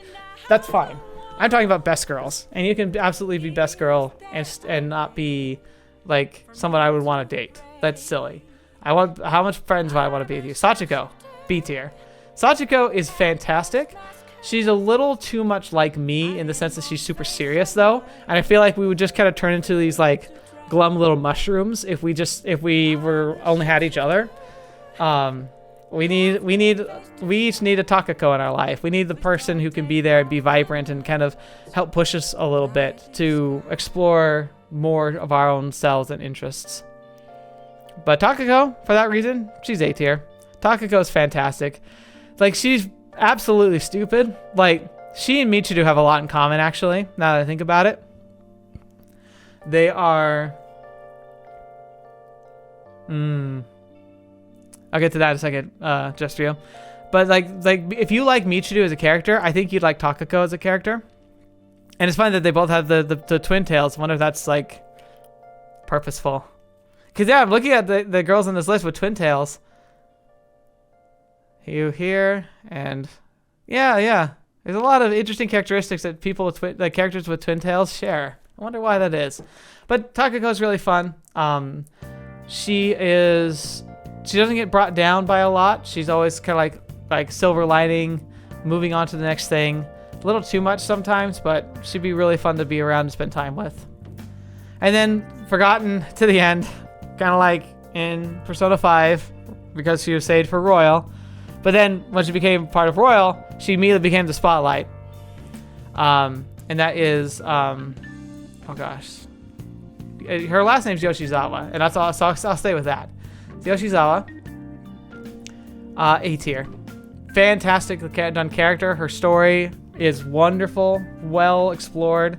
That's fine. I'm talking about best girls, and you can absolutely be best girl and not be like someone I would want to date. That's silly. How much friends do I want to be with you? Sachiko, B tier. Sachiko is fantastic. She's a little too much like me in the sense that she's super serious though, and I feel like we would just kind of turn into these like glum little mushrooms if we were only had each other. We each need a Takako in our life. We need the person who can be there and be vibrant and kind of help push us a little bit to explore more of our own selves and interests. But Takako, for that reason, she's A tier. Takako is fantastic. Like, she's absolutely stupid. Like, she and Michiru have a lot in common, actually, now that I think about it. They are... I'll get to that in a second, just for you. But, like if you like Michiru as a character, I think you'd like Takako as a character. And it's fun that they both have the twin tails. I wonder if that's, like, purposeful. Because, yeah, I'm looking at the girls on this list with twin tails. You here, and yeah. There's a lot of interesting characteristics that people with characters with twin tails share. I wonder why that is. But Takako is really fun. She doesn't get brought down by a lot. She's always kind of like silver lining, moving on to the next thing. A little too much sometimes, but she'd be really fun to be around and spend time with. And then forgotten to the end, kind of like in Persona 5, because she was saved for Royal. But then when she became part of Royal, she immediately became the spotlight. And that is, oh gosh. Her last name's Yoshizawa, and that's all, so I'll stay with that. Yoshizawa, A tier. Fantastic done character. Her story is wonderful, well explored.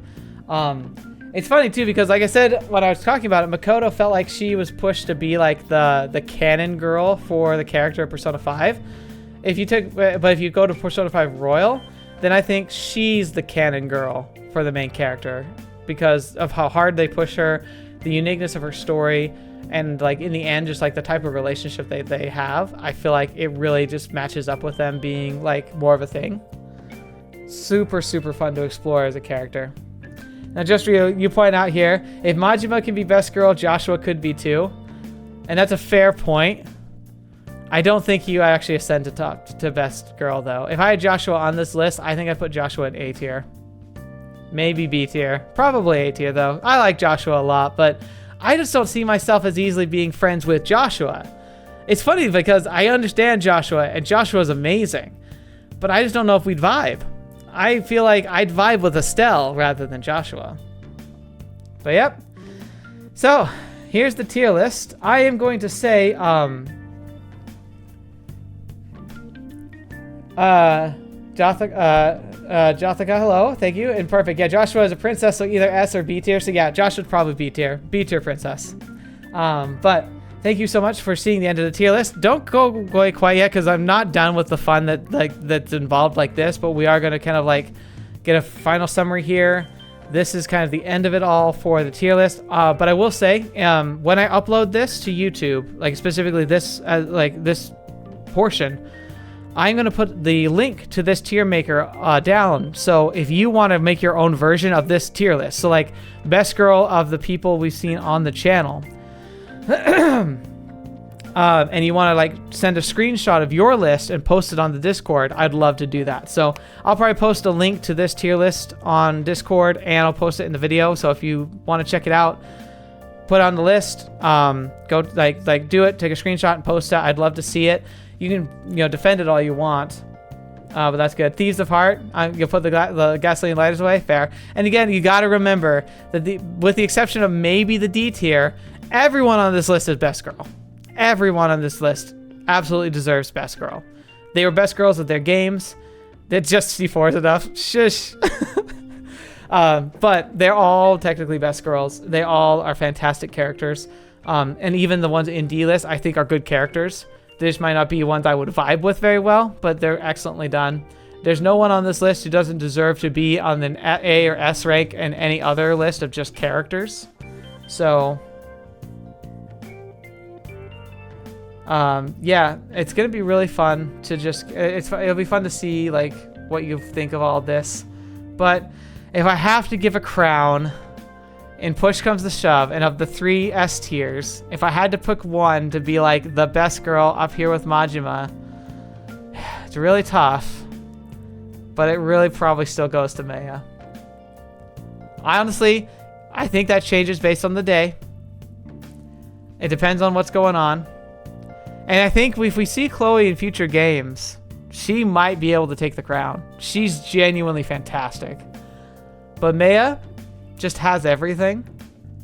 It's funny too because, like I said when I was talking about it, Makoto felt like she was pushed to be like the canon girl for the character of Persona 5. If you go to Persona 5 Royal, then I think she's the canon girl for the main character because of how hard they push her, the uniqueness of her story, and like in the end, just like the type of relationship they have. I feel like it really just matches up with them being like more of a thing. Super, super fun to explore as a character. Now, just for you point out here, if Majima can be best girl, Joshua could be too. And that's a fair point. I don't think he actually ascend to best girl though. If I had Joshua on this list, I think I'd put Joshua in A tier. Maybe B tier. Probably A tier though. I like Joshua a lot, but I just don't see myself as easily being friends with Joshua. It's funny because I understand Joshua and Joshua's amazing, but I just don't know if we'd vibe. I feel like I'd vibe with Estelle rather than Joshua. But yep. So here's the tier list. I am going to say, Jothika, hello, thank you, and perfect. Yeah, Joshua is a princess, so either S or B tier. So yeah, Joshua's probably B tier princess. But thank you so much for seeing the end of the tier list. Don't go away quite yet because I'm not done with the fun that's involved like this, but we are going to kind of like get a final summary here. This is kind of the end of it all for the tier list. But I will say, when I upload this to YouTube, like specifically this, this portion, I'm going to put the link to this tier maker down. So if you want to make your own version of this tier list, so like best girl of the people we've seen on the channel, and you want to like send a screenshot of your list and post it on the Discord, I'd love to do that. So I'll probably post a link to this tier list on Discord, and I'll post it in the video. So if you want to check it out, put it on the list, go like do it, take a screenshot and post it. I'd love to see it. You can, defend it all you want, but that's good. Thieves of Heart, you'll put the gasoline lighters away, fair. And again, you got to remember that with the exception of maybe the D tier, everyone on this list is best girl. Everyone on this list absolutely deserves best girl. They were best girls at their games. They're just C4 is enough. Shush. But they're all technically best girls. They all are fantastic characters. And even the ones in D list, I think are good characters. They just might not be ones I would vibe with very well, but they're excellently done. There's no one on this list who doesn't deserve to be on an A or S rank in any other list of just characters. So, yeah, it's gonna be really fun to just. It'll be fun to see like what you think of all this. But if I have to give a crown, and push comes to shove, and of the 3 S tiers, if I had to pick one to be like the best girl up here with Majima, it's really tough, but it really probably still goes to Maya. I think that changes based on the day. It depends on what's going on. And I think if we see Chloe in future games, she might be able to take the crown. She's genuinely fantastic. But Maya just has everything.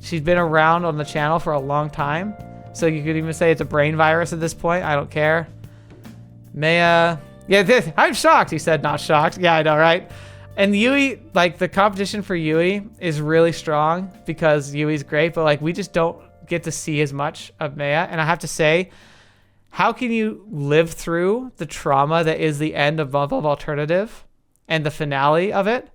She's been around on the channel for a long time, so you could even say it's a brain virus at this point. I don't care. Maya, yeah, I'm shocked. He said not shocked. Yeah, I know, right? And Yui, like the competition for Yui is really strong because Yui's great, but like we just don't get to see as much of Maya. And I have to say, how can you live through the trauma that is the end of Muv-Luv Alternative and the finale of it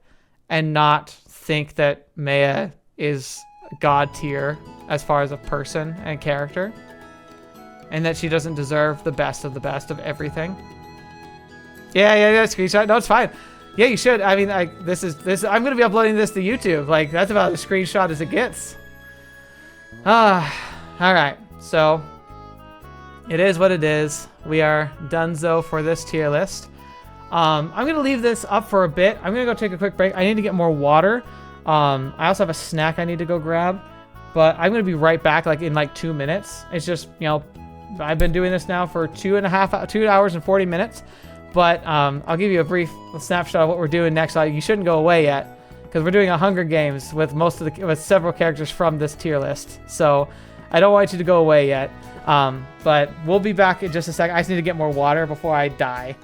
and not think that Maya is god tier as far as a person and character, and that she doesn't deserve the best of everything? Yeah, screenshot. No, it's fine. Yeah, you should. I mean, this. I'm gonna be uploading this to YouTube. Like that's about as screenshot as it gets. All right. So it is what it is. We are donezo for this tier list. I'm gonna leave this up for a bit. I'm gonna go take a quick break. I need to get more water. I also have a snack I need to go grab, but I'm gonna be right back like in like 2 minutes. It's just, I've been doing this now for 2 hours and 40 minutes, but I'll give you a brief snapshot of what we're doing next. You shouldn't go away yet because we're doing a Hunger Games with with several characters from this tier list. So I don't want you to go away yet. But we'll be back in just a second. I just need to get more water before I die.